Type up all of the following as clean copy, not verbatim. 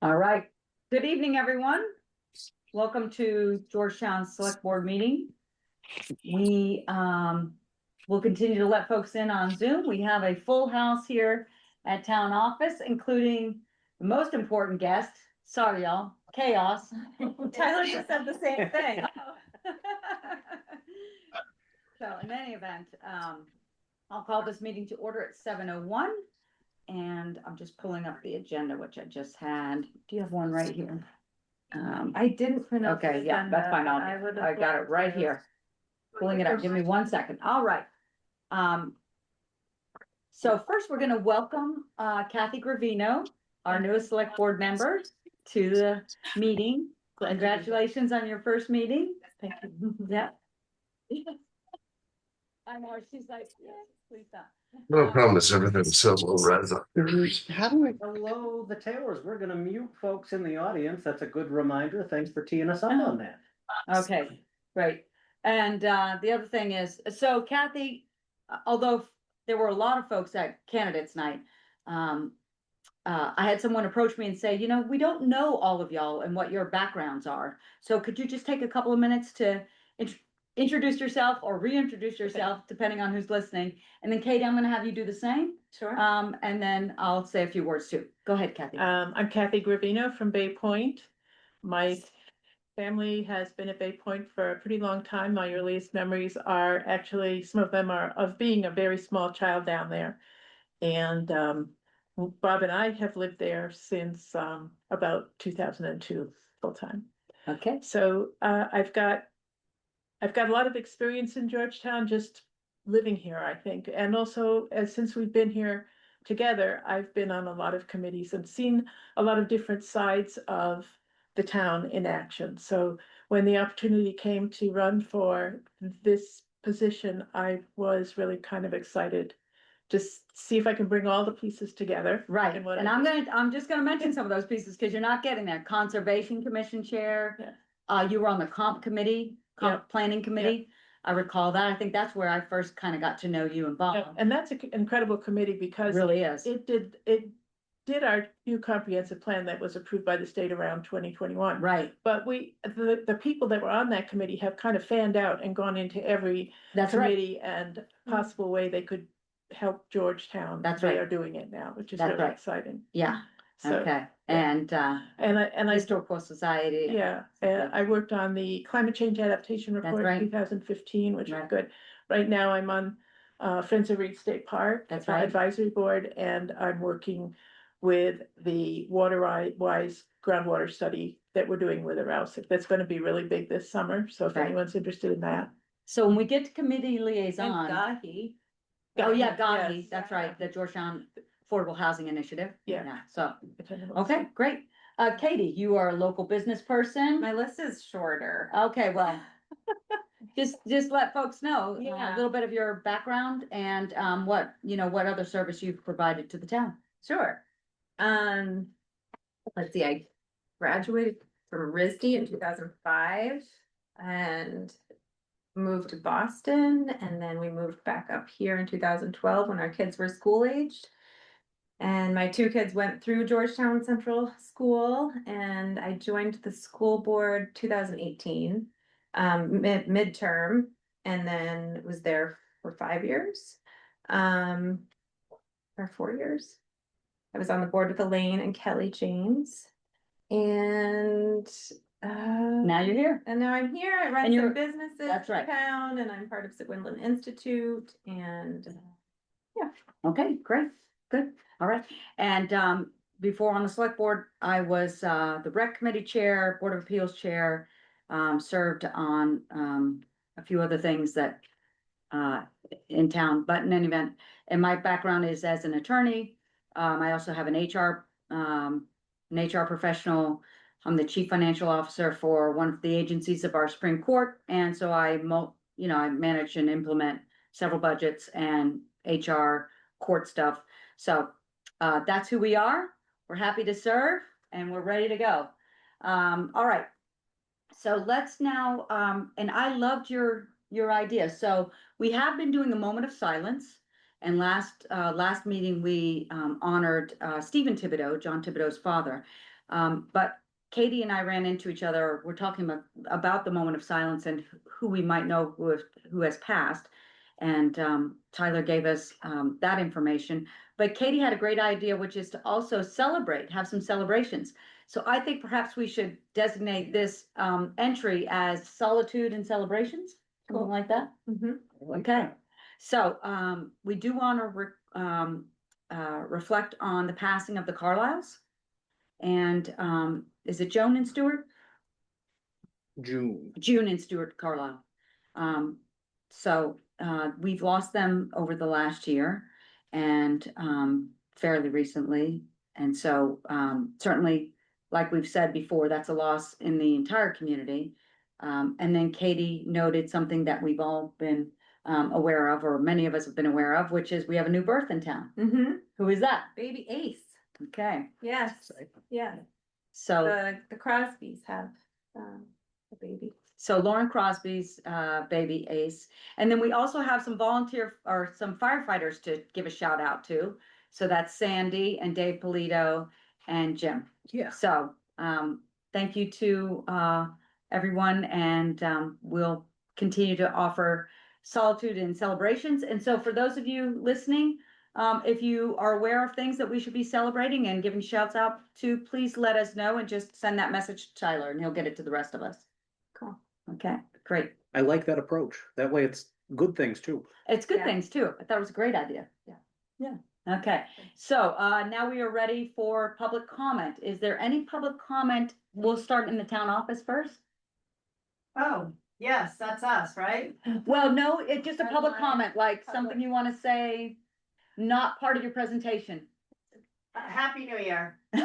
All right. Good evening, everyone. Welcome to Georgetown Select Board meeting. We will continue to let folks in on Zoom. We have a full house here at town office, including the most important guest. Sorry, y'all. Chaos. Tyler just said the same thing. So in any event, I'll call this meeting to order at 7:01. And I'm just pulling up the agenda, which I just had. Do you have one right here? I didn't print out. Okay, yeah, that's fine. I got it right here. Pulling it up. Give me 1 second. All right. So first we're gonna welcome Kathy Gravino, our newest select board member, to the meeting. Congratulations on your first meeting. Thank you. Yeah. I know, she's like, yes, please stop. No promise, everything's so low res. How do we? Hello, the Taylors. We're gonna mute folks in the audience. That's a good reminder. Thanks for teeing us up on that. Okay, great. And the other thing is, so Kathy, although there were a lot of folks at candidates night, I had someone approach me and say, you know, we don't know all of y'all and what your backgrounds are. So could you just take a couple of minutes to introduce yourself or reintroduce yourself, depending on who's listening. And then Katie, I'm gonna have you do the same. Sure. And then I'll say a few words too. Go ahead, Kathy. I'm Kathy Gravino from Bay Point. My family has been at Bay Point for a pretty long time. My earliest memories are actually, some of them are of being a very small child down there. And Bob and I have lived there since about 2002 full time. Okay. So I've got a lot of experience in Georgetown, just living here, I think. And also, since we've been here together, I've been on a lot of committees and seen a lot of different sides of the town in action. So when the opportunity came to run for this position, I was really kind of excited to see if I can bring all the pieces together. Right. And I'm just gonna mention some of those pieces because you're not getting there. Conservation Commission Chair. Yeah. You were on the comp committee, planning committee. I recall that. I think that's where I first kind of got to know you and Bob. And that's an incredible committee because It really is. It did our new comprehensive plan that was approved by the state around 2021. Right. But the people that were on that committee have kind of fanned out and gone into every committee and possible way they could help Georgetown. That's They right. are doing it now, which is That's really right. exciting. Yeah. So, Okay. And I Historical Society. Yeah, I worked on the climate change adaptation report in 2015, which was good. Right now I'm on Friends of Reed State Park. That's right. Advisory board, and I'm working with the Water-Wise groundwater study that we're doing with Aroustic. That's going to be really big this summer. So if anyone's interested in that. So when we get to committee liaison. And Gahi. Oh, yeah, Gahi, Yes. that's right, the Georgetown Affordable Housing Initiative. Yeah. So, okay, great. Katie, you are a local business person. My list is shorter. Okay, well, just let folks know a Yeah. little bit of your background and what other service you've provided to the town. Sure. Let's see, I graduated from RISD in 2005 and moved to Boston, and then we moved back up here in 2012 when our kids were school aged. And my two kids went through Georgetown Central School, and I joined the school board 2018, midterm, and then was there for 5 years, or 4 years. I was on the board with Elaine and Kelly James, and Now you're here. And now I'm here. I run And some businesses that's right. in town, and I'm part of Sigwinland Institute, and Okay, great, good, all right. And before on the select board, I was the rec committee chair, board of appeals chair, served on a few other things that in town, but in any event, and my background is as an attorney. I also have an HR professional. I'm the chief financial officer for one of the agencies of our Supreme Court, and so I manage and implement several budgets and HR court stuff. So that's who we are. We're happy to serve, and we're ready to go. All right. So let's now, and I loved your idea. So we have been doing a moment of silence. And last meeting, we honored Stephen Thibodeau, John Thibodeau's father. But Katie and I ran into each other. We're talking about the moment of silence and who we might know who has passed. And Tyler gave us that information. But Katie had a great idea, which is to also celebrate, have some celebrations. So I think perhaps we should designate this entry as solitude and celebrations, something like that. Mhm. Okay, so we do want to reflect on the passing of the Carlisles. And is it Joan and Stewart? June. June and Stuart Carlisle. So we've lost them over the last year and fairly recently. And so certainly, like we've said before, that's a loss in the entire community. And then Katie noted something that we've all been aware of, or many of us have been aware of, which is we have a new birth in town. Mhm. Who is that? Baby Ace. Okay, Yes, yeah. so. The Crosbys have a baby. So Lauren Crosby's baby Ace. And then we also have some volunteer or some firefighters to give a shout out to. So that's Sandy and Dave Polito and Jim. Yeah. So thank you to everyone, and we'll continue to offer solitude and celebrations. And so for those of you listening, if you are aware of things that we should be celebrating and giving shouts out to, please let us know and just send that message to Tyler and he'll get it to the rest of us. Cool. Okay, great. I like that approach. That way it's good things too. It's good Yeah. things too. I thought it was a great idea. Yeah. Yeah. Okay, so now we are ready for public comment. Is there any public comment? We'll start in the town office first. Oh, yes, that's us, right? Well, no, it's just a public Online, comment, like public. something you want to say, not part of your presentation. Happy New Year. All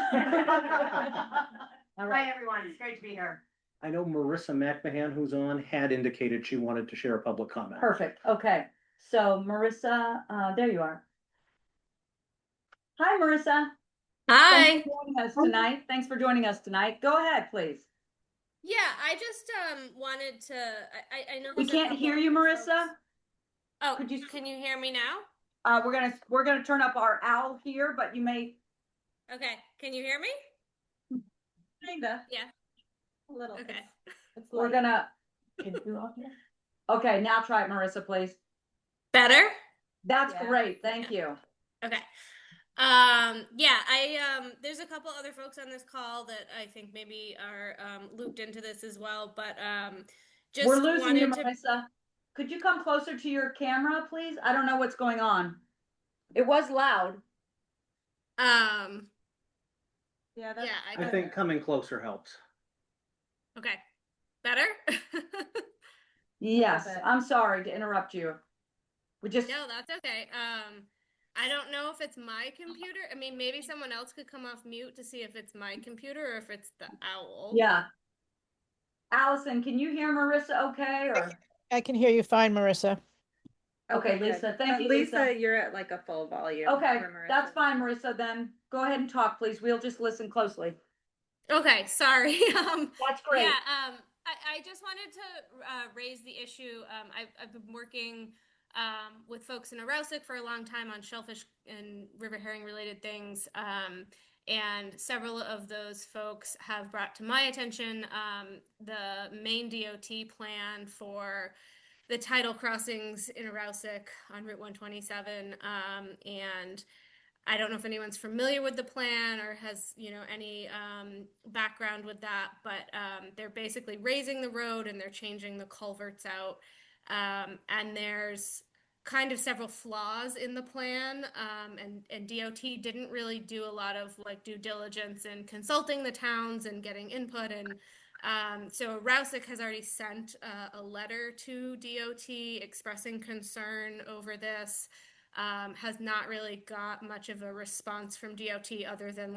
Hi, right, everyone. It's great to be here. I know Marissa McMahon, who's on, had indicated she wanted to share a public comment. perfect. Okay, so Marissa, there you are. Hi, Marissa. Hi. Thanks for joining us tonight. Thanks for joining us tonight. Go ahead, please. Yeah, I just wanted to. I know We there's a can't couple hear you, other Marissa. folks- Oh, Could you- can you hear me now? We're gonna turn up our owl here, but you may. Okay, can you hear me? Kinda. Yeah. A little. Okay. It's We're like- gonna. Can you all hear? Okay, now try it, Marissa, please. Better. That's Yeah. great. Thank you. Okay. Yeah, there's a couple other folks on this call that I think maybe are looped into this as well, but just We're losing you, wanted to. Marissa. Could you come closer to your camera, please? I don't know what's going on. It was loud. Yeah, that's. Yeah, I think coming closer helps. Okay. Better? Yes, bit. I'm sorry to interrupt you. We just. No, that's okay. I don't know if it's my computer. I mean, maybe someone else could come off mute to see if it's my computer or if it's the owl. Yeah. Allison, can you hear Marissa okay, or? I can hear you fine, Marissa. Okay, good. Lisa, thank you, Lisa, Lisa. you're at like a full volume. Okay, for Marissa. that's fine, Marissa, then go ahead and talk, please. We'll just listen closely. Okay, sorry. That's great. Yeah, I just wanted to raise the issue. I've been working with folks in Arousik for a long time on shellfish and river herring related things. And several of those folks have brought to my attention the main DOT plan for the tidal crossings in Arousik on Route 127. And I don't know if anyone's familiar with the plan or has, any background with that, but they're basically raising the road and they're changing the culverts out. And there's kind of several flaws in the plan, and DOT didn't really do a lot of due diligence in consulting the towns and getting input. And so Arousik has already sent a letter to DOT expressing concern over this. Has not really got much of a response from DOT other than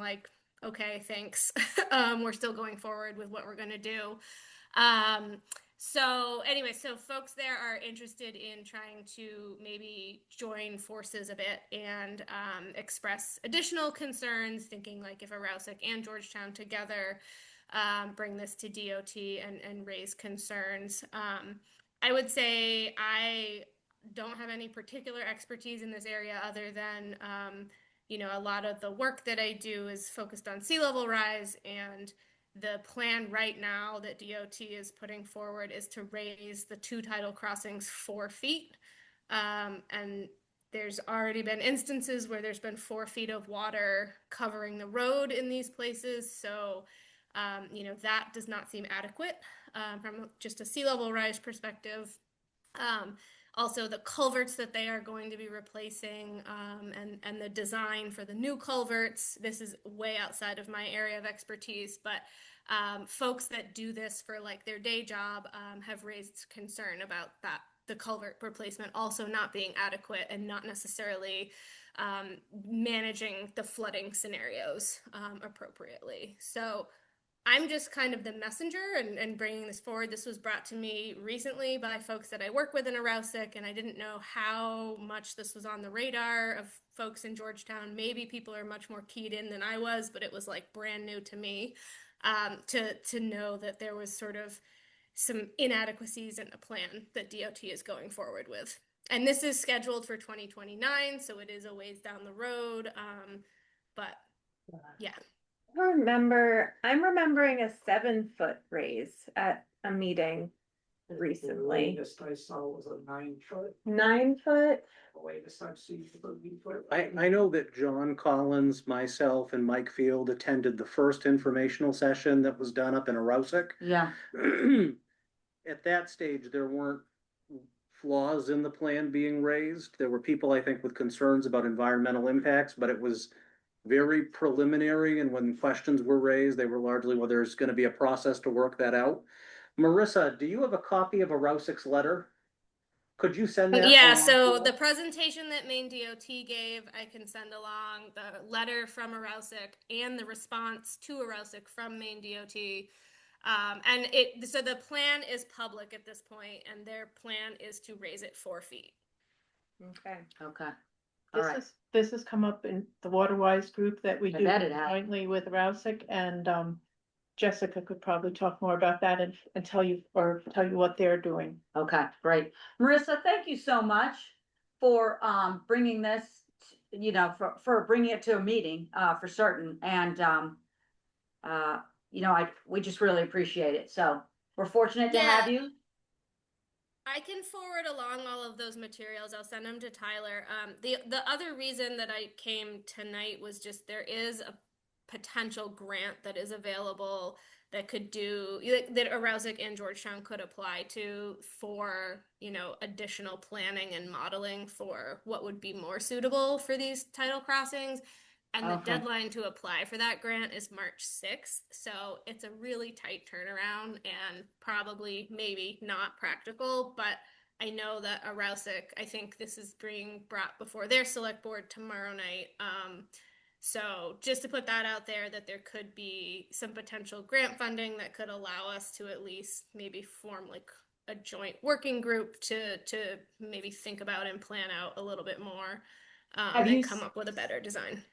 okay, thanks. We're still going forward with what we're going to do. So anyway, so folks there are interested in trying to maybe join forces a bit and express additional concerns, thinking if Arousik and Georgetown together bring this to DOT and raise concerns. I would say I don't have any particular expertise in this area other than a lot of the work that I do is focused on sea level rise, and the plan right now that DOT is putting forward is to raise the 2 tidal crossings 4 feet. And there's already been instances where there's been 4 feet of water covering the road in these places. So, that does not seem adequate from just a sea level rise perspective. Also, the culverts that they are going to be replacing and the design for the new culverts. This is way outside of my area of expertise, but folks that do this for like their day job have raised concern about that, the culvert replacement also not being adequate and not necessarily managing the flooding scenarios appropriately. So I'm just kind of the messenger and bringing this forward. This was brought to me recently by folks that I work with in Aroustic, and I didn't know how much this was on the radar of folks in Georgetown. Maybe people are much more keyed in than I was, but it was like brand new to me to know that there was sort of some inadequacies in the plan that DOT is going forward with. And this is scheduled for 2029, so it is a ways down the road. But yeah. I'm remembering a 7-foot raise at a meeting recently. The latest I saw was a 9-foot. 9 foot? The latest I've seen was a 8-foot. I know that John Collins, myself, and Mike Field attended the first informational session that was done up in Aroustic. Yeah, At that stage, there weren't flaws in the plan being raised. There were people, I think, with concerns about environmental impacts, but it was very preliminary, and when questions were raised, they were largely, well, there's gonna be a process to work that out. Marissa, do you have a copy of Arousic's letter? Could you send that? Yeah, along so to the us? presentation that Maine DOT gave, I can send along the letter from Aroustic and the response to Aroustic from Maine DOT. So the plan is public at this point, and their plan is to raise it 4 feet. Okay. okay. All right. This has come up in the Waterwise group that we I do bet it has. jointly with Rousick, and Jessica could probably talk more about that and tell you what they're doing. Okay, great. Marissa, thank you so much for bringing this, for bringing it to a meeting for certain. And we just really appreciate it. So we're fortunate to have you. I can forward along all of those materials. I'll send them to Tyler. The other reason that I came tonight was just there is a potential grant that is available that could do that Aroustic and Georgetown could apply to for additional planning and modeling for what would be more suitable for these tidal crossings. And the Okay. deadline to apply for that grant is March 6th. So it's a really tight turnaround and probably maybe not practical, but I know that Aroustic, I think this is being brought before their select board tomorrow night. So just to put that out there, that there could be some potential grant funding that could allow us to at least maybe form like a joint working group to maybe think about and plan out a little bit more and come up with a better design.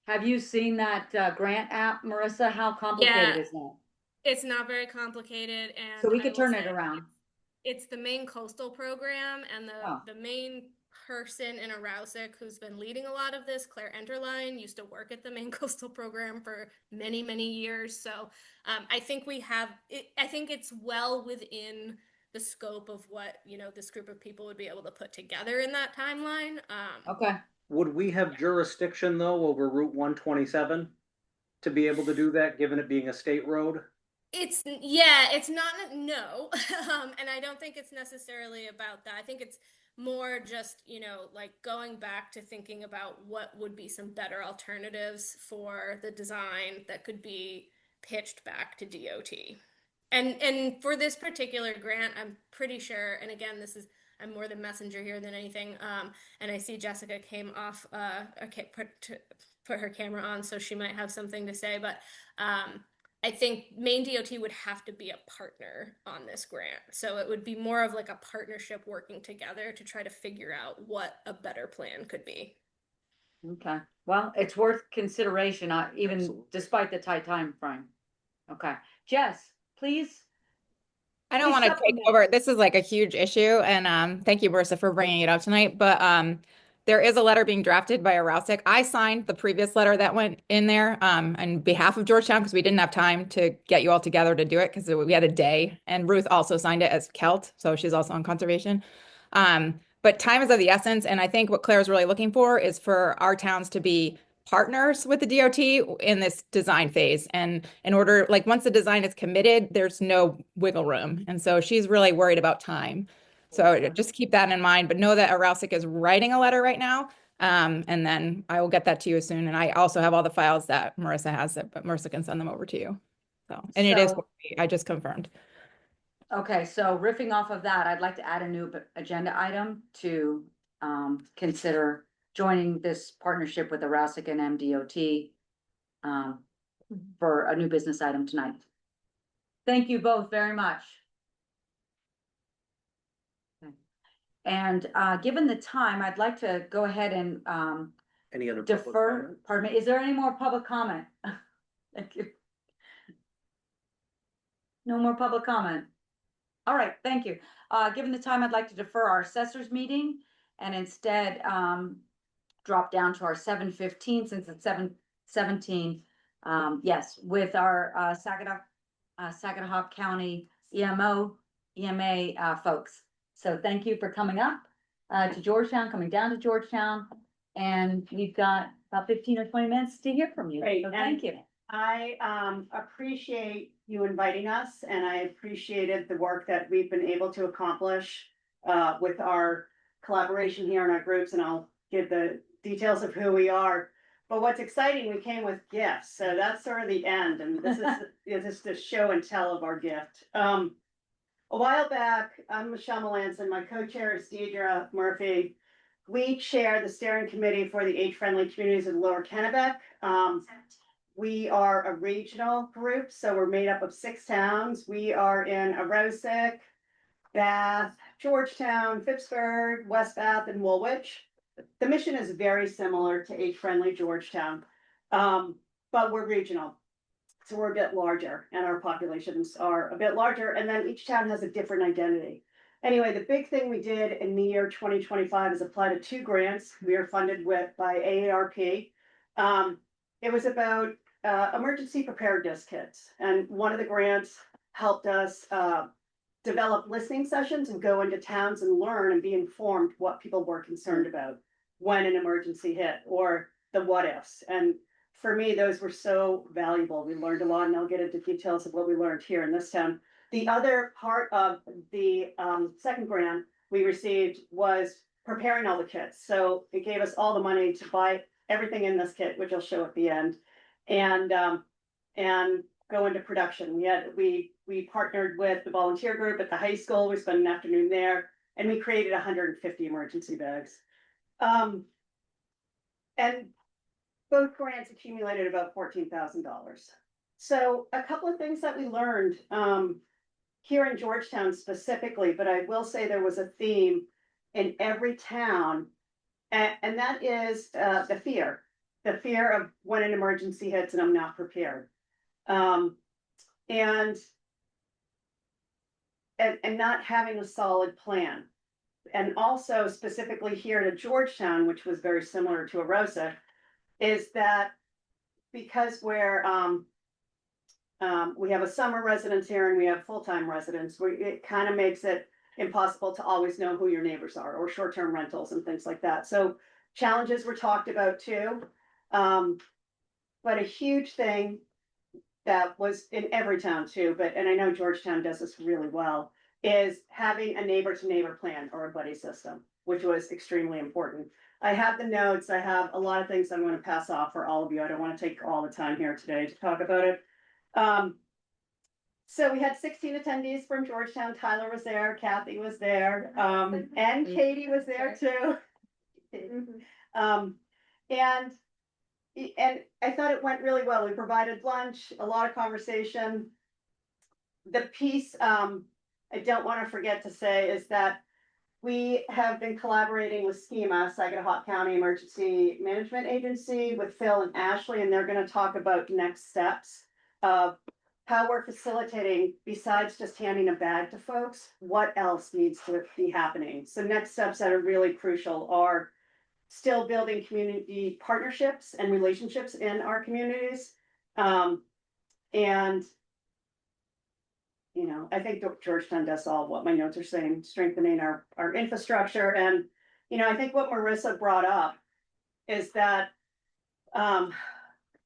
Have you seen that grant app, Marissa? How complicated Yeah. is that? It's not very complicated, and So we I could will turn it say around. It's the Maine Coastal Program, and Oh. the main person in Aroustic who's been leading a lot of this, Claire Enterline, used to work at the Maine Coastal Program for many, many years. So I think I think it's well within the scope of what this group of people would be able to put together in that timeline. Okay. Would we have jurisdiction though over Route 127 to be able to do that, given it being a state road? It's not no, and I don't think it's necessarily about that. I think it's more just like going back to thinking about what would be some better alternatives for the design that could be pitched back to DOT. And for this particular grant, I'm pretty sure, and again, I'm more the messenger here than anything. And I see Jessica came off, put her camera on, so she might have something to say. But I think Maine DOT would have to be a partner on this grant. So it would be more of like a partnership working together to try to figure out what a better plan could be. Okay. Well, it's worth consideration, even Absolutely. despite the tight time frame. Okay. Jess, please. I don't Please want to take supplement. over. This is like a huge issue, and thank you, Marissa, for bringing it up tonight. But there is a letter being drafted by Aroustic. I signed the previous letter that went in there on behalf of Georgetown because we didn't have time to get you all together to do it because we had a day. And Ruth also signed it as Kelt, so she's also on conservation. But time is of the essence, and I think what Claire's really looking for is for our towns to be partners with the DOT in this design phase. And in order, like once the design is committed, there's no wiggle room. And so she's really worried about time. So just keep that in mind, but know that Aroustic is writing a letter right now. And then I will get that to you soon. And I also have all the files that Marissa has, but Marissa can send them over to you. So, and it is, So- I just confirmed. Okay, so riffing off of that, I'd like to add a new agenda item to consider joining this partnership with Aroustic and MDOT for a new business item tonight. Thank you both very much. Okay. And given the time, I'd like to go ahead and Any other? public defer, comment? pardon me, is there any more public comment? Thank you. No more public comment. All right, thank you. Given the time, I'd like to defer our assessors meeting and instead drop down to our 7:15 since it's 7:17. Yes, with our Saginaw County EMA folks. So thank you for coming up to Georgetown, coming down to Georgetown. And we've got about 15 or 20 minutes to hear from you. Great, So and- thank you. I appreciate you inviting us, and I appreciated the work that we've been able to accomplish with our collaboration here in our groups, and I'll give the details of who we are. But what's exciting, we came with gifts, so that's sort of the end, and this is just the show and tell of our gift. A while back, I'm Michelle Melanson, my co-chair is Deidre Murphy. We chair the steering committee for the age-friendly communities of Lower Kennebec. We are a regional group, so we're made up of 6 towns. We are in Aroostook, Bath, Georgetown, Phippsburg, West Bath, and Woolwich. The mission is very similar to age-friendly Georgetown, but we're regional. So we're a bit larger and our populations are a bit larger, and then each town has a different identity. Anyway, the big thing we did in the year 2025 is apply to 2 grants we are funded by AARP. It was about emergency preparedness kits, and one of the grants helped us develop listening sessions and go into towns and learn and be informed what people were concerned about when an emergency hit or the what ifs. And for me, those were so valuable. We learned a lot, and I'll get into details of what we learned here in this town. The other part of the second grant we received was preparing all the kits. So it gave us all the money to buy everything in this kit, which I'll show at the end, and go into production. We partnered with the volunteer group at the high school. We spent an afternoon there, and we created 150 emergency bags. And both grants accumulated about $14,000. So a couple of things that we learned here in Georgetown specifically, but I will say there was a theme in every town, and that is the fear of when an emergency hits and I'm not prepared. And not having a solid plan. And also specifically here to Georgetown, which was very similar to Arosa, is that because we're we have a summer residence here and we have full-time residents, it kind of makes it impossible to always know who your neighbors are, or short-term rentals and things like that. So challenges were talked about too. But a huge thing that was in every town too, and I know Georgetown does this really well, is having a neighbor-to-neighbor plan or a buddy system, which was extremely important. I have the notes. I have a lot of things I'm going to pass off for all of you. I don't want to take all the time here today to talk about it. So we had 16 attendees from Georgetown. Tyler was there, Kathy was there, and Katie was there too. And I thought it went really well. We provided lunch, a lot of conversation. The piece I don't want to forget to say is that we have been collaborating with SCEMA, Saginaw County Emergency Management Agency, with Phil and Ashley, and they're going to talk about next steps of how we're facilitating, besides just handing a bag to folks, what else needs to be happening. So next steps that are really crucial are still building community partnerships and relationships in our communities. And you know, I think Georgetown does all what my notes are saying, strengthening our infrastructure. And, you know, I think what Marissa brought up is that,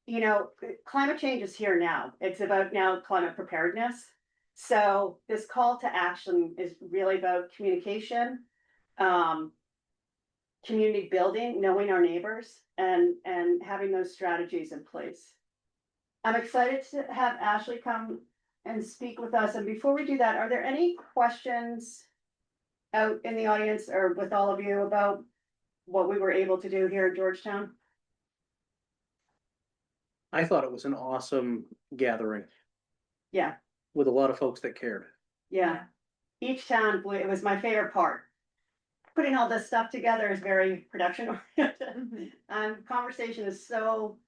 you know, climate change is here now. It's about now climate preparedness. So this call to action is really about communication, community building, knowing our neighbors, and having those strategies in place. I'm excited to have Ashley come and speak with us. And before we do that, are there any questions out in the audience or with all of you about what we were able to do here in Georgetown? I thought it was an awesome gathering Yeah, with a lot of folks that cared. yeah. Each town, it was my favorite part. Putting all this stuff together is very production oriented. Conversation is so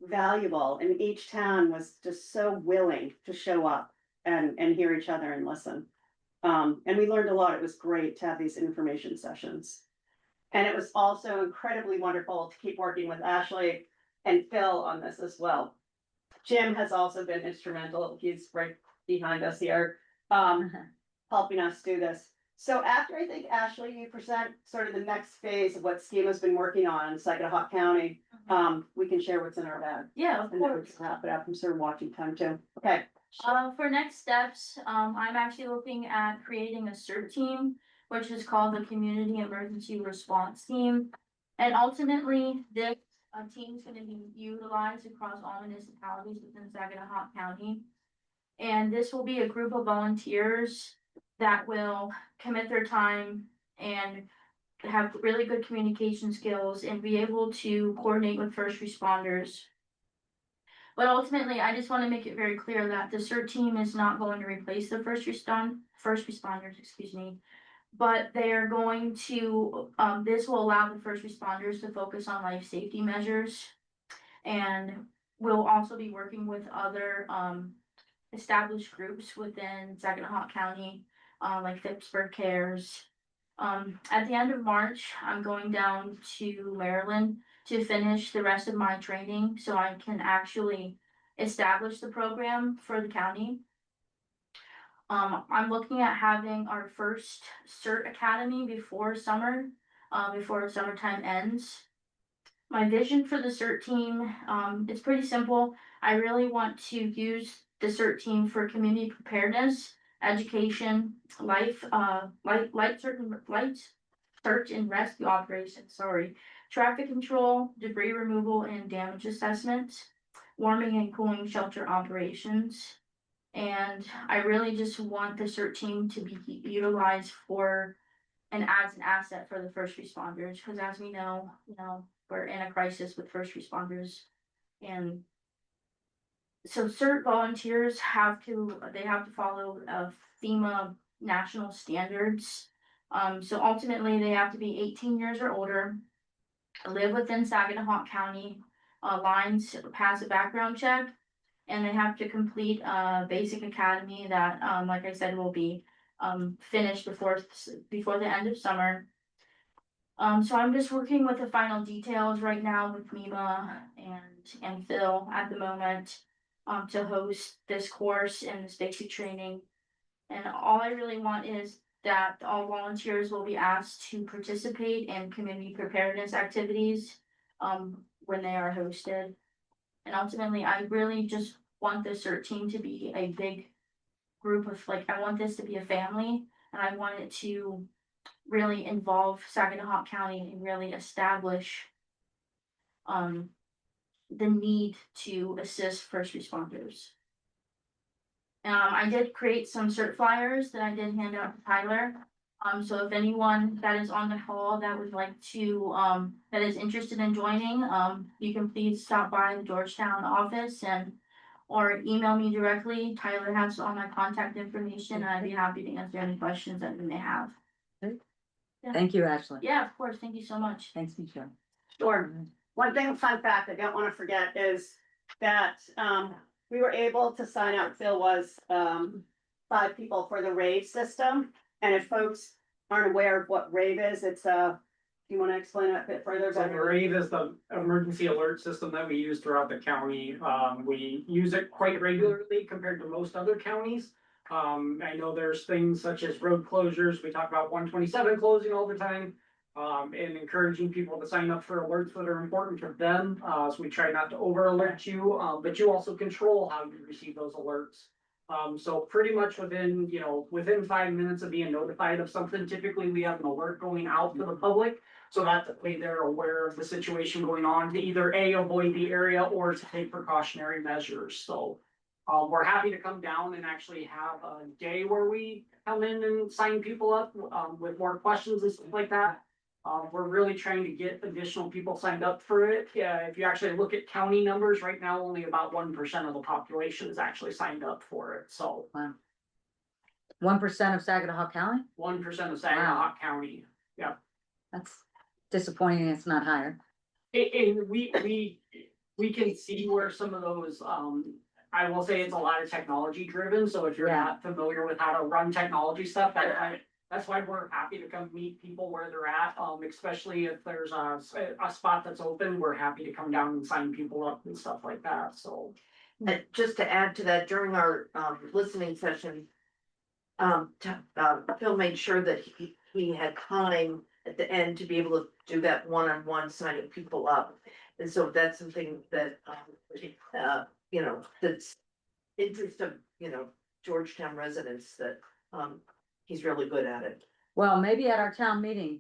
valuable, and each town was just so willing to show up and hear each other and listen. And we learned a lot. It was great to have these information sessions. And it was also incredibly wonderful to keep working with Ashley and Phil on this as well. Jim has also been instrumental. He's right behind us here, helping us do this. So after I think Ashley, you present sort of the next phase of what Schema's been working on in Saginaw County, we can share what's in our bag. Yeah, of And then we course. can wrap it up. I'm sort of watching time too. Okay. For next steps, I'm actually looking at creating a CERT team, which is called the Community Emergency Response Team. And ultimately, this team is going to be utilized across all municipalities within Saginaw County. And this will be a group of volunteers that will commit their time and have really good communication skills and be able to coordinate with first responders. But ultimately, I just want to make it very clear that the CERT team is not going to replace the first responders, excuse me. But they are going to, this will allow the first responders to focus on life safety measures. And we'll also be working with other established groups within Saginaw County, like Phippsburg Cares. At the end of March, I'm going down to Maryland to finish the rest of my training so I can actually establish the program for the county. I'm looking at having our first CERT Academy before summer, before summertime ends. My vision for the CERT team, it's pretty simple. I really want to use the CERT team for community preparedness, education, light search and rescue operations, traffic control, debris removal and damage assessment, warming and cooling shelter operations. And I really just want the CERT team to be utilized for and as an asset for the first responders, because as we know, we're in a crisis with first responders. And so CERT volunteers have to follow FEMA national standards. So ultimately they have to be 18 years or older, live within Saginaw County lines, pass a background check, and they have to complete a basic academy that, like I said, will be finished before the end of summer. So I'm just working with the final details right now with Mima and Phil at the moment to host this course and this basic training. And all I really want is that all volunteers will be asked to participate in community preparedness activities when they are hosted. And ultimately, I really just want the CERT team to be a big group of, I want this to be a family, and I want it to really involve Saginaw County and really establish the need to assist first responders. I did create some CERT flyers that I did hand out to Tyler. So if anyone that is on the call that would like to, that is interested in joining, you can please stop by the Georgetown office or email me directly. Tyler has all my contact information, and I'd be happy to answer any questions that you may have. Thank you, Ashley. Yeah, of course. Thank you so much. Thanks, Michelle. Sure. One fun fact I don't want to forget is that we were able to sign up. Phil was 5 people for the RAVE system. And if folks aren't aware of what RAVE is, it's a Do you wanna explain it a bit further? So Rave is the emergency alert system that we use throughout the county. We use it quite regularly compared to most other counties. I know there's things such as road closures. We talk about 127 closing all the time. And encouraging people to sign up for alerts that are important to them. So we try not to over alert you, but you also control how you receive those alerts. So pretty much within 5 minutes of being notified of something, typically we have an alert going out to the public. So that way they're aware of the situation going on to either avoid the area or to take precautionary measures. So we're happy to come down and actually have a day where we come in and sign people up with more questions and stuff like that. We're really trying to get additional people signed up for it. Yeah, if you actually look at county numbers right now, only about 1% of the population is actually signed up for it. So 1% of Saginaw County? 1% of Saginaw County. Yeah. That's disappointing. It's not higher. And we can see where some of those, I will say it's a lot of technology driven. So if you're Yeah. not familiar with how to run technology stuff, that's why we're happy to come meet people where they're at. Especially if there's a spot that's open, we're happy to come down and sign people up and stuff like that. So. And just to add to that, during our listening session, Phil made sure that he had time at the end to be able to do that one-on-one signing people up. And so that's something that, that's interest of, Georgetown residents that, he's really good at it. Well, maybe at our town meeting,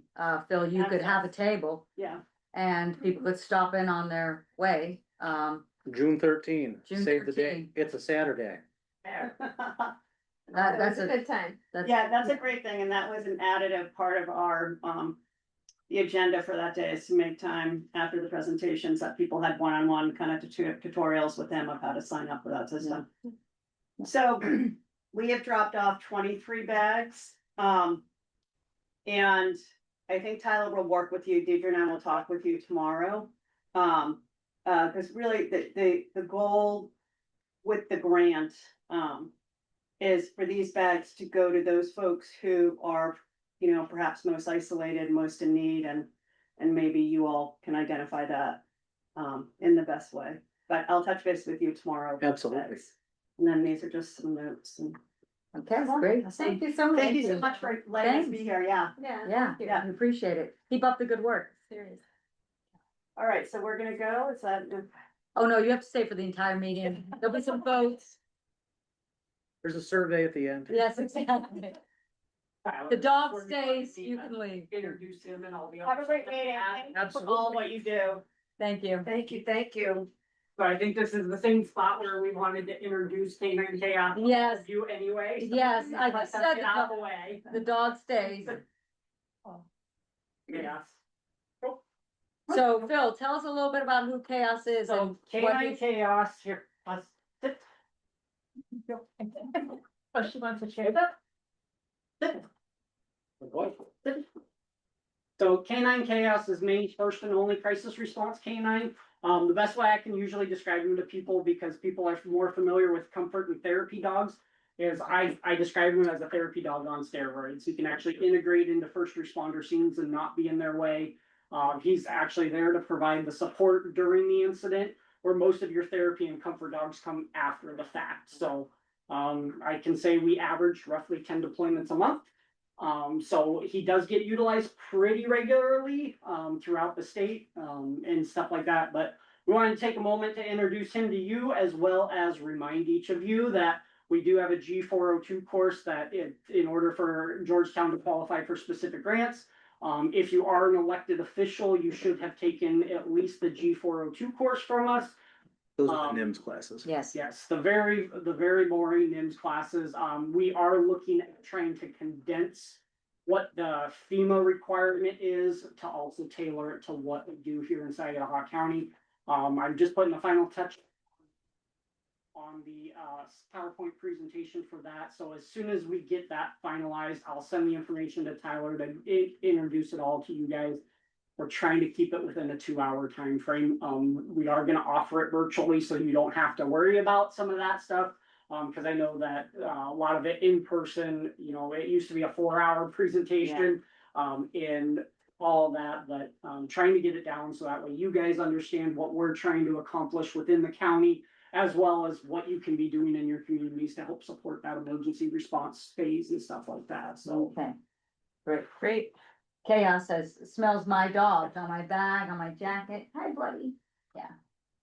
Phil, you could have a table Yeah. and people could stop in on their way. June 13, June save the day. 13. It's a Saturday. That's a good time. Yeah, that's a great thing, and that was an additive part of our, the agenda for that day is to make time after the presentations that people had one-on-one kind of tutorials with them of how to sign up for that system. So we have dropped off 23 bags, and I think Tyler will work with you, Deidre and I will talk with you tomorrow. Cause really the goal with the grant, is for these bags to go to those folks who are, perhaps most isolated, most in need, and maybe you all can identify that in the best way. But I'll touch base with you tomorrow. Absolutely. And then these are just some notes and. Okay, great. Thank you so much. Thank you so much for letting us be Thanks. here, yeah. Yeah, thank you. we appreciate it. Keep up the good work. Serious. All right, so we're gonna go, is that? Oh, no, you have to stay for the entire meeting. There'll be some votes. There's a survey at the end. Yes, exactly. The dog stays, you can leave. Introduce him and I'll be. Have a great meeting. Thank you for all what you do. Thank you. Thank you. So I think this is the same spot where we wanted to introduce K9 Chaos. Yes. You anyway. Yes, I Let's said get out of the way. the dog stays. Yes. So Phil, tell us a little bit about who Chaos is and So what K9 his- Chaos here. Let's sit. Oh, she wants a chair. So K9 Chaos is Maine's first and only crisis response canine. The best way I can usually describe him to people, because people are more familiar with comfort and therapy dogs, is I describe him as a therapy dog on steroids. He can actually integrate into first responder scenes and not be in their way. He's actually there to provide the support during the incident, where most of your therapy and comfort dogs come after the fact. So I can say we average roughly 10 deployments a month. So he does get utilized pretty regularly throughout the state and stuff like that. But we want to take a moment to introduce him to you, as well as remind each of you that we do have a G402 course that in order for Georgetown to qualify for specific grants, if you are an elected official, you should have taken at least the G402 course from us. Those are the NIMS classes. Yes. Yes, the very boring NIMS classes. We are looking at trying to condense what the FEMA requirement is to also tailor it to what we do here in Saginaw County. I'm just putting the final touch on the PowerPoint presentation for that. So as soon as we get that finalized, I'll send the information to Tyler to introduce it all to you guys. We're trying to keep it within a 2-hour time frame. We are going to offer it virtually, so you don't have to worry about some of that stuff. Because I know that a lot of it in person, it used to be a 4-hour presentation. And all that, but, trying to get it down so that way you guys understand what we're trying to accomplish within the county, as well as what you can be doing in your communities to help support that emergency response phase and stuff like that, so. Okay. Great. Great. Chaos says, smells my dog on my bag, on my jacket. Hi, buddy. Yeah.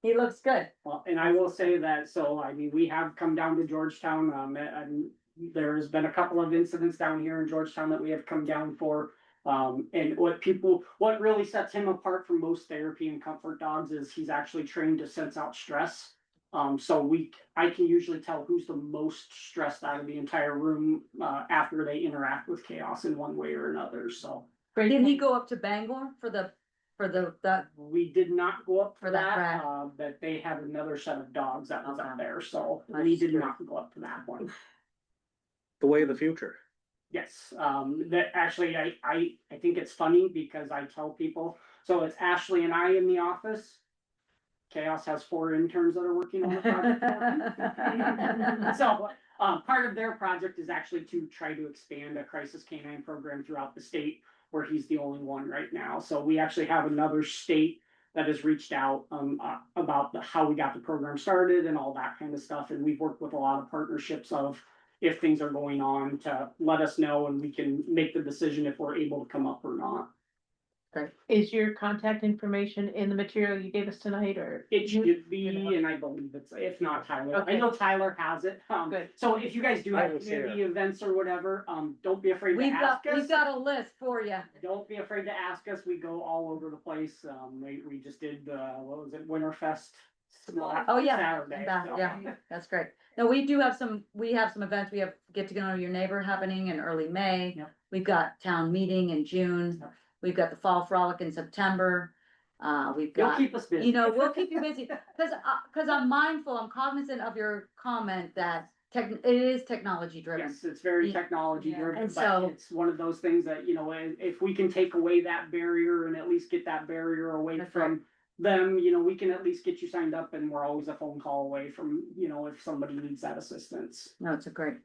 He looks good. Well, and I will say that, so, I mean, we have come down to Georgetown, and there's been a couple of incidents down here in Georgetown that we have come down for. And what really sets him apart from most therapy and comfort dogs is he's actually trained to sense out stress. So I can usually tell who's the most stressed out of the entire room, after they interact with Chaos in one way or another, so. Did he go up to Bangor for the, We did not go up For for that that, rat. but they had another set of dogs that was Okay. up there, so That's we did good. not go up to that one. The way of the future. Yes, that actually, I think it's funny because I tell people, so it's Ashley and I in the office. Chaos has 4 interns that are working on the project. for me. So, part of their project is actually to try to expand a crisis canine program throughout the state, where he's the only one right now. So we actually have another state that has reached out, about how we got the program started and all that kind of stuff. And we've worked with a lot of partnerships of if things are going on to let us know and we can make the decision if we're able to come up or not. Is your contact information in the material you gave us tonight, or? It should be, and I believe it's, if not Tyler, I Okay. know Tyler has it. Good. So if you guys do I have will share. community events or whatever, don't be afraid to we've ask got, us. we've got a list for you. Don't be afraid to ask us. We go all over the place. We just did, what was it, Winterfest? Oh, yeah. Saturday. so. Yeah, that's great. No, we have some events. We have Get to Know Your Neighbor happening in early May. Yep. We've got town meeting in June. Yep. We've got the fall frolic in September. We've You'll got, keep us busy. you know, we'll keep you busy. Cause I'm mindful, I'm cognizant of your comment that it is technology driven. Yes, it's very Yeah. technology Yeah. driven, And but so- it's one of those things that, you know, if we can take away that barrier and at least get that barrier away That's from them, you know, we can at least get you signed up and we're always a phone call away from, you know, if somebody needs that assistance. No, it's a great.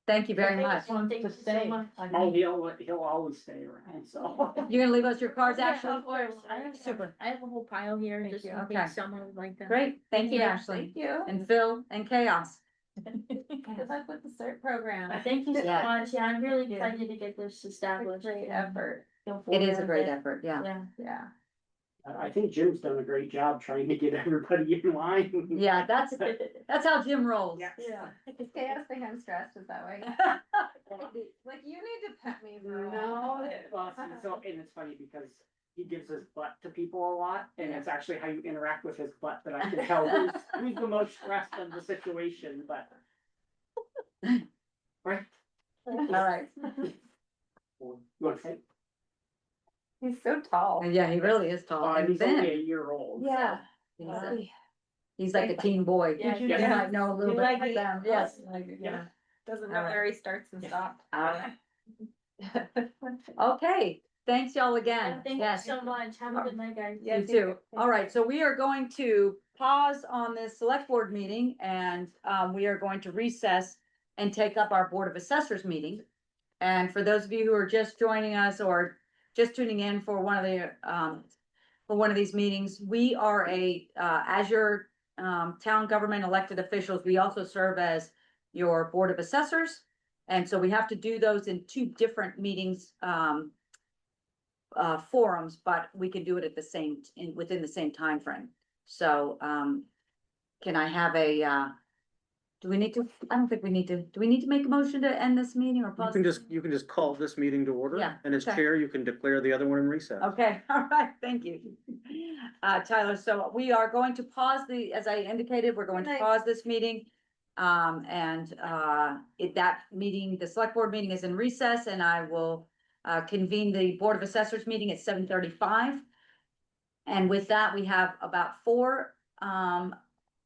Thank you very much. Thank you To so stay. much. Oh, he'll always stay around, so. You're gonna leave us your cards, Yeah, Ashley? of course. I have Super. I have a whole pile here, Thank just you. in Okay. case someone would like them. Great, thank you, Yeah, Ashley, Thank you. and Phil, and Chaos. Good luck with the CERT program. Thank you so Yeah. much. Yeah, I'm really Yeah. excited to get this established. Great effort. It is a great effort, yeah. Yeah. Yeah. I think Jim's done a great job trying to get everybody in line. Yeah, that's how Jim rolls. Yeah. Chaos think I'm stressed, is that way? Like, you need to pet me for a No, while. well, see, so, and it's funny because he gives his butt to people a lot, and it's actually how you interact with his butt that I can tell who's the most stressed of the situation, but. Right? All right. You wanna say? He's so tall. Yeah, he really is tall and He's only a thin. year old. Yeah. He's like a teen boy. Yeah, You yeah. might know a little You bit like about it? them, yes. Yeah. Doesn't All know right. where he starts and stops. All right. Okay, thanks y'all again. Thank you Yes. so much. Have a good night, guys. You too. All right, so we are going to pause on this select board meeting and we are going to recess and take up our Board of Assessors meeting. And for those of you who are just joining us or just tuning in for one of these meetings, we are as your town government elected officials, we also serve as your Board of Assessors. And so we have to do those in 2 different meetings, forums, but we can do it at within the same time frame. So, can I have do we need to, I don't think we need to, do we need to make a motion to end this meeting or You pause? can just call this meeting to order. Yeah, And as okay. chair, you can declare the other one in recess. Okay, all right, thank you. Tyler, so we are going to pause as I indicated, we're going to pause this meeting. That meeting, the select board meeting is in recess and I will convene the Board of Assessors meeting at 7:35. And with that, we have about 4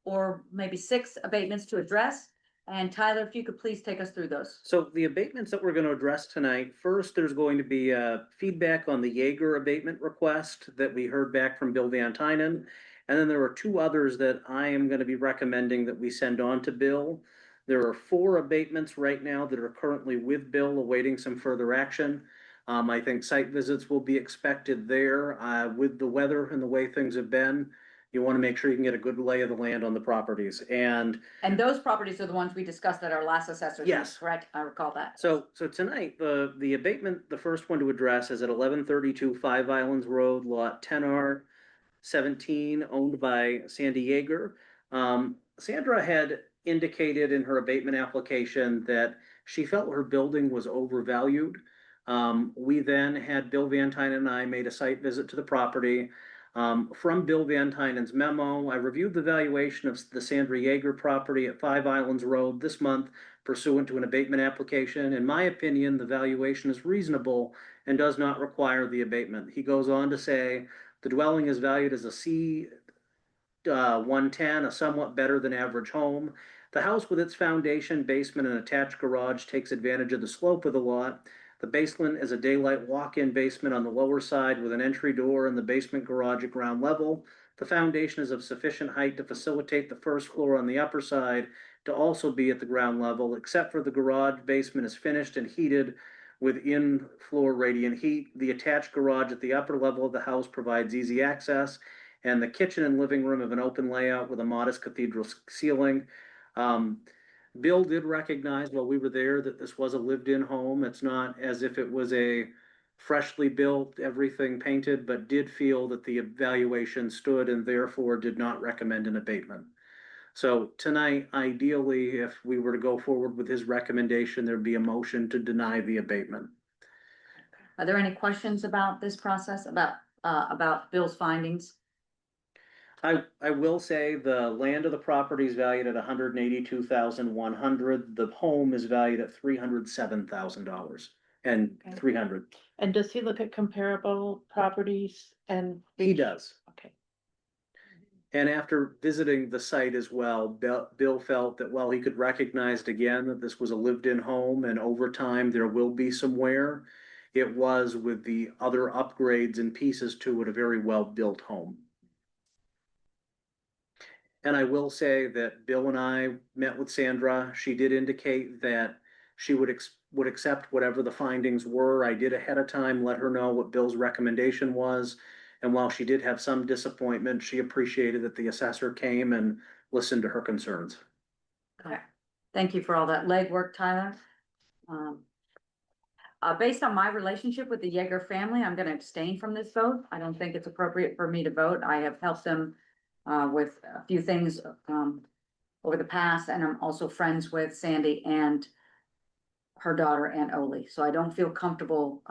or maybe 6 abatements to address. And Tyler, if you could please take us through those. So the abatements that we're gonna address tonight, first, there's going to be feedback on the Jaeger abatement request that we heard back from Bill Van Tynen. And then there are 2 others that I am gonna be recommending that we send on to Bill. There are 4 abatements right now that are currently with Bill awaiting some further action. I think site visits will be expected there, with the weather and the way things have been. You want to make sure you can get a good lay of the land on the properties, and And those properties are the ones we discussed at our last assessors meeting, Yes. correct? I recall that. so tonight, the abatement, the first one to address is at 1132 Five Islands Road, lot 10R 17, owned by Sandy Yeager. Sandra had indicated in her abatement application that she felt her building was overvalued. We then had Bill Van Tynen and I made a site visit to the property. From Bill Van Tynen's memo, I reviewed the valuation of the Sandra Yeager property at Five Islands Road this month pursuant to an abatement application. In my opinion, the valuation is reasonable and does not require the abatement. He goes on to say, the dwelling is valued as a C 110, a somewhat better than average home. The house with its foundation, basement, and attached garage takes advantage of the slope of the lot. The basement is a daylight walk-in basement on the lower side with an entry door and the basement garage at ground level. The foundation is of sufficient height to facilitate the first floor on the upper side to also be at the ground level, except for the garage basement is finished and heated with in-floor radiant heat. The attached garage at the upper level of the house provides easy access, and the kitchen and living room have an open layout with a modest cathedral ceiling. Bill did recognize while we were there that this was a lived-in home. It's not as if it was a freshly built, everything painted, but did feel that the evaluation stood and therefore did not recommend an abatement. So tonight, ideally, if we were to go forward with his recommendation, there'd be a motion to deny the abatement. Are there any questions about this process, about Bill's findings? I will say the land of the property is valued at $182,100. The home is valued at $307,000 and Okay. 300. And does he look at comparable properties and? He does. Okay. And after visiting the site as well, Bill felt that while he could recognize again that this was a lived-in home and over time there will be some wear, it was with the other upgrades and pieces to it, a very well-built home. And I will say that Bill and I met with Sandra. She did indicate that she would accept whatever the findings were. I did ahead of time let her know what Bill's recommendation was. And while she did have some disappointment, she appreciated that the assessor came and listened to her concerns. Okay. Thank you for all that legwork, Tyler. Based on my relationship with the Yeager family, I'm gonna abstain from this vote. I don't think it's appropriate for me to vote. I have helped them with a few things over the past, and I'm also friends with Sandy and her daughter Aunt Oli, so I don't feel comfortable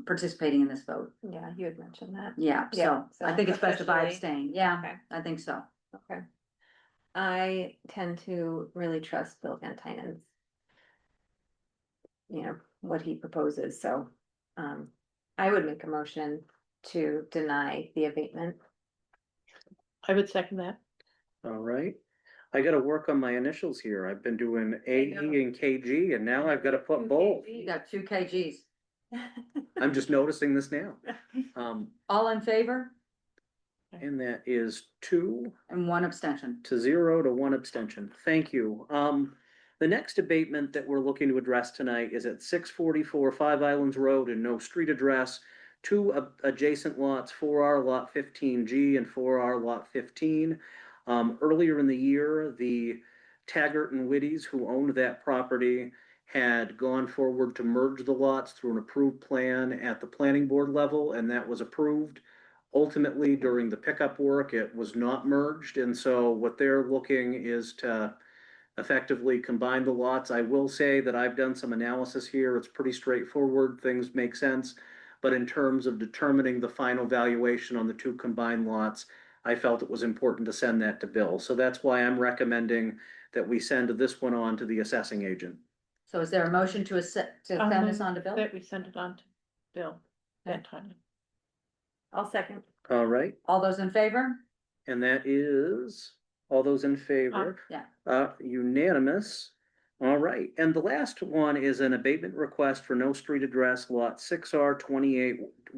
participating in this vote. Yeah, you had mentioned that. Yeah, Yeah, so I think it's best if I officially. abstain. Yeah, Okay. I think so. Okay. I tend to really trust Bill Van Tynen's, what he proposes, so, I would make a motion to deny the abatement. I would second that. All right. I gotta work on my initials here. I've been doing AE and KG and now I've gotta put both. You got 2 kgs. I'm just noticing this now. All in favor And that is 2 and 1 abstention. to 0 to 1 abstention. Thank you. The next abatement that we're looking to address tonight is at 644 Five Islands Road and no street address. 2 adjacent lots, 4R Lot 15G and 4R Lot 15. Earlier in the year, the Taggart and Whitties, who owned that property, had gone forward to merge the lots through an approved plan at the planning board level, and that was approved. Ultimately, during the pickup work, it was not merged, and so what they're looking is to effectively combine the lots. I will say that I've done some analysis here. It's pretty straightforward. Things make sense. But in terms of determining the final valuation on the 2 combined lots, I felt it was important to send that to Bill. So that's why I'm recommending that we send this one on to the assessing agent. So is there a motion to send this on to Bill? That we send it on to Bill Van Tynen. I'll second. All right, All those in favor? and that is all those in favor. Yeah. Unanimous. All right, and the last one is an abatement request for no street address, lot 6R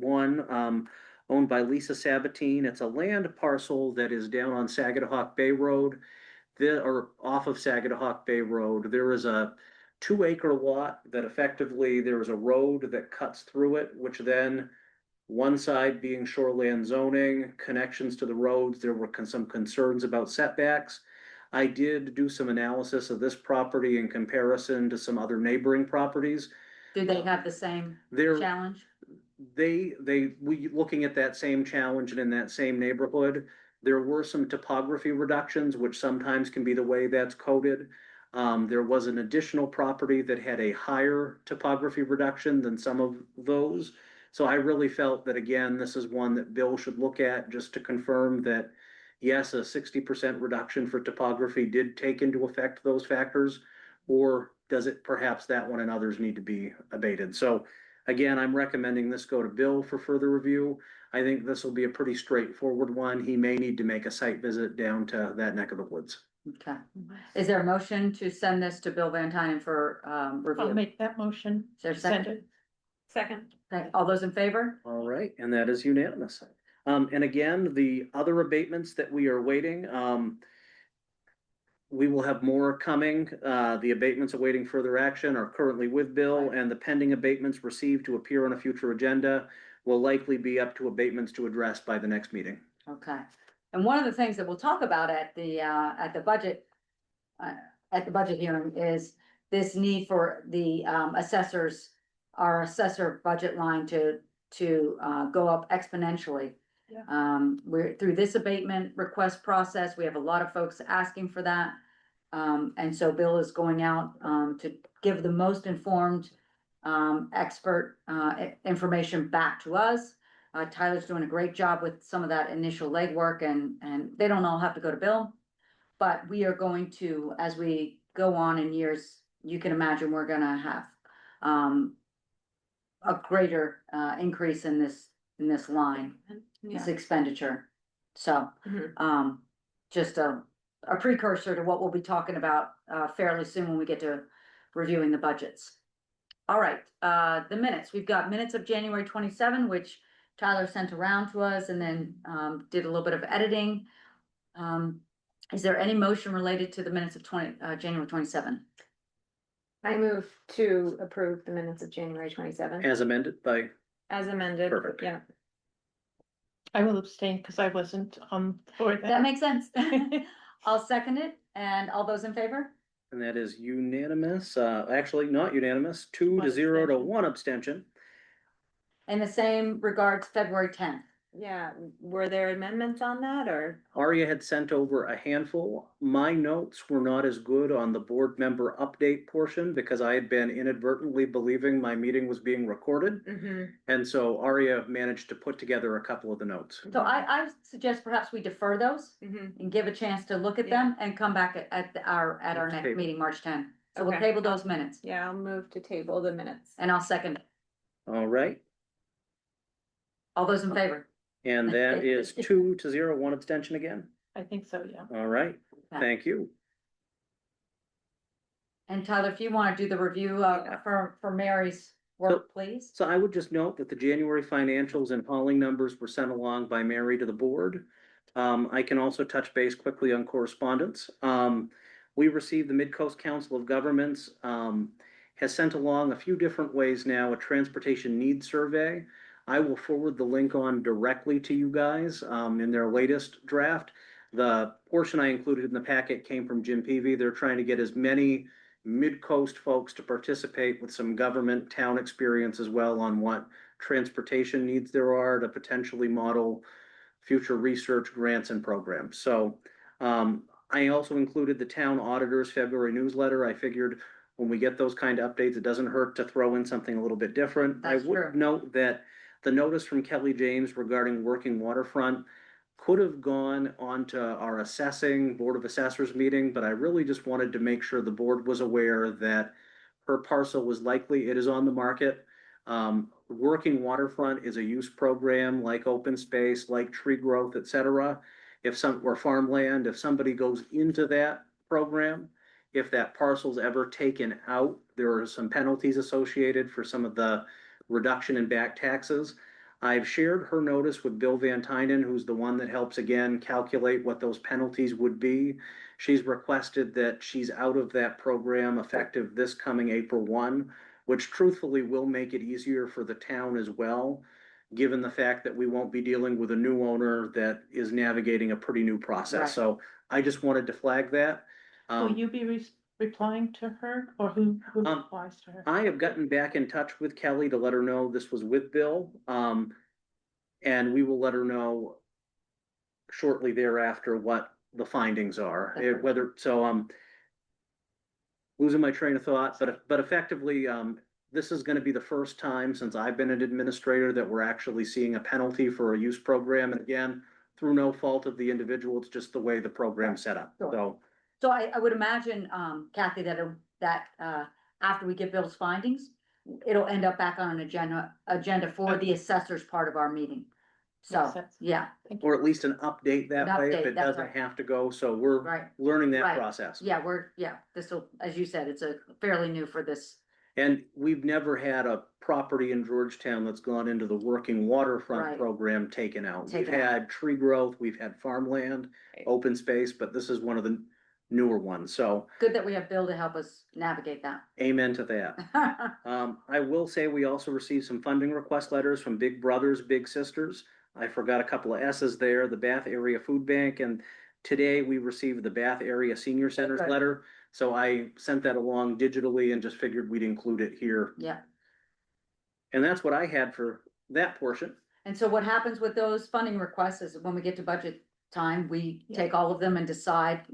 28-1, owned by Lisa Sabatine. It's a land parcel that is down on Sagadahoc Bay Road. Or off of Sagadahoc Bay Road. There is a 2 acre lot that effectively there was a road that cuts through it, which then one side being shoreland zoning, connections to the roads, there were some concerns about setbacks. I did do some analysis of this property in comparison to some other neighboring properties. Do they have the same They're, challenge? we, looking at that same challenge and in that same neighborhood, there were some topography reductions, which sometimes can be the way that's coded. There was an additional property that had a higher topography reduction than some of those. So I really felt that, again, this is one that Bill should look at just to confirm that, yes, a 60% reduction for topography did take into effect those factors, or does it perhaps that one and others need to be abated? So again, I'm recommending this go to Bill for further review. I think this will be a pretty straightforward one. He may need to make a site visit down to that neck of the woods. Okay. Is there a motion to send this to Bill Van Tynen for, I'll review? make that motion. Is there a Send second? it. Second. Okay, all those in favor? All right, and that is unanimous. And again, the other abatements that we are waiting, we will have more coming. The abatements awaiting further action are currently with Bill, and the pending abatements received to appear on a future agenda will likely be up to abatements to address by the next meeting. Okay. And one of the things that we'll talk about at the budget hearing is this need for the assessors, our assessor budget line to go up exponentially. Yeah. We're through this abatement request process. We have a lot of folks asking for that. And so Bill is going out to give the most informed expert information back to us. Tyler's doing a great job with some of that initial legwork, and they don't all have to go to Bill. But we are going to, as we go on in years, you can imagine we're gonna have a greater increase in this line, this expenditure. So, just a precursor to what we'll be talking about fairly soon when we get to reviewing the budgets. All right, the minutes. We've got minutes of January 27, which Tyler sent around to us and then did a little bit of editing. Is there any motion related to the minutes of January 27? I move to approve the minutes of January 27. As amended by, As amended. Perfect. Yeah. I will abstain because I wasn't for that. That makes sense. I'll second it. And all those in favor? and that is unanimous, actually not unanimous, 2-0 to 1 abstention. In the same regards, February 10th. Yeah, were there amendments on that or? Aria had sent over a handful. My notes were not as good on the board member update portion because I had been inadvertently believing my meeting was being recorded. And so Aria managed to put together a couple of the notes. So I suggest perhaps we defer those and give a chance to look at them and come back at our next Table. meeting, March 10th. So we'll Okay. table those minutes Yeah, I'll move to table the minutes. and I'll second it. All right, All those in favor? and that is 2-0, 1 abstention again. I think so, yeah. All right, thank you. And Tyler, if you want to do the review for Mary's work, please. So I would just note that the January financials and hauling numbers were sent along by Mary to the board. I can also touch base quickly on correspondence. We received the Mid-Coast Council of Governments, has sent along a few different ways now, a transportation needs survey. I will forward the link on directly to you guys, in their latest draft. The portion I included in the packet came from Jim Peavy. They're trying to get as many mid-coast folks to participate with some government town experience as well on what transportation needs there are to potentially model future research grants and programs. So I also included the town auditor's February newsletter. I figured when we get those kind of updates, it doesn't hurt to throw in something a little bit different. That's I would true. note that the notice from Kelly James regarding working waterfront could have gone onto our assessing Board of Assessors meeting, but I really just wanted to make sure the board was aware that her parcel was likely, it is on the market. Working waterfront is a use program like open space, like tree growth, et cetera. Or farmland, if somebody goes into that program, if that parcel's ever taken out, there are some penalties associated for some of the reduction in back taxes. I've shared her notice with Bill Van Tynen, who's the one that helps again calculate what those penalties would be. She's requested that she's out of that program effective this coming April 1, which truthfully will make it easier for the town as well, given the fact that we won't be dealing with a new owner that is navigating a pretty new Right. process. So I just wanted to flag that. Will you be replying to her, or who replies to her? I have gotten back in touch with Kelly to let her know this was with Bill. And we will let her know shortly thereafter what the findings are, whether, so, losing my train of thought, but effectively, this is gonna be the first time since I've been an administrator that we're actually seeing a penalty for a use program. And again, through no fault of the individual, it's just the way the program's set up, Sure. so. So I would imagine, Kathy, that after we get Bill's findings, it'll end up back on an agenda for the assessors part of our meeting. So, Makes sense. yeah, Or at least an update that An way, update, if it that's doesn't right. have to go, so we're right. learning that Right. process. Yeah, this will, as you said, it's a fairly new for this. And we've never had a property in Georgetown that's gone into the working waterfront Right. program taken out. We've Taken out. had tree growth, we've had farmland, open space, but this is one of the newer ones, so Good that we have Bill to help us navigate that. amen to that. I will say we also received some funding request letters from Big Brothers Big Sisters. I forgot a couple of S's there, the Bath Area Food Bank, and today we received the Bath Area Senior Centers Good. letter. So I sent that along digitally and just figured we'd include it here. Yeah. And that's what I had for that portion. And so what happens with those funding requests is when we get to budget time, we take all of them and decide,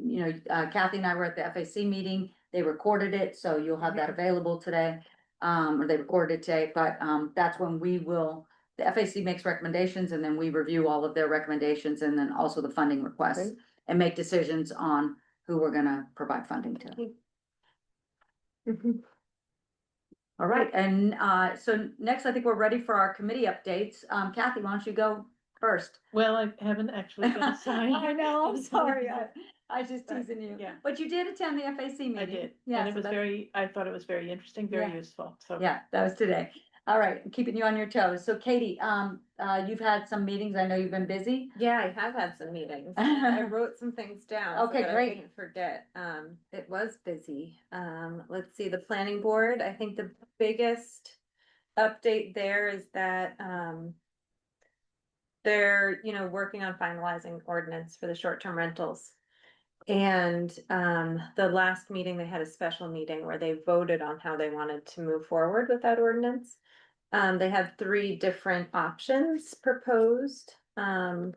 Kathy and I were at the FAC meeting, they recorded it, so you'll have that available today. Or they recorded it today, but, that's when the FAC makes recommendations and then we review all of their recommendations and then also the funding requests Okay. and make decisions on who we're gonna provide funding to. All right, and, so next, I think we're ready for our committee updates. Kathy, why don't you go first? Well, I haven't actually been assigned. I know, I'm sorry. I was just But, teasing you. yeah. But you did attend the FAC meeting. I did, Yeah, and it so was that- I thought it was very interesting, very Yeah. useful, so. Yeah, that was today. All right, keeping you on your toes. So Katie, you've had some meetings. I know you've been busy. Yeah, I have had some meetings. I wrote some things down. so Okay, that I great. wouldn't forget. It was busy. Let's see, the planning board, I think the biggest update there is that, they're, working on finalizing ordinance for the short-term rentals. And, the last meeting, they had a special meeting where they voted on how they wanted to move forward with that ordinance. They had 3 different options proposed, and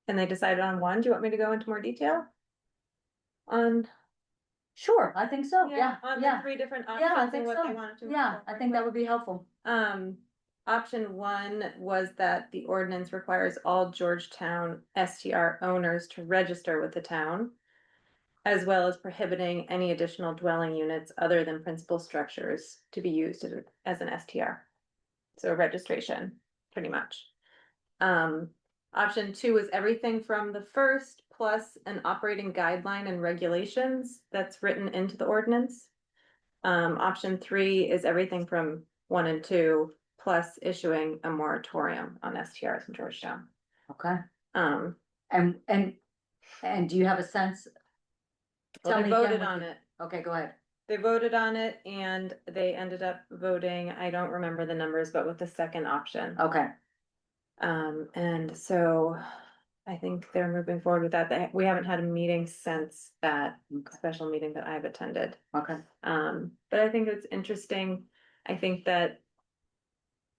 they decided on one. Do you want me to go into more detail? On, Sure, I think so. Yeah, on the yeah. 3 different Yeah, I options and think what so. they wanted to. move Yeah, I forward think that with. would be helpful. Option 1 was that the ordinance requires all Georgetown STR owners to register with the town, as well as prohibiting any additional dwelling units other than principal structures to be used as an STR. So registration, pretty much. Option 2 is everything from the first plus an operating guideline and regulations that's written into the ordinance. Option 3 is everything from 1 and 2 plus issuing a moratorium on STRs in Georgetown. Okay. Um, And do you have a sense? well, Tell they me again voted what on you- it. Okay, go ahead. They voted on it and they ended up voting, I don't remember the numbers, but with the second option. Okay, And so I think they're moving forward with that. We haven't had a meeting since that Okay. special meeting that I've attended. okay. But I think it's interesting. I think that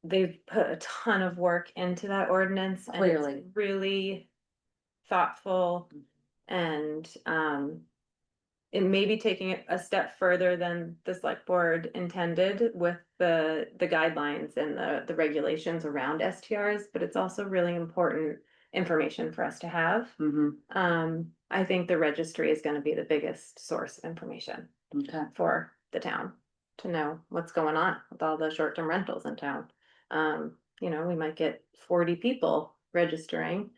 they've put a ton of work into that ordinance. and it's Clearly. really thoughtful and, it may be taking it a step further than the select board intended with the guidelines and the regulations around STRs, but it's also really important information for us to have. Mm-hmm. I think the registry is gonna be the biggest source of information Okay. for the town to know what's going on with all the short-term rentals in town. We might get 40 people registering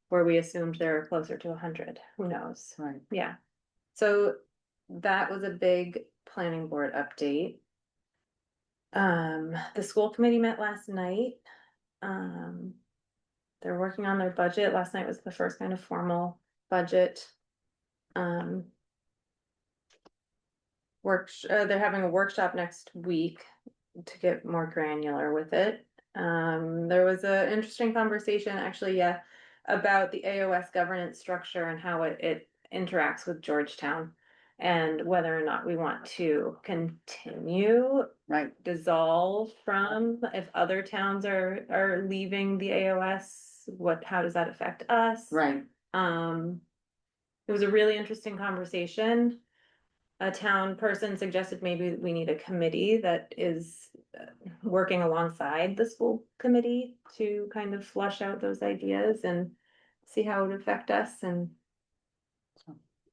where we assumed there were closer to 100. Who knows? Right. Yeah. So that was a big planning board update. The school committee met last night. They're working on their budget. Last night was the first kind of formal budget. Um. They're having a workshop next week to get more granular with it. There was an interesting conversation actually, yeah, about the AOS governance structure and how it interacts with Georgetown. And whether or not we want to continue, Right, dissolve from, if other towns are leaving the AOS, how does that affect us? right. It was a really interesting conversation. A town person suggested maybe we need a committee that is working alongside the school committee to kind of flush out those ideas and see how it would affect us and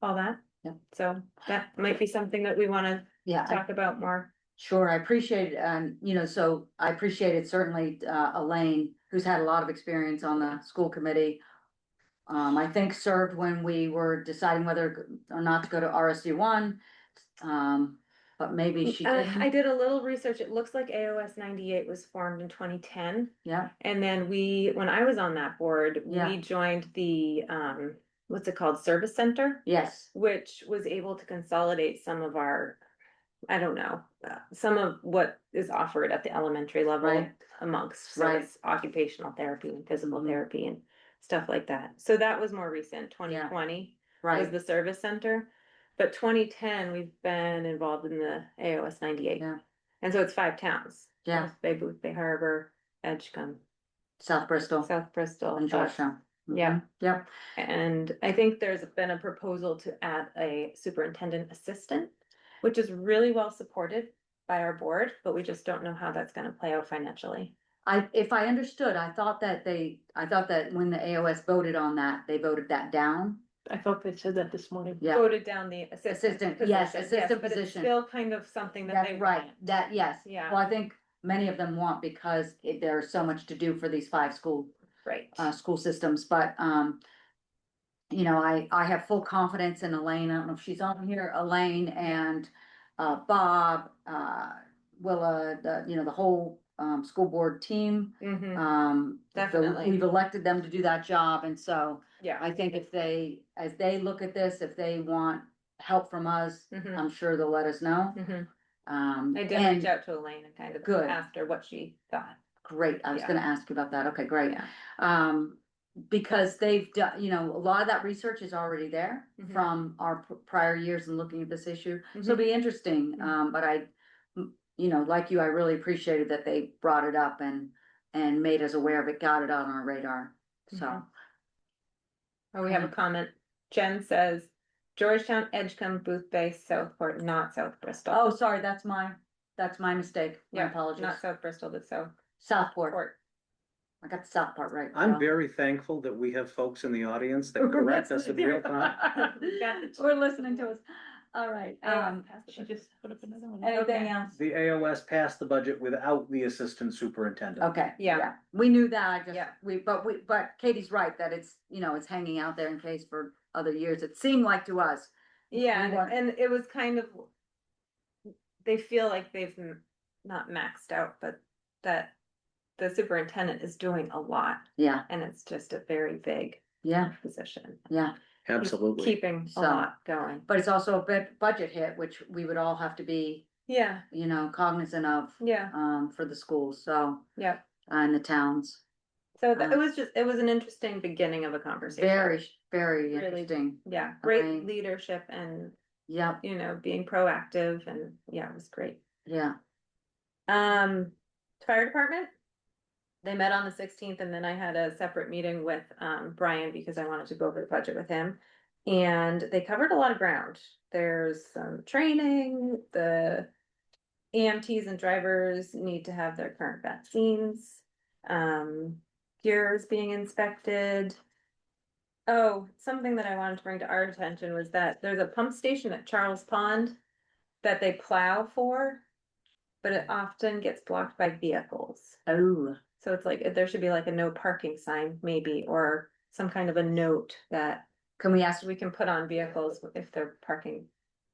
all that. Yeah. So that might be something that we want to Yeah, talk about more. sure, I appreciate it, so I appreciated certainly, Elaine, who's had a lot of experience on the school committee. I think served when we were deciding whether or not to go to RSU one. But maybe she I didn't, did a little research. It looks like AOS 98 was formed in 2010. yeah, And then when I was on that board, Yeah. we joined the, what's it called, Service Center, yes, which was able to consolidate some of our, I don't know, some of what is offered at the elementary level Right. amongst, so Right. it's occupational therapy and physical Mhm. therapy and stuff like that. So that was more recent, 2020 was right, the Service Center. But 2010, we've been involved in the AOS 98. Yeah. And so it's 5 towns. Yeah. North Bay, Booth Bay Harbor, Edgecombe, South Bristol South Bristol. and Georgetown. Yeah. Yep, And I think there's been a proposal to add a superintendent assistant, which is really well supported by our board, but we just don't know how that's gonna play out financially. if I understood, I thought that when the AOS voted on that, they voted that down. I thought they said that this morning. Yeah, Voted down the assistant Yes, position, assistant but it's position. still kind of something that That's they right, want. that, yes. Yeah. Well, I think many of them want because there's so much to do for these 5 Right. school systems, but, I have full confidence in Elaine. I don't know if she's on here, Elaine and, Bob, Willa, the whole, school board team. Definitely. We've elected them to do that job, and so Yeah. I think as they look at this, if they want help from us, Mhm. I'm sure they'll let us know. Mhm. I I did reach out to Elaine and kind of Good. asked her what she thought. Great, I was Yeah. gonna ask you about that, okay, great. Yeah. Because they've done, a lot of that research is already there Mhm. from our prior years and looking at this issue. So Mhm. it'll be interesting, but like you, I really appreciated that they brought it up and made us aware of it, got it on our radar, so. Mhm. Oh, we have a comment. Jen says Georgetown, Edgecombe, Booth Bay, Southport, not South Bristol. Oh, sorry, that's my mistake, my Yeah, apologies. not South Bristol, but Southport, Southport. I got the South part right. I'm Well, very thankful that we have folks in the audience that correct us in real time. We're listening to us, all right, She just put up another one. anything Okay. else? The AOS passed the budget without the assistant superintendent. Okay, Yeah. yeah, we knew that, Yeah. but Katie's right, that it's, it's hanging out there in case for other years, it seemed like to us. Yeah, We want- and it was kind of, they feel like they've not maxed out, but that the superintendent is doing a lot Yeah, and it's just a very big yeah, position. yeah, Absolutely. Keeping a So- lot going. but it's also a budget hit, which we would all have to be, Yeah, cognizant of, yeah, for the schools, so, yeah. and the towns. So Uh, it was an interesting beginning of a conversation. Very, very Really. interesting, Yeah, great Okay. leadership and, yep, being proactive and yeah, it was great. yeah, Fire department. They met on the 16th and then I had a separate meeting with Brian because I wanted to go over the budget with him. And they covered a lot of ground. There's some training, the EMTs and drivers need to have their current vaccines. Gear is being inspected. Oh, something that I wanted to bring to our attention was that there's a pump station at Charles Pond that they plow for, but it often gets blocked by vehicles. oh, So it's like, there should be like a no parking sign maybe, or some kind of a note that can we ask, we can put on vehicles if they're parking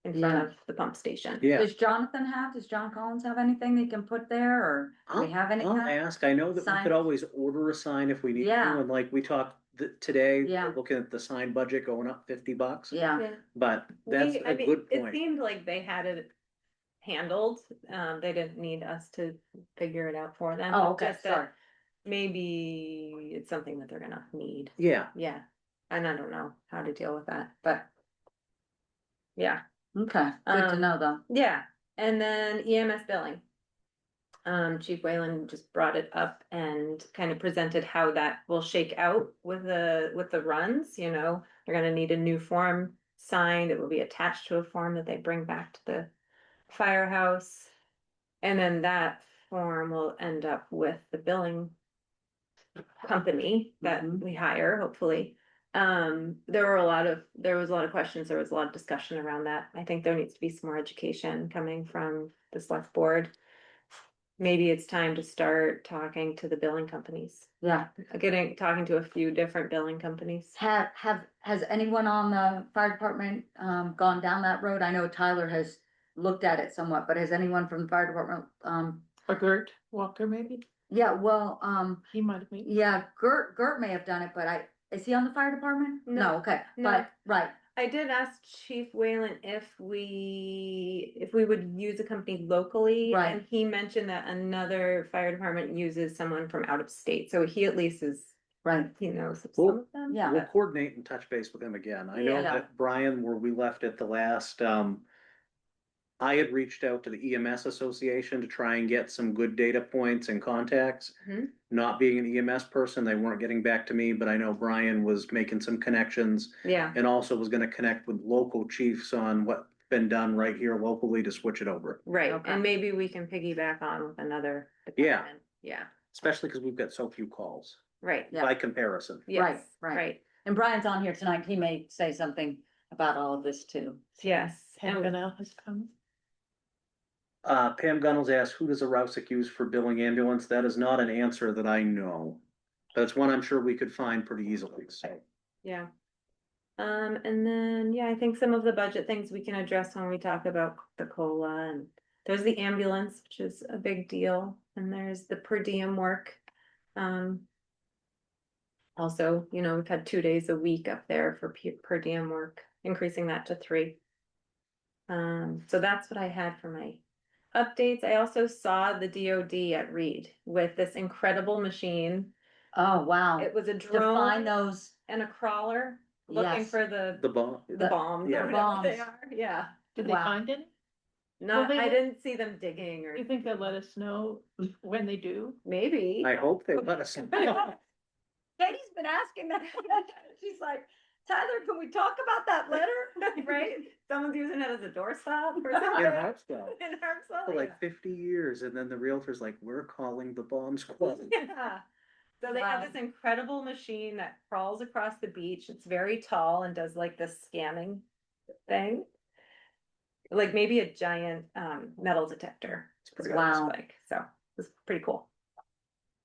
in front Yeah. of the pump station. Yeah, Does Jonathan does John Collins have anything they can Yeah. does John Collins have anything they can put there, or do we have any I'll kind? ask, I know that we sign? could always order a sign if we need to, Yeah. and like we talked today, Yeah. looking at the sign budget going up $50. Yeah, But that's a good It point. seemed like they had it handled, they didn't need us to figure it out for them. oh, okay, Just that sorry, maybe it's something that they're gonna need, Yeah, yeah, and I don't know how to deal with that, but. Yeah, okay, good to Um, know though. yeah, and then EMS billing. Chief Whalen just brought it up and kind of presented how that will shake out with the runs, you know. They're gonna need a new form signed, it will be attached to a form that they bring back to the firehouse. And then that form will end up with the billing company that Mhm. we hire, hopefully. There was a lot of questions, there was a lot of discussion around that. I think there needs to be some more education coming from the select board. Maybe it's time to start talking to the billing companies, Yeah, talking to a few different billing companies. has anyone on the fire department, gone down that road? I know Tyler has looked at it somewhat, but has anyone from the fire department, A Gert Walker, maybe? yeah, well, He might have made. yeah, Gert may have done it, but is he on the fire department? No. No, okay, No. but, right, I did ask Chief Whalen if we would use a company locally. Right. And he mentioned that another fire department uses someone from out of state, so he at least right, he knows of Well, some of them. yeah. we'll coordinate and touch base with him again. I know Yeah. that Brian, where we left it the last, I had reached out to the EMS Association to try and get some good data points and contacts. Mhm. Not being an EMS person, they weren't getting back to me, but I know Brian was making some connections Yeah, and also was gonna connect with local chiefs on what's been done right here locally to switch it over. right, Okay. and maybe we can piggyback on with another Yeah. department. Yeah, Especially because we've got so few calls right, Yeah. by comparison. yes, right. right, And Brian's on here tonight, he may say something about all of this too. yes. Pam And Gunnell has come. Pam Gunnels asked, who does a Rousick use for billing ambulance? That is not an answer that I know. But it's one I'm sure we could find pretty easily, so. yeah. And then, yeah, I think some of the budget things we can address when we talk about the COLA, and there's the ambulance, which is a big deal, and there's the per diem work. Also, you know, we've had 2 days a week up there for per diem work, increasing that to 3. So that's what I had for my updates. I also saw the DoD at Reed with this incredible machine. Oh, wow, It was a to find drone those, and a crawler looking yes, for the The bomb. bombs, yeah. or whatever they bombs. are, yeah. Did they Wow. find any? Not, they I will- didn't see them digging or Do you think they'll let us know when they do? maybe. I hope they let us. Katie's been asking that, she's like, Tyler, can we talk about that letter? Right? Someone's using it as a doorstop or In something. Hartsville In Hartsville, for like yeah. 50 years, and then the realtor's like, we're calling the bomb squad. Yeah. So they have Wow. this incredible machine that crawls across the beach. It's very tall and does like this scanning thing. Like maybe a giant metal detector. It's pretty is what it looks Wow. like. So it's pretty cool.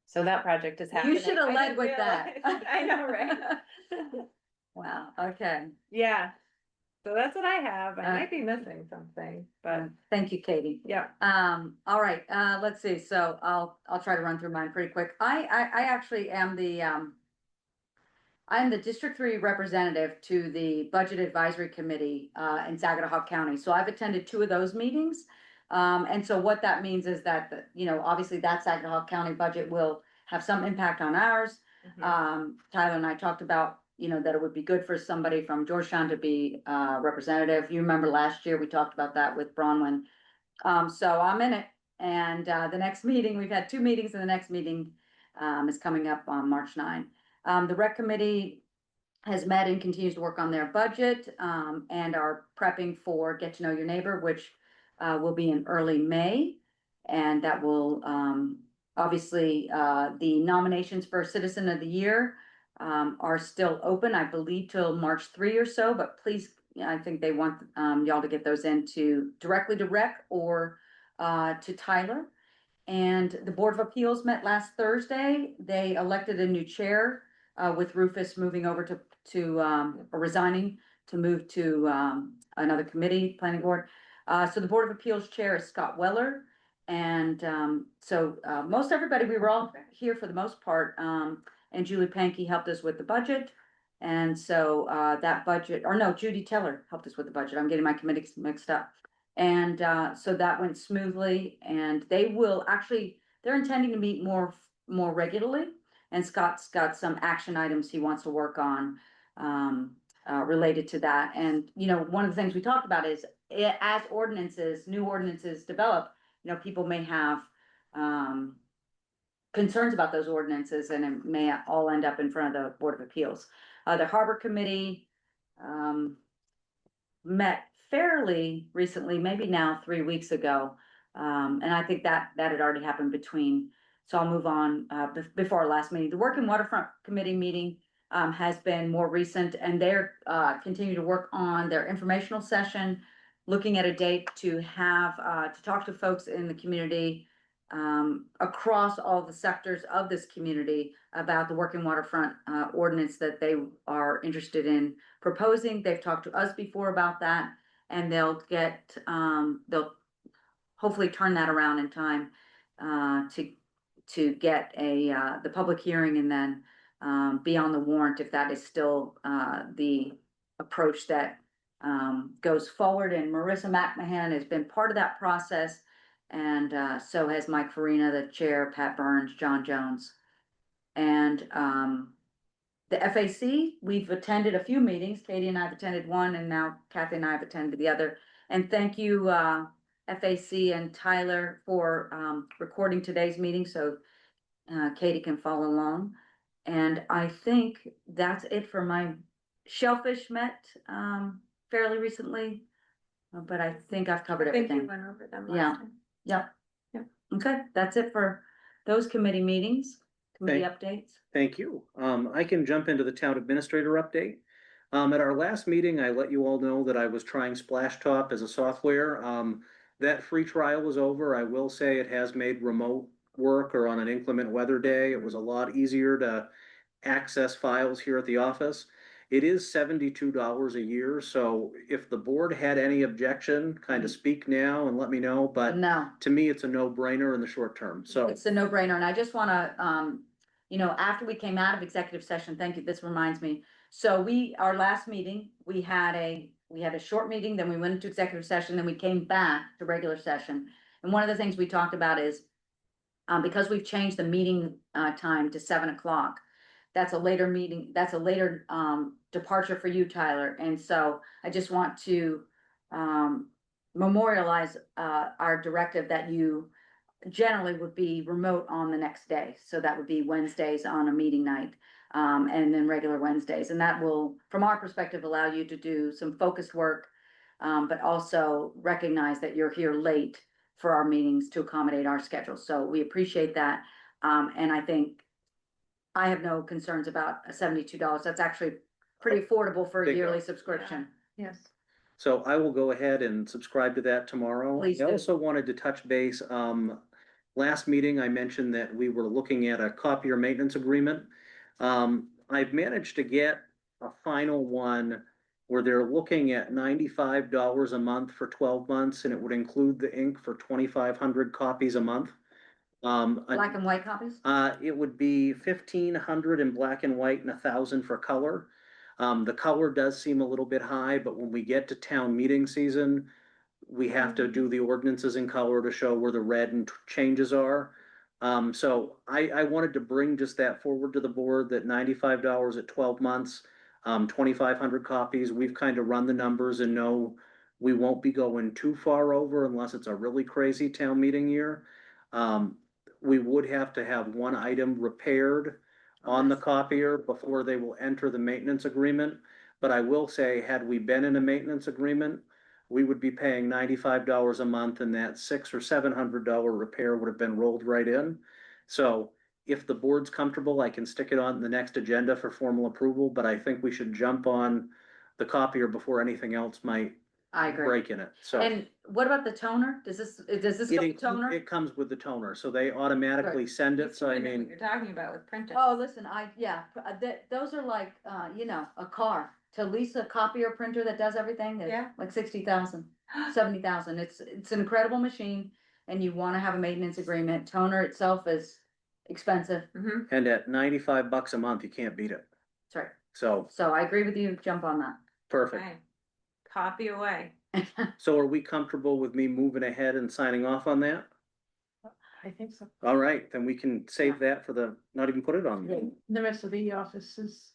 So that project is You happening. should have I led didn't with that. realize- I know, right? Wow, okay. Yeah. So that's what I have. I Uh, might be missing something, but Thank you, Katie. yeah. All right, let's see, so I'll try to run through mine pretty quick. I actually am I'm the District 3 representative to the Budget Advisory Committee, in Saginaw County, so I've attended 2 of those meetings. And so what that means is that, you know, obviously that Saginaw County budget will have some impact on ours. Tyler and I talked about, you know, that it would be good for somebody from Georgetown to be representative. You remember last year, we talked about that with Bronwyn. So I'm in it, and the next meeting, we've had 2 meetings, and the next meeting is coming up on March 9. The rec committee has met and continues to work on their budget, and are prepping for Get to Know Your Neighbor, which will be in early May. And that will, obviously, the nominations for Citizen of the Year are still open, I believe, till March 3 or so, but please, I think they want y'all to get those into directly to rec or to Tyler. And the Board of Appeals met last Thursday. They elected a new chair with Rufus moving over to or resigning to move to, another committee, planning board. So the Board of Appeals Chair is Scott Weller. And, most everybody, we were all here for the most part, and Julie Pankey helped us with the budget. And so, that budget, or no, Judy Teller helped us with the budget. I'm getting my committees mixed up. And, so that went smoothly, and they will actually, they're intending to meet more regularly. And Scott's got some action items he wants to work on, related to that. And, one of the things we talked about is, as new ordinances develop, people may have, concerns about those ordinances, and it may all end up in front of the Board of Appeals. The Harbor Committee, met fairly recently, maybe now 3 weeks ago. And I think that had already happened between, so I'll move on, before our last meeting. The Working Waterfront Committee meeting, has been more recent, and they're, continue to work on their informational session, looking at a date to have, to talk to folks in the community, across all the sectors of this community about the Working Waterfront, ordinance that they are interested in proposing. They've talked to us before about that, and they'll hopefully turn that around in time, to get the public hearing, and then, be on the warrant if that is still, the approach that, goes forward. And Marissa McMahon has been part of that process. And, so has Mike Farina, the chair, Pat Burns, John Jones. And, the FAC, we've attended a few meetings. Katie and I have attended one, and now Kathy and I have attended the other. And thank you, FAC and Tyler, for, recording today's meeting, so, Katie can follow along. And I think that's it for my Shellfish met, fairly recently. But I think I've covered I think you everything. went over them Yeah. last time. Yep. Yep. Okay, that's it for those committee meetings, committee updates. Thank you. I can jump into the town administrator update. At our last meeting, I let you all know that I was trying Splashtop as a software. That free trial was over. I will say it has made remote work or on an inclement weather day, it was a lot easier to access files here at the office. It is $72 a year, so if the board had any objection, kind of speak now and let me know, but No, to me, it's a no-brainer in the short term, so. it's a no-brainer, and I just wanna, after we came out of executive session, thank you, this reminds me. So our last meeting, we had a short meeting, then we went into executive session, then we came back to regular session. And one of the things we talked about is, because we've changed the meeting, time to 7:00, that's a later meeting, that's a later, departure for you, Tyler. And so I just want to, memorialize, our directive that you generally would be remote on the next day. So that would be Wednesdays on a meeting night, and then regular Wednesdays. And that will, from our perspective, allow you to do some focused work, but also recognize that you're here late for our meetings to accommodate our schedule. So we appreciate that. And I think I have no concerns about $72. That's actually pretty affordable for a Big yearly help. subscription. Yes. So I will go ahead and subscribe to that tomorrow. Please I do. also wanted to touch base, last meeting, I mentioned that we were looking at a copier maintenance agreement. I've managed to get a final one where they're looking at $95 a month for 12 months, and it would include the ink for 2,500 copies a month. Black and white copies? It would be 1,500 in black and white and 1,000 for color. The color does seem a little bit high, but when we get to town meeting season, we have to do the ordinances in color to show where the red and changes are. So I wanted to bring just that forward to the board, that $95 at 12 months, 2,500 copies. We've kind of run the numbers and know we won't be going too far over unless it's a really crazy town meeting year. We would have to have one item repaired on the copier before they will enter the maintenance agreement. But I will say, had we been in a maintenance agreement, we would be paying $95 a month, and that $600 or $700 repair would have been rolled right in. So if the board's comfortable, I can stick it on the next agenda for formal approval, but I think we should jump on the copier before anything else might I agree. break in it, so. And what about the toner? Does this go with toner? It comes with the toner, so they automatically send it, so I What mean, you're talking about with printing. Oh, listen, those are like, a car. To lease a copier printer that does everything, it's Yeah. like 60,000, 70,000. It's an incredible machine and you wanna have a maintenance agreement. Toner itself is expensive. Mm-hmm. and at $95 a month, you can't beat it, That's right. so, So I agree with you, jump on that. perfect. Okay. Copy away. So are we comfortable with me moving ahead and signing off on that? I think so. All right, then we can save that for not even put it on. The rest of the offices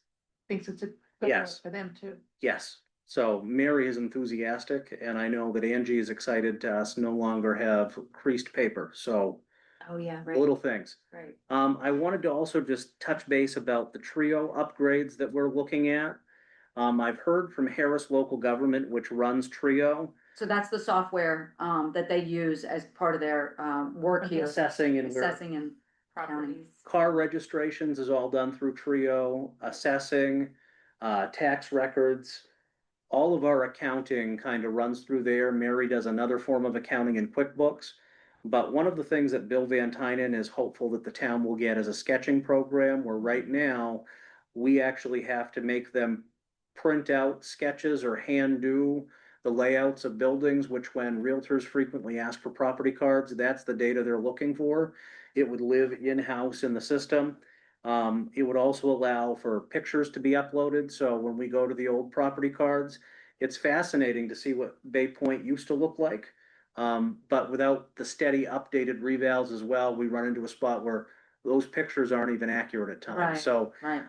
thinks it's a good one Yes. for them too. Yes, so Mary is enthusiastic, and I know that Angie is excited to us no longer have creased paper, so Oh, yeah, little things. right. I wanted to also just touch base about the Trio upgrades that we're looking at. I've heard from Harris Local Government, which runs Trio, So that's the software, that they use as part of their, work here, assessing and assessing and Properties. car registrations is all done through Trio, assessing, tax records. All of our accounting kind of runs through there. Mary does another form of accounting in QuickBooks. But one of the things that Bill Van Tynen is hopeful that the town will get is a sketching program where right now we actually have to make them print out sketches or hand do the layouts of buildings, which when realtors frequently ask for property cards, that's the data they're looking for. It would live in-house in the system. It would also allow for pictures to be uploaded, so when we go to the old property cards, it's fascinating to see what Bay Point used to look like. But without the steady updated revals as well, we run into a spot where those pictures aren't even accurate at Right. times, so. right.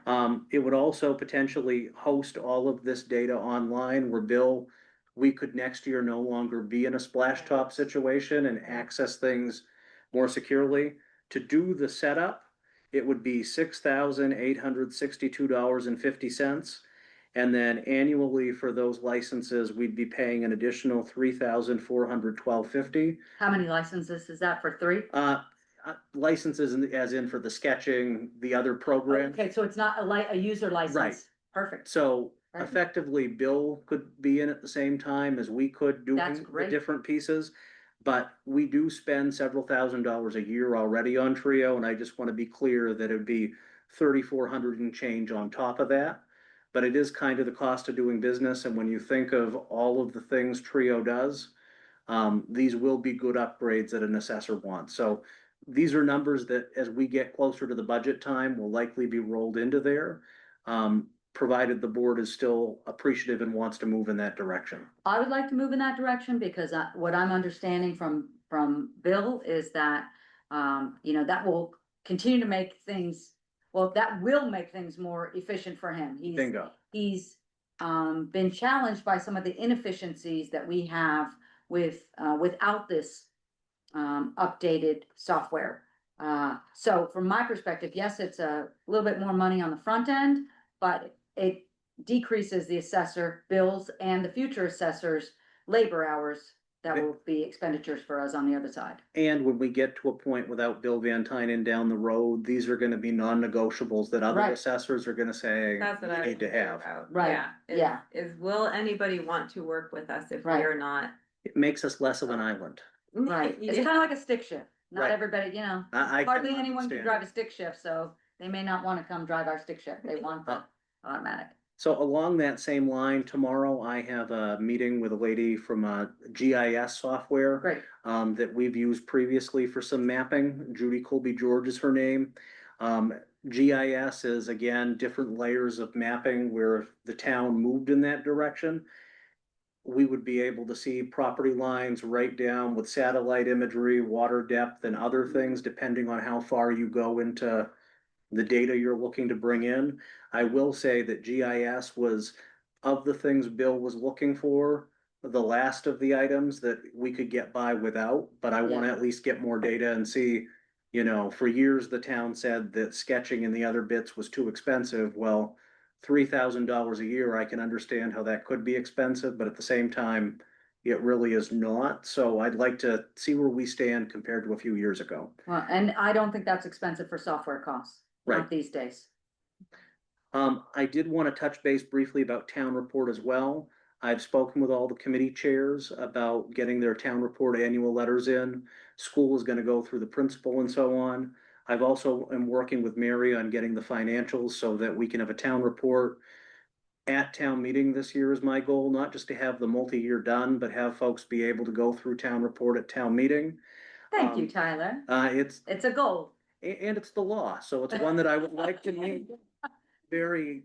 It would also potentially host all of this data online where Bill, we could next year no longer be in a splash top situation and access things more securely. To do the setup, it would be $6,862.50. And then annually for those licenses, we'd be paying an additional $3,412.50. How many licenses is that for 3? Licenses as in for the sketching, the other programs. Okay, so it's not a user license. Right. Perfect. So Right. effectively, Bill could be in at the same time as we could That's doing the great. different pieces. But we do spend several $1,000s a year already on Trio, and I just want to be clear that it'd be 3,400 and change on top of that. But it is kind of the cost of doing business, and when you think of all of the things Trio does, these will be good upgrades that an assessor wants. So these are numbers that, as we get closer to the budget time, will likely be rolled into there. Provided the board is still appreciative and wants to move in that direction. I would like to move in that direction because what I'm understanding from Bill is that, that will continue to make things, that will make things more efficient for him. Bingo. He's been challenged by some of the inefficiencies that we have without this updated software. So from my perspective, yes, it's a little bit more money on the front end, but it decreases the assessor bills and the future assessors' labor hours that will be expenditures for us on the other side. And when we get to a point without Bill Van Tynen down the road, these are gonna be non-negotiables that other Right. assessors are gonna say, That's what I you was need to thinking have. about. Right, Yeah. yeah. Is will anybody want to work with us if Right. we're not? It makes us less of an island. Right, it's kind of like a stick shift. Not Right. everybody, I hardly can anyone can understand. drive a stick shift, so they may not want to come drive our stick shift. They want the automatic. So along that same line, tomorrow I have a meeting with a lady from GIS software. Great. That we've used previously for some mapping. Judy Colby George is her name. GIS is again, different layers of mapping where if the town moved in that direction, we would be able to see property lines right down with satellite imagery, water depth and other things, depending on how far you go into the data you're looking to bring in. I will say that GIS was, of the things Bill was looking for, the last of the items that we could get by without, but I want to at least get more data and see, for years, the town said that sketching and the other bits was too expensive. Well, $3,000 a year, I can understand how that could be expensive, but at the same time, it really is not. So I'd like to see where we stand compared to a few years ago. Well, and I don't think that's expensive for software costs. Right. Not these days. I did want to touch base briefly about town report as well. I've spoken with all the committee chairs about getting their town report annual letters in. School is gonna go through the principal and so on. I've also am working with Mary on getting the financials so that we can have a town report at town meeting this year is my goal, not just to have the multi-year done, but have folks be able to go through town report at town meeting. Thank you, Tyler. It's a goal. and it's the law, so it's one that I would like to make very,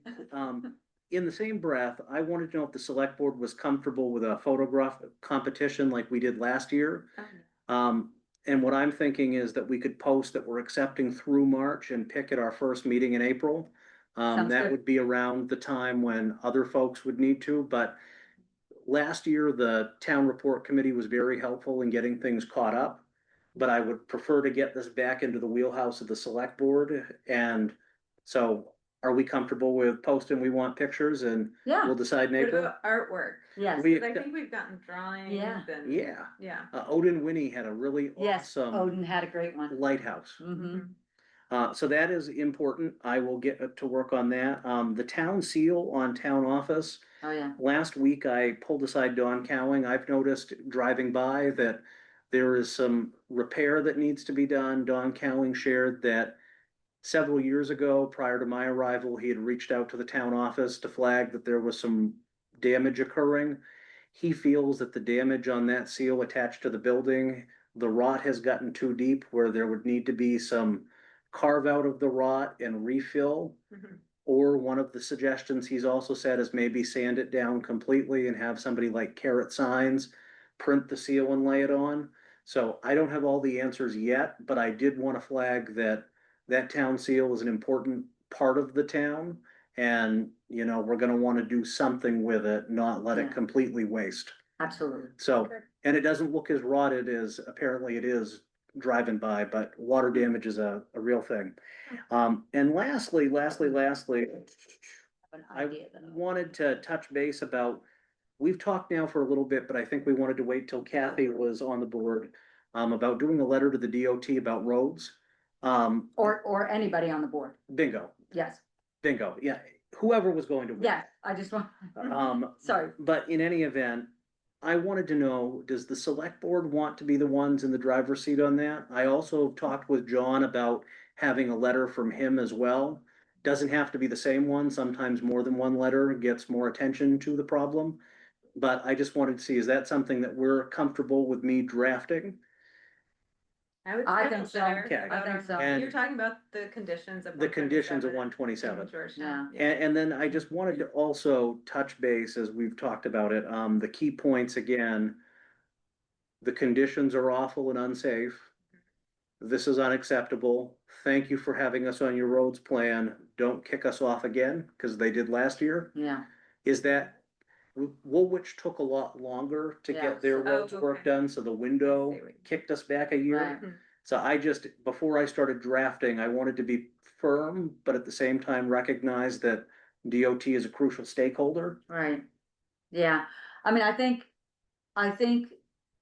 in the same breath, I wanted to know if the select board was comfortable with a photograph competition like we did last year. And what I'm thinking is that we could post that we're accepting through March and pick at our first meeting in April. Sounds That good. would be around the time when other folks would need to, but last year, the town report committee was very helpful in getting things caught up. But I would prefer to get this back into the wheelhouse of the select board, and so are we comfortable with posting we want pictures and Yeah, we'll decide in What April? about artwork? yes, We- 'Cause I think we've gotten drawings Yeah. and. Yeah, Yeah. Odin Winnie had a really yes, awesome Odin had a great one. lighthouse. Hmm. So that is important. I will get to work on that. The town seal on town office. Oh, yeah. Last week, I pulled aside Don Cowing. I've noticed driving by that there is some repair that needs to be done. Don Cowing shared that several years ago, prior to my arrival, he had reached out to the town office to flag that there was some damage occurring. He feels that the damage on that seal attached to the building, the rot has gotten too deep where there would need to be some carve out of the rot and refill. Mhm. Or one of the suggestions he's also said is maybe sand it down completely and have somebody like Carrot Signs print the seal and lay it on. So I don't have all the answers yet, but I did want to flag that that town seal is an important part of the town. And, you know, we're gonna want to do something with it, not let Yeah. it completely waste. Absolutely. So, Okay. and it doesn't look as rotted as apparently it is driving by, but water damage is a real thing. And lastly, An I idea that I- wanted to touch base about, we've talked now for a little bit, but I think we wanted to wait till Kathy was on the board, about doing a letter to the DOT about roads. Or anybody on the board. Bingo, Yes, yeah, whoever was going to win. yes, I just want, sorry. But in any event, I wanted to know, does the select board want to be the ones in the driver's seat on that? I also talked with John about having a letter from him as well. Doesn't have to be the same one, sometimes more than one letter gets more attention to the problem. But I just wanted to see, is that something that we're comfortable with me drafting? I feel think so. better Okay. about I think so. And- You're talking about the conditions of. The conditions of 127 127. in Georgetown. And then I just wanted to also touch base, as we've talked about it, the key points again. The conditions are awful and unsafe. This is unacceptable. Thank you for having us on your roads plan. Don't kick us off again, because they did last year. Yeah, Is that, Woolwich took a lot longer to Yeah. get their Oh, roads work okay. done, so the window I see what you- kicked us back a year. right. So I just, before I started drafting, I wanted to be firm, but at the same time recognize that DOT is a crucial stakeholder. Right. Yeah, I mean, I think,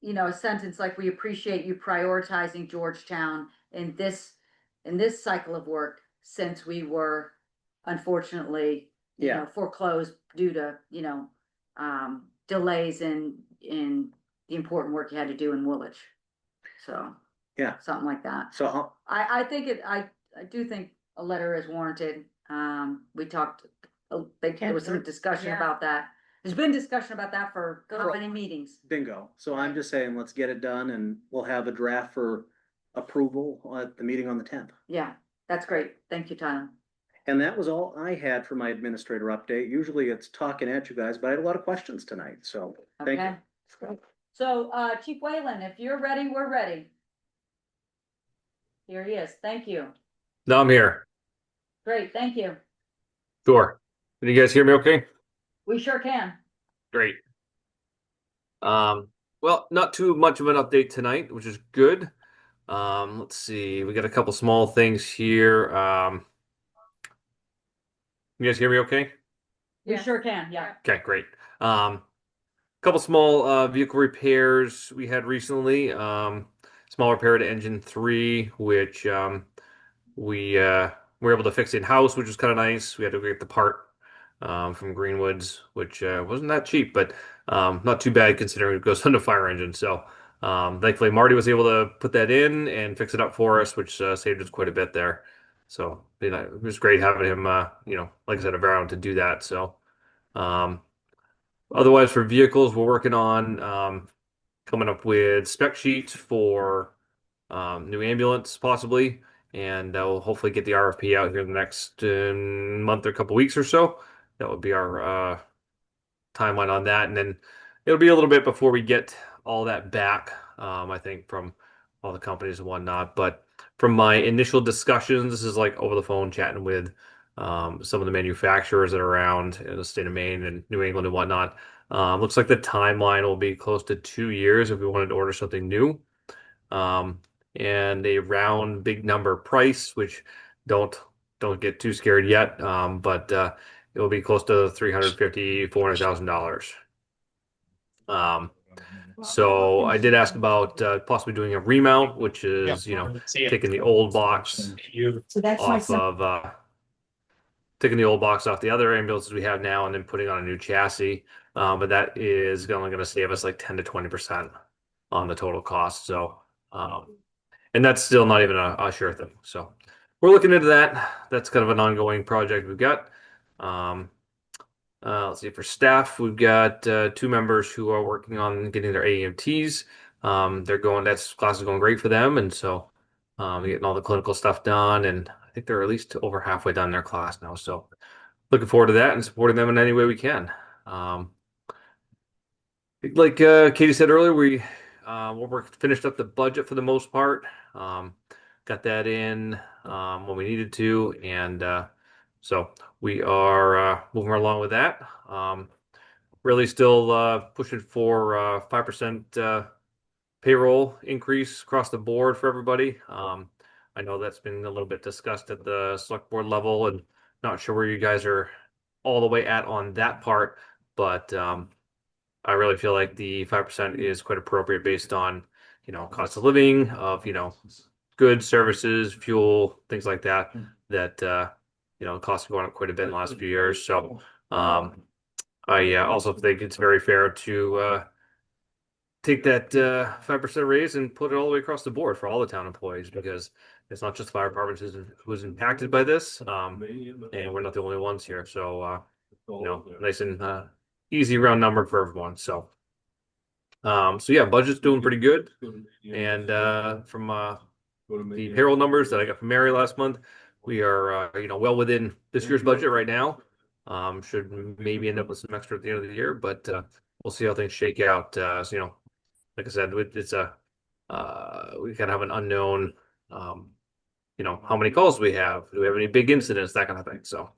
you know, a sentence like, we appreciate you prioritizing Georgetown in this cycle of work, since we were unfortunately, you Yeah. know, foreclosed due to, you know, delays in the important work you had to do in Woolwich. So. Yeah. Something like that. So I think I do think a letter is warranted. We talked, there was some discussion Yeah. about that. There's been discussion about that for how Go. many meetings? bingo. So I'm just saying, let's get it done and we'll have a draft for approval at the meeting on the 10th. Yeah, that's great. Thank you, Tyler. And that was all I had for my administrator update. Usually it's talking at you guys, but I had a lot of questions tonight, so thank you. Okay. So, Chief Whalen, if you're ready, we're ready. Here he is. Thank you. No, I'm here. Great, thank you. Sure. Can you guys hear me okay? We sure can. Great. Well, not too much of an update tonight, which is good. Let's see. We got a couple small things here. You guys hear me okay? We Yes. sure can, yeah. Okay, great. Couple small vehicle repairs we had recently. Small repair to engine 3, which we were able to fix in-house, which was kind of nice. We had to go get the part from Greenwoods, which wasn't that cheap, but not too bad considering it goes on the fire engine. So thankfully Marty was able to put that in and fix it up for us, which saved us quite a bit there. So it was great having him, like I said, around to do that. So otherwise for vehicles, we're working on coming up with spec sheets for new ambulance possibly, and we'll hopefully get the RFP out here in the next month or couple weeks or so. That would be our timeline on that, and then it'll be a little bit before we get all that back. I think from all the companies and whatnot. But from my initial discussions, this is like over the phone chatting with some of the manufacturers that are around in the state of Maine and New England and whatnot. Looks like the timeline will be close to 2 years if we wanted to order something new. And a round big number price, which don't get too scared yet. But it will be close to $350,000-$400,000. So I did ask about possibly doing a remount, which is taking the old box off of taking the old box off the other ambulances we have now and then putting on a new chassis. But that is only going to save us like 10 to 20% on the total cost. So and that's still not even a sure thing. So we're looking into that. That's kind of an ongoing project we've got. Let's see, for staff, we've got 2 members who are working on getting their AEMTs. That's class is going great for them. And so getting all the clinical stuff done. And I think they're at least over halfway done their class now. So looking forward to that and supporting them in any way we can. Like Katie said earlier, we're finished up the budget for the most part. Got that in when we needed to, and so we are moving along with that. Really still pushing for 5% payroll increase across the board for everybody. I know that's been a little bit discussed at the select board level, and not sure where you guys are all the way at on that part, but I really feel like the 5% is quite appropriate based on, cost of living of, goods, services, fuel, things like that, costs have gone up quite a bit in the last few years. So I also think it's very fair to take that 5% raise and put it all the way across the board for all the town employees, because it's not just the fire department who's impacted by this, and we're not the only ones here. So, nice and easy round number for everyone. So, yeah, budget's doing pretty good. And from the payroll numbers that I got from Mary last month, we are well within this year's budget right now. Should maybe end up with some extra at the end of the year, but we'll see how things shake out. Like I said, it's we kind of have an unknown. How many calls we have? Do we have any big incidents? That kind of thing. So,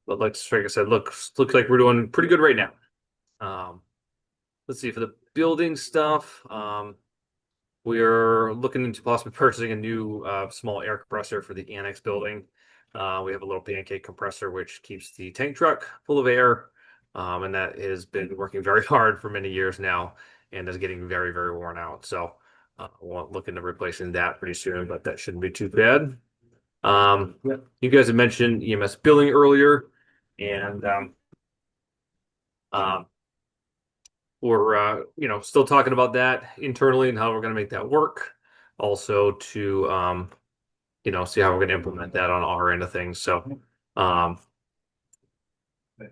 but like I said, looks like we're doing pretty good right now. Let's see, for the building stuff, we are looking into possibly purchasing a new small air compressor for the annex building. We have a little pancake compressor which keeps the tank truck full of air, and that has been working very hard for many years now and is getting very, very worn out. So we'll look into replacing that pretty soon, but that shouldn't be too bad. You guys have mentioned EMS billing earlier, and we're still talking about that internally and how we're going to make that work. Also to see how we're going to implement that on our end of things. So like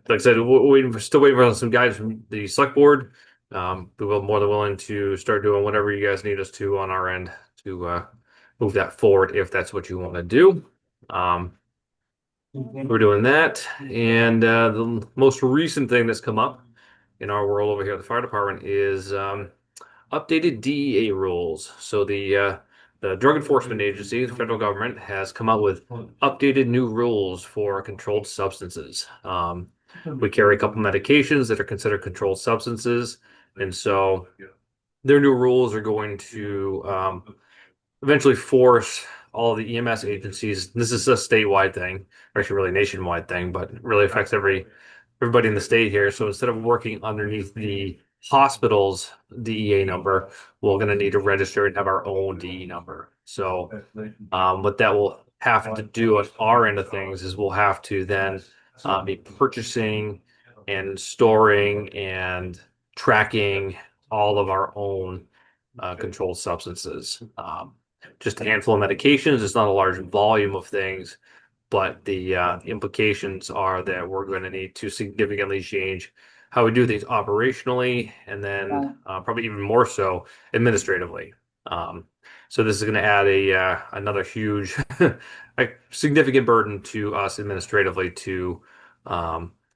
I said, we're still waiting for some guidance from the select board. We're more than willing to start doing whatever you guys need us to on our end to move that forward if that's what you want to do. We're doing that. And the most recent thing that's come up in our world over here at the fire department is updated DEA rules. So the Drug Enforcement Agency, the federal government, has come out with updated new rules for controlled substances. We carry a couple medications that are considered controlled substances, and so their new rules are going to eventually force all the EMS agencies. This is a statewide thing, or actually really nationwide thing, but it really affects everybody in the state here. So instead of working underneath the hospital's DEA number, we're going to need to register and have our own DE number. So what that will have to do at our end of things is we'll have to then be purchasing and storing and tracking all of our own controlled substances. Just a handful of medications. It's not a large volume of things, but the implications are that we're going to need to significantly change how we do things operationally, and then probably even more so administratively. So this is going to add another huge, significant burden to us administratively to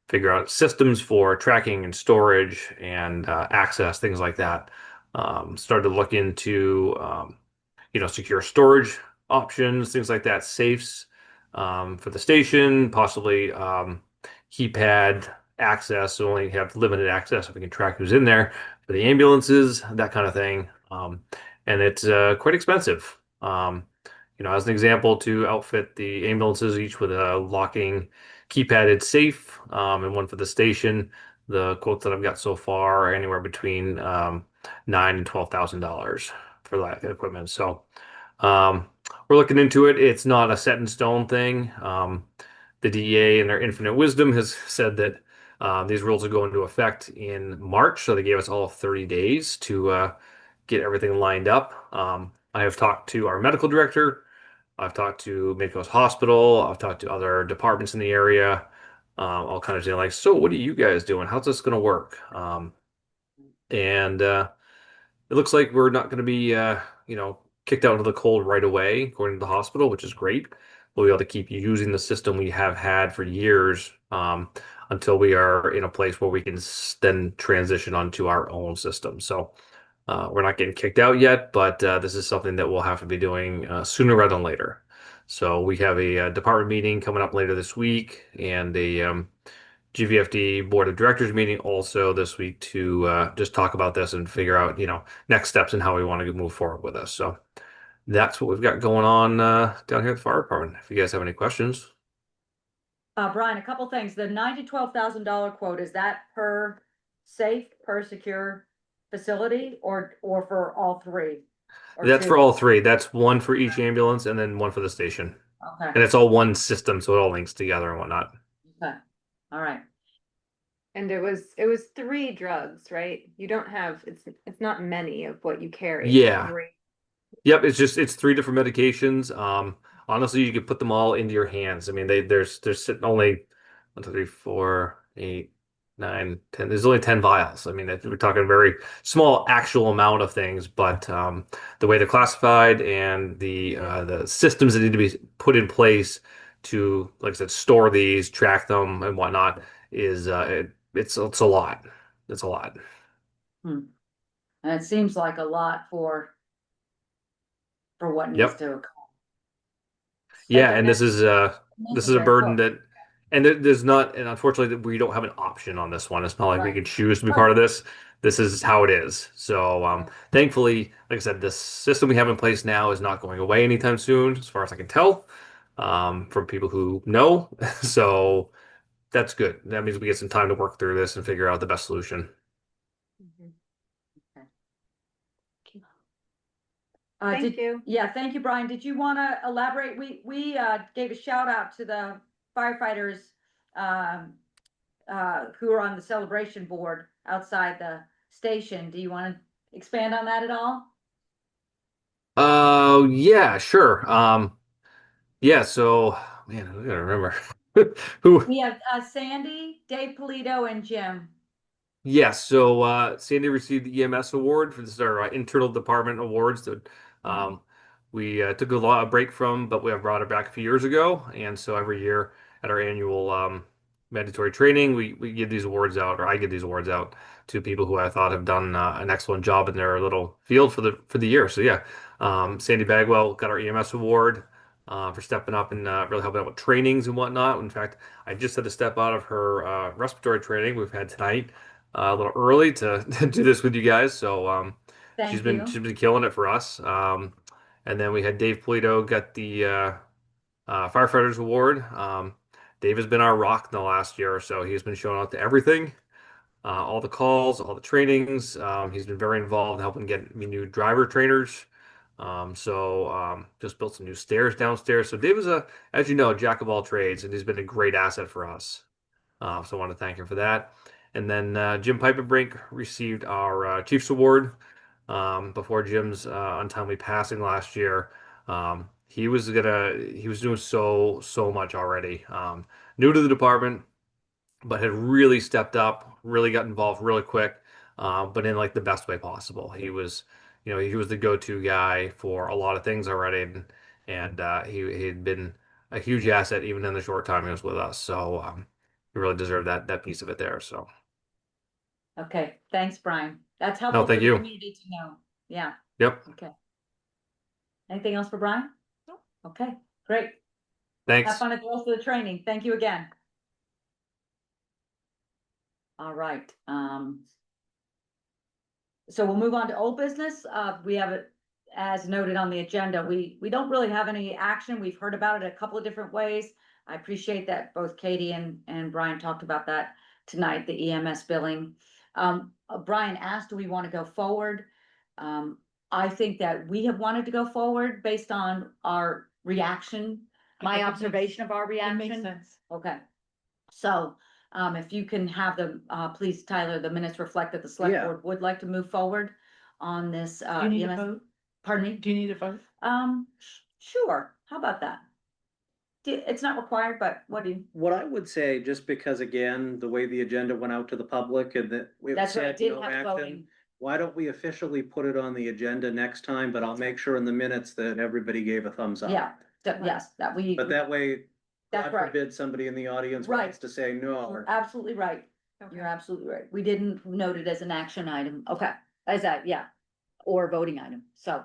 figure out systems for tracking and storage and access, things like that. Started to look into secure storage options, things like that, safes for the station, possibly keypad access, so only have limited access if we can track who's in there, for the ambulances, that kind of thing. And it's quite expensive. As an example, to outfit the ambulances each with a locking keypadded safe, and one for the station, the quotes that I've got so far are anywhere between $9,000 and $12,000 for that equipment. So we're looking into it. It's not a set in stone thing. The DEA, in their infinite wisdom, has said that these rules will go into effect in March, so they gave us all 30 days to get everything lined up. I have talked to our medical director. I've talked to Midcoast Hospital. I've talked to other departments in the area. All kind of saying like, so what are you guys doing? How's this going to work? And it looks like we're not going to be, kicked out into the cold right away, according to the hospital, which is great. We'll be able to keep using the system we have had for years until we are in a place where we can then transition onto our own system. So we're not getting kicked out yet, but this is something that we'll have to be doing sooner rather than later. So we have a department meeting coming up later this week, and a GVFD board of directors meeting also this week to just talk about this and figure out, next steps and how we want to move forward with this. So that's what we've got going on down here at the fire department. If you guys have any questions. Brian, a couple things. The $9,000 to $12,000 quote, is that per safe, per secure facility, or for all three? Or That's two? for all three. That's one for each ambulance and then one for the station. Okay. And it's all one system, so it all links together and whatnot. Okay. All right. And it was 3 drugs, right? You don't have, it's not many of what you carry. Yeah. 3. Yep, it's 3 different medications. Honestly, you could put them all into your hands. I mean, there's sitting only 1, 2, 3, 4, 8, 9, 10. There's only 10 vials. I mean, we're talking a very small actual amount of things, but the way they're classified and the systems that need to be put in place to, like I said, store these, track them, and whatnot is it's a lot. It's a lot. And it seems like a lot for what needs Yep. to occur. Yeah, and this is a burden that, and there's not, and unfortunately we don't have an option on this one. It's not like we Right. can choose to be part of this. This is how it is. So thankfully, like I said, this system we have in place now is not going away anytime soon, as far as I can tell, from people who know. So that's good. That means we get some time to work through this and figure out the best solution. Thank you. Yeah, thank you, Brian. Did you want to elaborate? We gave a shout out to the firefighters who are on the celebration board outside the station. Do you want to expand on that at all? Yeah, sure. Yeah, so man, I gotta remember who. We have Sandy, Dave Polito, and Jim. Yes, so Sandy received the EMS award for this, our internal department awards that we took a break from, but we have brought it back a few years ago. And so every year at our annual mandatory training, we give these awards out, or I give these awards out to people who I thought have done an excellent job in their little field for the year. So yeah, Sandy Bagwell got our EMS award for stepping up and really helping out with trainings and whatnot. In fact, I just had to step out of her respiratory training we've had tonight a little early to do this with you guys. So she's been killing it for us. And then we had Dave Polito got the firefighters award. Dave has been our rock in the last year or so. He's been showing up to everything, all the calls, all the trainings. He's been very involved in helping get me new driver trainers. Just built some new stairs downstairs. So Dave is as you know, a jack of all trades, and he's been a great asset for us. So I want to thank him for that. And then Jim Pipenbrink received our Chiefs Award before Jim's untimely passing last year. He was doing so much already. New to the department, but had really stepped up, really got involved really quick, but in like the best way possible. He was the go-to guy for a lot of things already, and he had been a huge asset even in the short time he was with us. So he really deserved that piece of it there. So Okay, thanks, Brian. That's no, helpful for thank the you. community to know. Yeah, Yep. okay. Anything else for Brian? Nope. Okay, great. Thanks. Have fun at the rest of the training. Thank you again. All right, so we'll move on to old business. We have it as noted on the agenda. We don't really have any action. We've heard about it a couple of different ways. I appreciate that both Katie and Brian talked about that tonight, the EMS billing. Brian asked, do we want to go forward? I think that we have wanted to go forward based on our reaction, I my think it observation of our It reaction. makes sense. Okay, so, if you can have the, please, Tyler, the minutes reflect that the select Yeah. board would like to move forward on this, Do you need a EMS. vote? Pardon me? Do you need a vote? Sure, how about that? It's not required, but what do you, What I would say, just because again, the way the agenda went out to the public and that it that's right, said did no have action, voting. why don't we officially put it on the agenda next time, but I'll make sure in the minutes that everybody gave a thumbs up. Yeah, yes, that we. But that way, That's God right. forbid somebody in the audience Right. wants to say no. You're absolutely right. You're absolutely right. We didn't note it as an action item. Okay, as that, yeah, or voting item, so.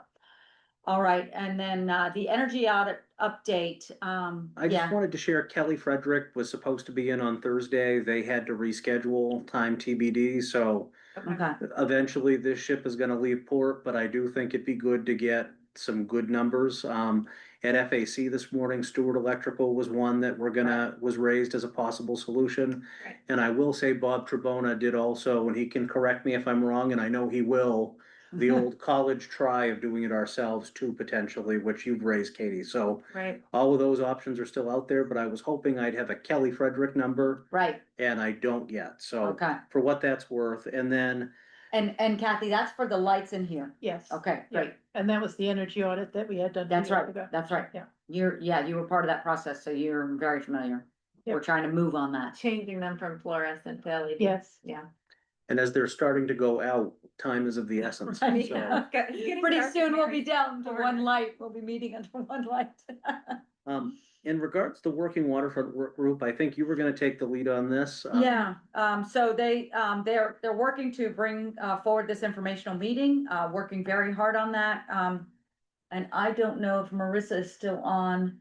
All right, and then, the energy audit update, I just yeah, wanted to share Kelly Frederick was supposed to be in on Thursday. They had to reschedule, time TBD, so okay, eventually this ship is gonna leave port, but I do think it'd be good to get some good numbers. At FAC this morning, Stewart Electrical was one that was raised as a possible solution. Right. And I will say Bob Trebona did also, and he can correct me if I'm wrong, and I know he will, the old college try of doing it ourselves too, potentially, which you've raised, Katie. So Right. all of those options are still out there, but I was hoping I'd have a Kelly Frederick number, right, and I don't yet. So okay. for what that's worth, and then And Kathy, that's for the lights in here. Yes. Okay, Yeah. great. And that was the energy audit that we had done. That's 2 years right, ago. that's right. Yeah. You were part of that process, so you're very familiar. We're Yep. trying to move on that. Changing them from fluorescent to LED. Yes. Yeah. And as they're starting to go out, time is of the essence. Right. So, Pretty soon we'll be down to one light. We'll be meeting under one light. in regards to Working Waterfront Work Group, I think you were gonna take the lead on this. Yeah, so they're working to bring, forward this informational meeting, working very hard on that. And I don't know if Marissa is still on.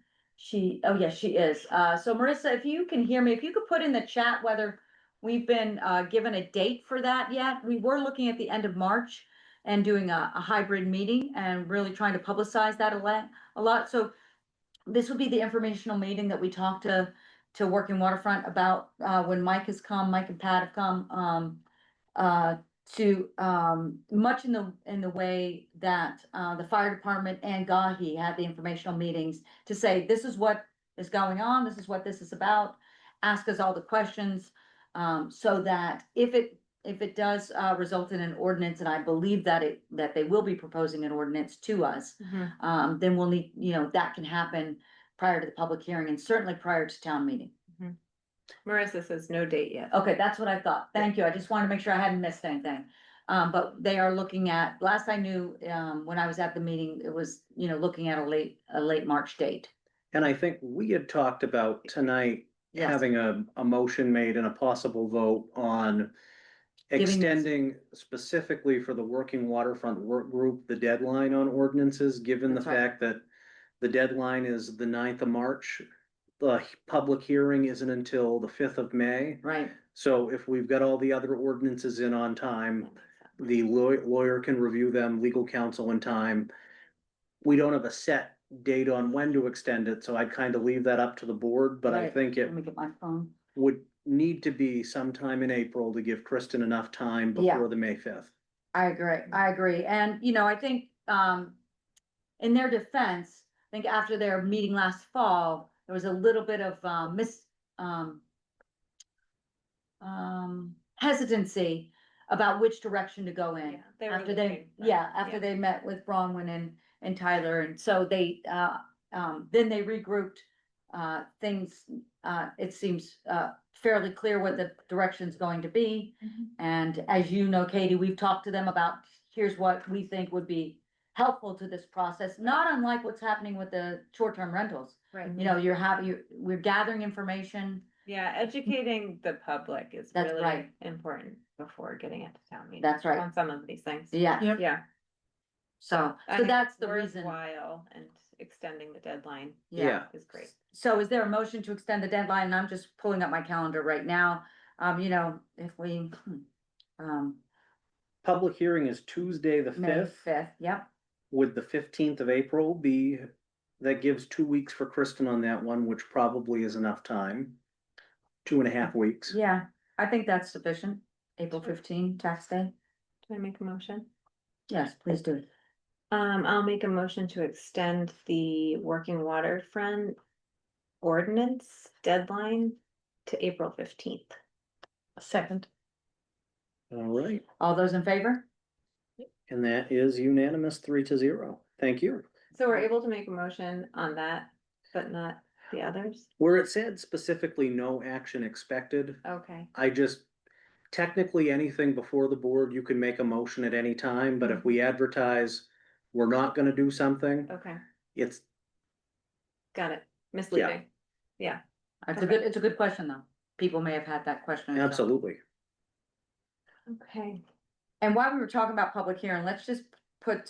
Oh yes, she is. So Marissa, if you can hear me, if you could put in the chat whether we've been, given a date for that yet. We were looking at the end of March and doing a hybrid meeting and really trying to publicize that a lot. So this would be the informational meeting that we talked to Working Waterfront about, when Mike has come, Mike and Pat have come, to, much in the way that, the fire department and Gahi had the informational meetings to say, this is what is going on, this is what this is about, ask us all the questions, so that if it does, result in an ordinance, and I believe that they will be proposing an ordinance to us, then we'll need, that can happen prior to the public hearing and certainly prior to town meeting. Marissa says no date yet. Okay, that's what I thought. Thank you. I just wanted to make sure I hadn't missed anything. But they are looking at, last I knew, when I was at the meeting, it was, looking at a late March date. And I think we had talked about tonight Yes. having a motion made and a possible vote on Giving us- extending specifically for the Working Waterfront Work Group, the deadline on ordinances, given the That's right. fact that the deadline is the 9th of March. The public hearing isn't until the 5th of May. Right, So if we've got all the other ordinances in on time, the lawyer can review them, legal counsel in time. We don't have a set date on when to extend it, so I'd kind of leave that up to the board, but I Right. think it let me get my phone. would need to be sometime in April to give Kristen enough time Yeah. before the May 5th. I agree. And, I think, in their defense, I think after their meeting last fall, there was a little bit of, hesitancy about which direction to go in. Yeah, they were After they, looking, but- yeah, after yeah. they met with Bronwyn and Tyler, and so they, then they regrouped. Things, it seems, fairly clear what the direction's going to be. Mhm. And as you know, Katie, we've talked to them about, here's what we think would be helpful to this process, not unlike what's happening with the short-term rentals. Right. You know, we're gathering information. Yeah, educating the public is That's really right. important before getting into town meeting. That's right. On some of these things. Yeah, Yep. Yeah. so that's the reason. Worthwhile and extending the deadline Yeah. is great. So is there a motion to extend the deadline? And I'm just pulling up my calendar right now. You know, if we, Public hearing is Tuesday, the May 5th. 5th, yep. Would the 15th of April be, that gives 2 weeks for Kristen on that one, which probably is enough time. 2.5 weeks. Yeah, I think that's sufficient. April 15, tax day. Can I make a motion? Yes, please do. I'll make a motion to extend the working waterfront ordinance deadline to April 15th. Second. All right, All those in favor? and that is unanimous 3-0. Thank you. So we're able to make a motion on that, but not the others? Where it said specifically no action expected, Okay. I just, technically anything before the board, you can make a motion at any time, but if we advertise we're not gonna do something, Okay, it's, got it. Misleading. Yeah. It's a good question, though. People may have had that question. so. absolutely. Okay. And while we were talking about public hearing, let's just put,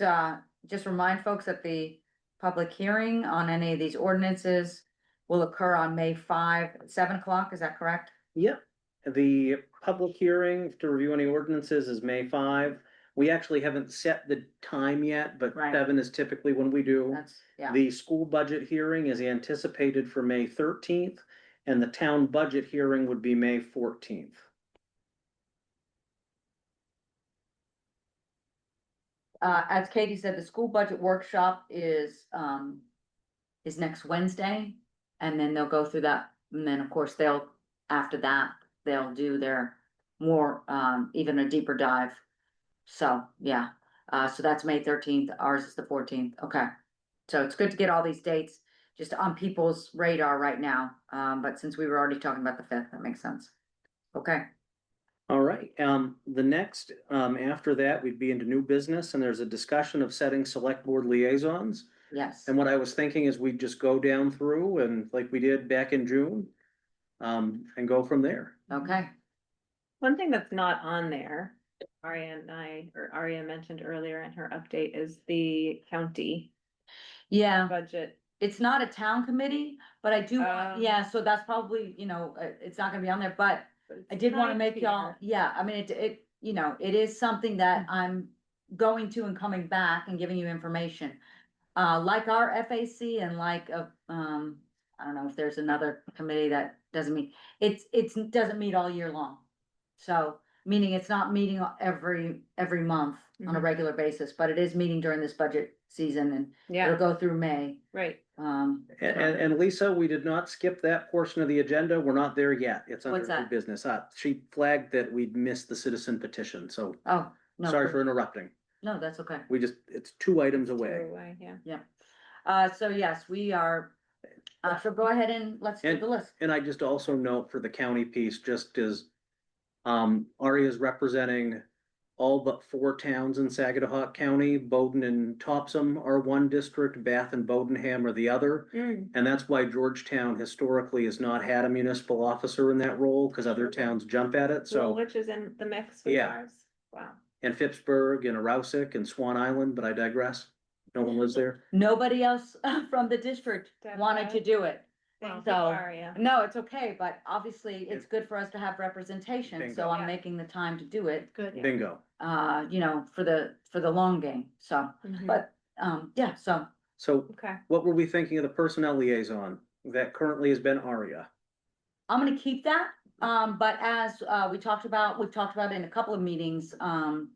just remind folks that the public hearing on any of these ordinances will occur on May 5, at 7 o'clock, is that correct? Yep, the public hearing to review any ordinances is May 5. We actually haven't set the time yet, but Right. 7 is typically when we do. That's, yeah, The school budget hearing is anticipated for May 13th, and the town budget hearing would be May 14th. as Katie said, the school budget workshop is next Wednesday. And then they'll go through that, and then, of course, after that, they'll do their more, even a deeper dive. So, yeah, so that's May 13th, ours is the 14th, okay. So it's good to get all these dates just on people's radar right now, but since we were already talking about the 5th, that makes sense. Okay, All right, the next, after that, we'd be into new business, and there's a discussion of setting select board liaisons. yes, And what I was thinking is we'd just go down through and like we did back in June, and go from there. okay, One thing that's not on there, Aria mentioned earlier in her update, is the county yeah. budget. It's not a town committee, but I do, Oh. yeah, so that's probably, it's not gonna be on there, but I did wanna make y'all, yeah, I mean, it, it is something that I'm going to and coming back and giving you information. Like our FAC and like, I don't know if there's another committee that doesn't meet, it's doesn't meet all year long. So, meaning it's not meeting every month on a Mhm. regular basis, but it is meeting during this budget season and it'll Yeah, go through May. right. And Lisa, we did not skip that portion of the agenda. We're not there yet. It's under What's new that? business. She flagged that we'd missed the citizen petition, so Oh, no. sorry for interrupting. No, that's okay. It's 2 items Threw away. away, yeah. So yes, we are, so go ahead and let's do the list. And I just also note for the county piece, just as Aria is representing all but 4 towns in Saginaw County. Bowden and Topsom are one district, Bath and Bowdenham are the other. Mm. And that's why Georgetown historically has not had a municipal officer in that role, because other towns jump at it, Well, so. which is in the mix with Yeah. ours? Wow. And Phippsburg and Arousick and Swan Island, but I digress. No one lives there. Nobody else from the district That wanted to bad? do it. Thank you, So, Aria. no, it's okay, but obviously it's good for us to have representation, Bingo. so I'm Yeah. making the time to do it. Good. Bingo. For the long game, so, Mhm. but, yeah, so. So Okay. what were we thinking of the personnel liaison that currently has been Aria? I'm gonna keep that, but as, we've talked about in a couple of meetings, and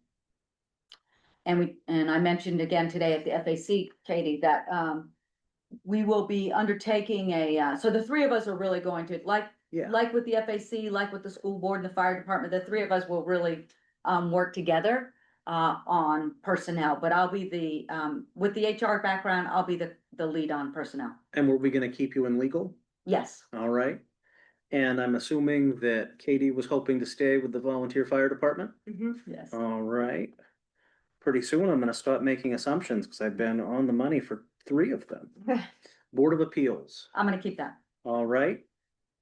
I mentioned again today at the FAC, Katie, that, we will be undertaking so the 3 of us are really going to, like Yeah. like with the FAC, like with the school board and the fire department, the three of us will really work together on personnel, but I'll be with the HR background, I'll be the lead on personnel. And were we gonna keep you in legal? Yes, All right. And I'm assuming that Katie was hoping to stay with the volunteer fire department? yes. All right. Pretty soon I'm gonna start making assumptions, because I've been on the money for 3 of them. Board of Appeals, I'm gonna keep that. all right.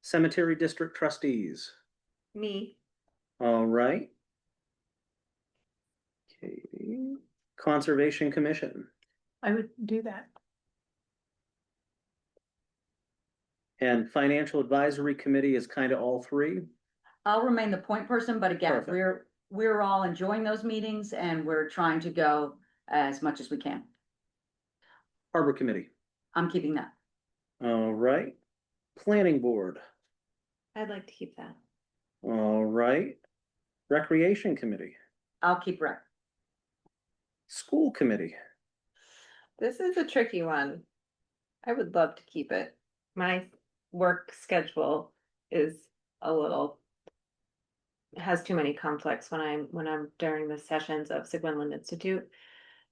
Cemetery District Trustees, Me, all right. Katie, Conservation Commission, I would do that. and Financial Advisory Committee is kind of all 3. I'll remain the point person, but again, Perfect. we're all enjoying those meetings and we're trying to go as much as we can. Harbor Committee, I'm keeping that. all right. Planning Board, I'd like to keep that. all right. Recreation Committee, I'll keep rec. School Committee, This is a tricky one. I would love to keep it. My work schedule is a little, has too many conflicts when I'm during the sessions of Sigwinland Institute.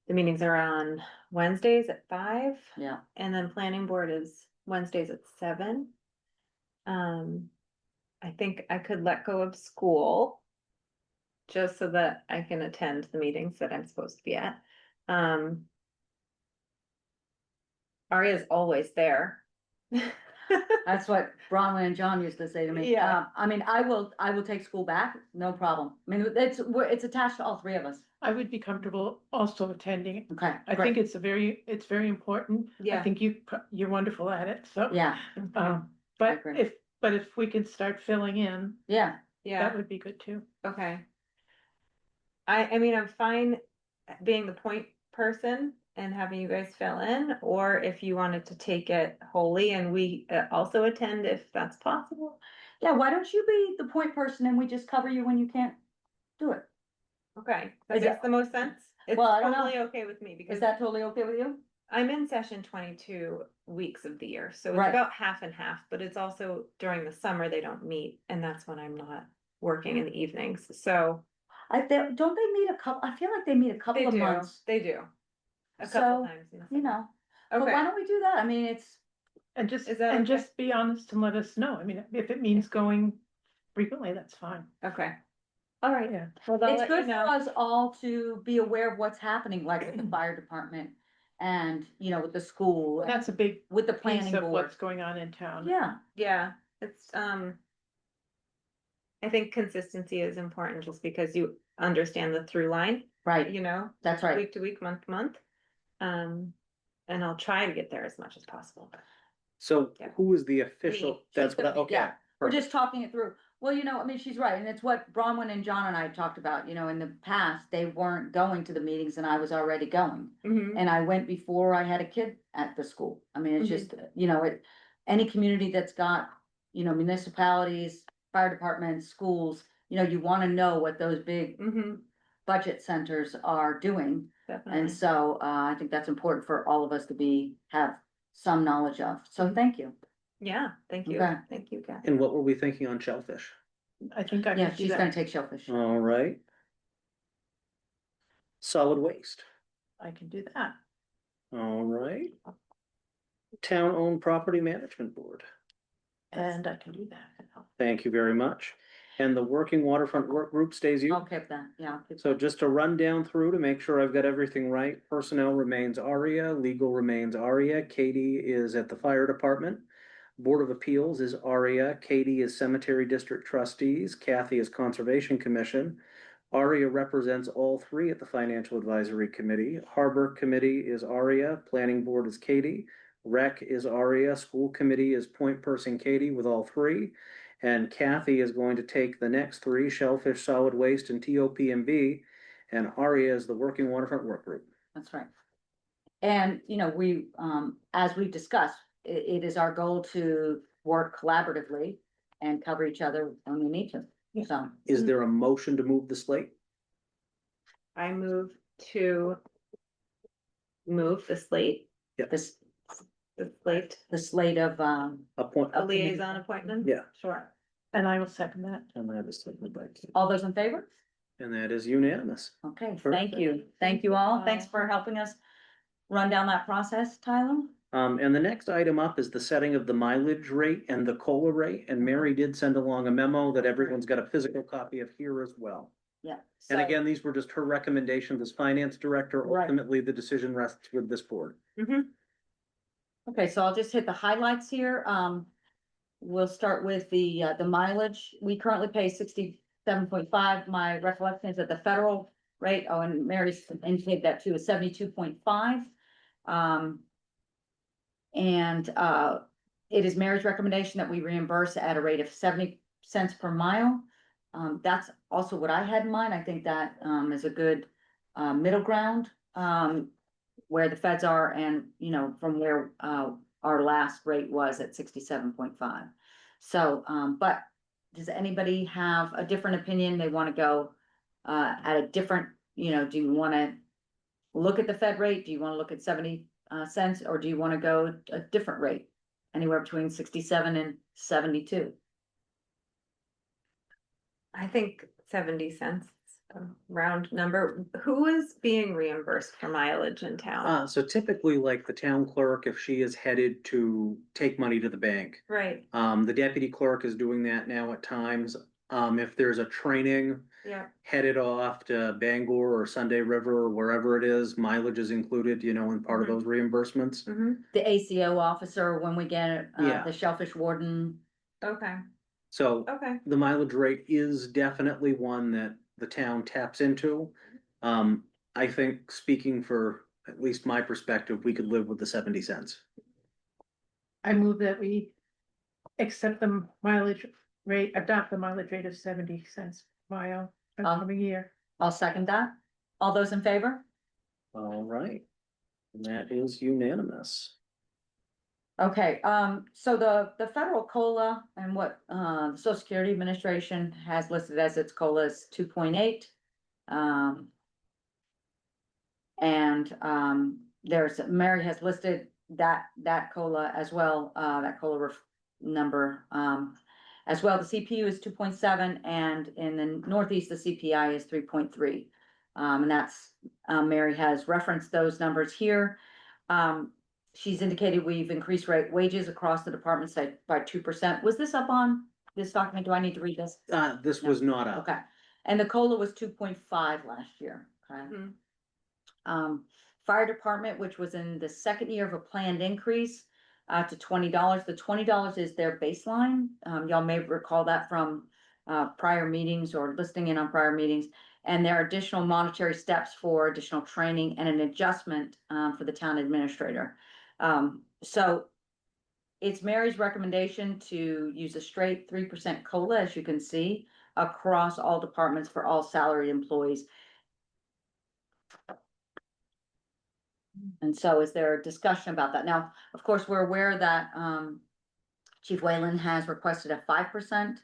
The meetings are on Wednesdays at 5, Yeah. and then planning board is Wednesdays at 7. I think I could let go of school just so that I can attend the meetings that I'm supposed to be at. Aria's always there. That's what Bronwyn and John used to say to me. Yeah. I mean, I will take school back, no problem. I mean, it's attached to all 3 of us. I would be comfortable also attending it. Okay. I great. think it's very important. I Yeah. think you're wonderful at it, so. Yeah, But agree. if we can start filling in, yeah. Yeah, that would be good too. okay. I mean, I'm fine being the point person and having you guys fill in, or if you wanted to take it wholly and we also attend if that's possible. Yeah, why don't you be the point person and we just cover you when you can't do it? Okay, that Is makes it- the most sense. It's Well, I don't know. totally okay with me Is because that totally okay with you? I'm in session 22 weeks of the year, so it's Right. about half and half, but it's also during the summer they don't meet, and that's when I'm not working in the evenings, so. Don't they meet I feel like they meet a couple They of do, months, they do. A So, couple times in the you summer. know. But why Okay, don't we do that? I mean, it's, And just, Is that okay? just be honest and let us know. I mean, if it means going frequently, that's fine. okay. All right, Yeah. well, I'll it's let you good for know. us all to be aware of what's happening, like with the fire department and, you know, with the school, That's a big with the piece planning of board. what's going on in town. Yeah, Yeah, it's, I think consistency is important just because you understand the through line, right. you know, That's right. week to week, month to month. And I'll try to get there as much as possible. So Yeah. who is the official? Me. That's what, okay. Yeah. We're perfect. just talking it through. Well, you know, I mean, she's right, and it's what Bronwyn and John and I talked about, you know, in the past, they weren't going to the meetings and I was already going. Mm-hmm. And I went before I had a kid at the school. I mean, it's Mhm. just, you know, any community that's got, you know, municipalities, fire departments, schools, you know, you wanna know what those big Mm-hmm, budget centers are doing. definitely. And so, I think that's important for all of us to have some knowledge of. So thank you. Yeah, thank you. Okay. Thank you, Kathy. And what were we thinking on shellfish? I think I Yeah, could do she's gonna that. take shellfish. All right. Solid waste, I can do that. all right. Town-owned property management board, And I can do that. thank you very much. And the working waterfront work group stays you? I'll keep that, yeah. I'll keep So that. just to run down through to make sure I've got everything right, personnel remains Aria, legal remains Aria, Katie is at the fire department. Board of Appeals is Aria, Katie is Cemetery District Trustees, Kathy is Conservation Commission. Aria represents all 3 at the Financial Advisory Committee. Harbor Committee is Aria, Planning Board is Katie, Rec is Aria, School Committee is Point Person Katie with all 3. And Kathy is going to take the next 3, Shellfish, Solid Waste, and TOPMB. And Aria is the Working Waterfront Work Group. That's right. And, you know, we, as we discussed, it is our goal to work collaboratively and cover each other when we need to, so. Is there a motion to move the slate? I move to move the slate. This, The slate, the slate of, Appoint. a liaison appointment? Yeah. Sure. And I will second that. And that is seconded by Kate. all those in favor? And that is unanimous. Okay, thank Perfect. you. Thank you all. Thanks for helping us run down that process, Tyler. And the next item up is the setting of the mileage rate and the COLA rate, and Mary did send along a memo that everyone's got a physical copy of here as well. Yeah. And so- again, these were just her recommendations as finance director. Right. Ultimately, the decision rests with this board. Okay, so I'll just hit the highlights here. We'll start with the mileage. We currently pay 67.5. My recollection is that the federal rate, oh, and Mary's indicated that too, is 72.5. And it is Mary's recommendation that we reimburse at a rate of 70 cents per mile. That's also what I had in mind. I think that is a good middle ground where the feds are, and you know, from where our last rate was at 67.5. So, but does anybody have a different opinion? They want to go at a different, you know, do you want to look at the Fed rate? Do you want to look at 70 cents, or do you want to go a different rate? Anywhere between 67 and 72. I think 70 cents, a round number. Who is being reimbursed for mileage in town? So typically, like the town clerk, if she is headed to take money to the bank, Right, the deputy clerk is doing that now at times. If there's a training yeah, headed off to Bangor or Sunday River or wherever it is, mileage is included, you know, in part of those reimbursements. The ACO officer, when we get Yeah. the shellfish warden. okay, So okay. the mileage rate is definitely one that the town taps into. I think speaking for at least my perspective, we could live with the 70 cents. I move that we accept the mileage rate, adopt the mileage rate of 70 cents per mile for the coming year. I'll second that. All those in favor? All right. And that is unanimous. Okay, so the federal COLA and what the Social Security Administration has listed as its COLA is 2.8. And there's, Mary has listed that COLA as well, that COLA number. As well, the CPU is 2.7, and in the Northeast, the CPI is 3.3. And that's, Mary has referenced those numbers here. She's indicated we've increased wages across the department side by 2%. Was this up on this document? Do I need to read this? This was not up. Okay, and the COLA was 2.5 last year, okay? Fire department, which was in the second year of a planned increase to $20. The $20 is their baseline. Y'all may recall that from prior meetings or listening in on prior meetings. And there are additional monetary steps for additional training and an adjustment for the town administrator. So it's Mary's recommendation to use a straight 3% COLA, as you can see, across all departments for all salaried employees. And so is there a discussion about that? Now, of course, we're aware that Chief Whalen has requested a 5%.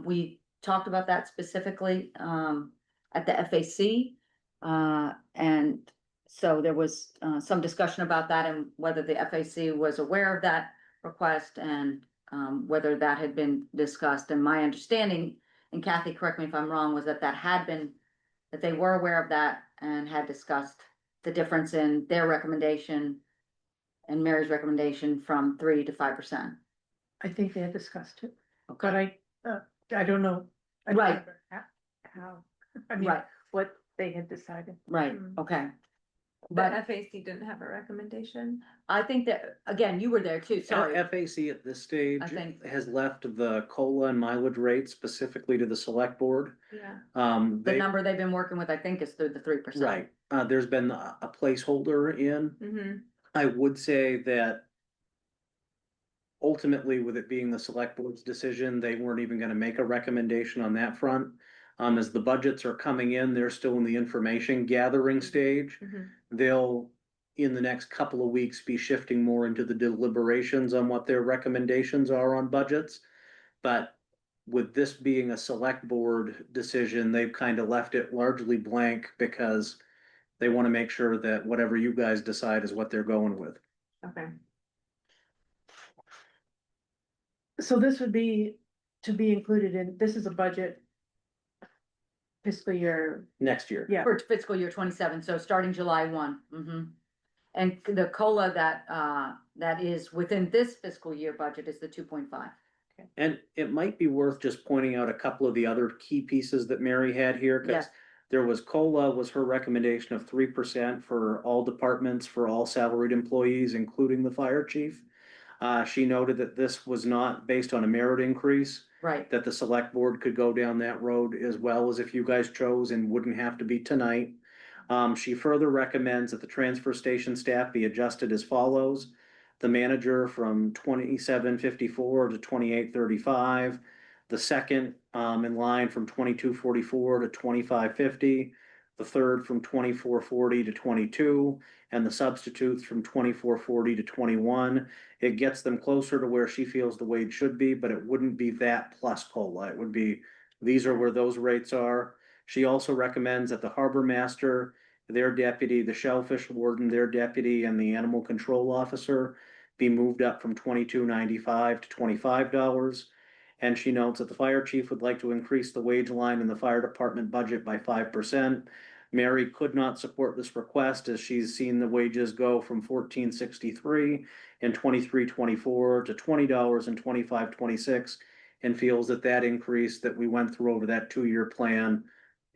We talked about that specifically at the FAC. And so there was some discussion about that and whether the FAC was aware of that request and whether that had been discussed. And my understanding, and Kathy, correct me if I'm wrong, was that that they were aware of that and had discussed the difference in their recommendation and Mary's recommendation from 3 to 5%. I think they had discussed it, Okay. but I don't know. I don't Right. remember How, I mean, Right, what they had decided. right, Mm. okay. The But FAC didn't have a recommendation. I think that, again, you were there too, sorry. FAC at this stage I think- has left the COLA and mileage rate specifically to the select board. Yeah. The They, number they've been working with, I think, is through the 3%. right, there's been a placeholder in. Mm-hmm. I would say that ultimately, with it being the select board's decision, they weren't even gonna make a recommendation on that front. As the budgets are coming in, they're still in the information gathering stage. They'll, in the next couple of weeks, be shifting more into the deliberations on what their recommendations are on budgets. But with this being a select board decision, they've kind of left it largely blank because they want to make sure that whatever you guys decide is what they're going with. Okay. So this would be to be included in, this is a budget fiscal year, next year. yeah. For fiscal year 27, so starting July 1. And the COLA that is within this fiscal year budget is the 2.5. And it might be worth just pointing out a couple of the other key pieces that Mary had here, because Yes. there was COLA was her recommendation of 3% for all departments, for all salaried employees, including the fire chief. She noted that this was not based on a merit increase, Right, that the select board could go down that road as well as if you guys chose and wouldn't have to be tonight. She further recommends that the transfer station staff be adjusted as follows. The manager from 2754 to 2835. The second in line from 2244 to 2550. The third from 2440 to 22, and the substitutes from 2440 to 21. It gets them closer to where she feels the wage should be, but it wouldn't be that plus COLA. It would be, these are where those rates are. She also recommends that the harbor master, their deputy, the shellfish warden, their deputy, and the animal control officer be moved up from $22.95 to $25. And she notes that the fire chief would like to increase the wage line in the fire department budget by 5%. Mary could not support this request as she's seen the wages go from $14.63 and $23.24 to $20 and $25.26, and feels that that increase that we went through over that 2-year plan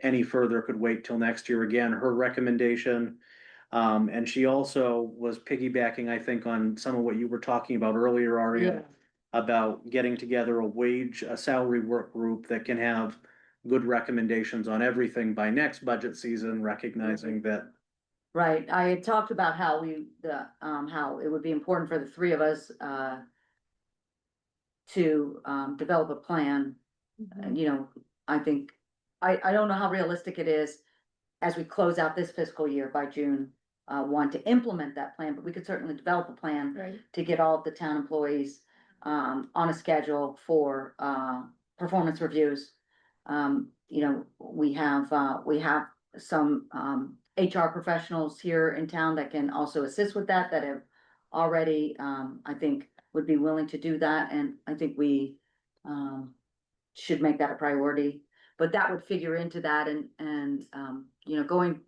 any further could wait till next year. Again, her recommendation. And she also was piggybacking, I think, on some of what you were talking about earlier, Aria, about getting together a salary work group that can have good recommendations on everything by next budget season, recognizing that. right. I had talked about how how it would be important for the three of us, to, develop a plan. And, I think, I don't know how realistic it is as we close out this fiscal year by June, 1 to implement that plan, but we could certainly develop a plan Right. to get all of the town employees, on a schedule for, performance reviews. We have some, HR professionals here in town that can also assist with that have already, I think, would be willing to do that, and I think we, should make that a priority. But that would figure into that and, going,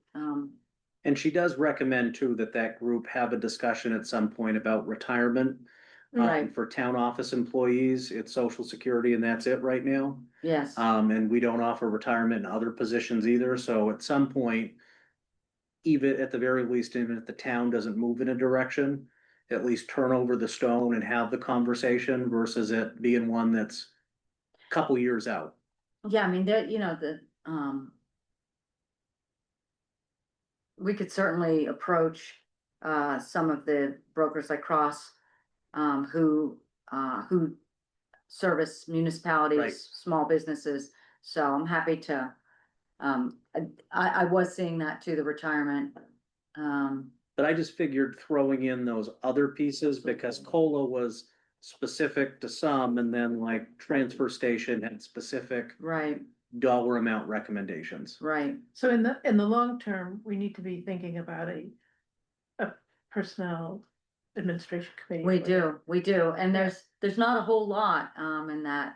And she does recommend too, that group have a discussion at some point about retirement. Right. For town office employees, it's social security and that's it right now. yes, And we don't offer retirement in other positions either, so at some point. Even at the very least, even if the town doesn't move in a direction, at least turn over the stone and have the conversation versus it being one that's a couple years out. yeah, I mean, we could certainly approach, some of the brokers like Cross, who service municipalities, Right. small businesses. So I'm happy to, I was seeing that too, the retirement. But I just figured throwing in those other pieces because COLA was specific to some and then like transfer station had specific Right, dollar amount recommendations. right. So in the long term, we need to be thinking about a personnel administration committee. We do, and there's not a whole lot, in that,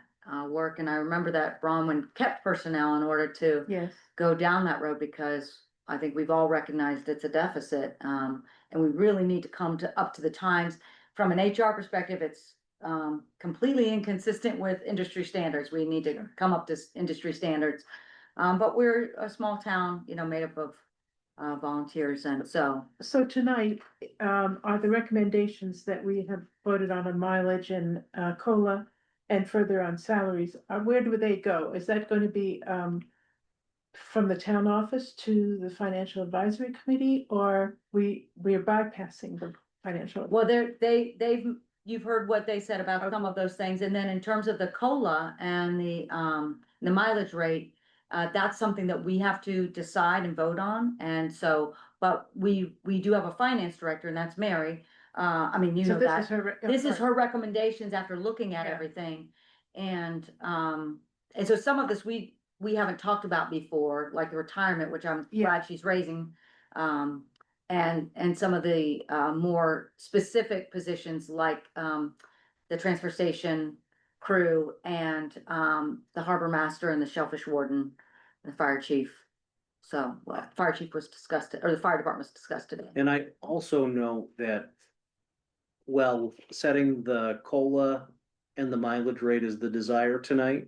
work, and I remember that Bronwyn kept personnel in order to Yes, go down that road because I think we've all recognized it's a deficit, and we really need to come up to the times. From an HR perspective, it's, completely inconsistent with industry standards. We need to come up to industry standards. But we're a small town, made up of, volunteers, and so, so tonight, are the recommendations that we have voted on mileage and COLA and further on salaries, where do they go? Is that going to be from the town office to the financial advisory committee, or we are bypassing the financial? well, you've heard what they said about some of those things, and then in terms of the COLA and the mileage rate, that's something that we have to decide and vote on, and so, but we do have a finance director, and that's Mary. I mean, you So know this that. is her. This is her recommendations after looking at Yeah. everything, and so some of this we haven't talked about before, like the retirement, which I'm Yeah. glad she's raising. And some of the more specific positions like the transfer station crew and, the harbor master and the shellfish warden, and the fire chief. So, well, fire chief was discussed, or the fire department was discussed today. And I also know that, well, setting the COLA and the mileage rate is the desire tonight.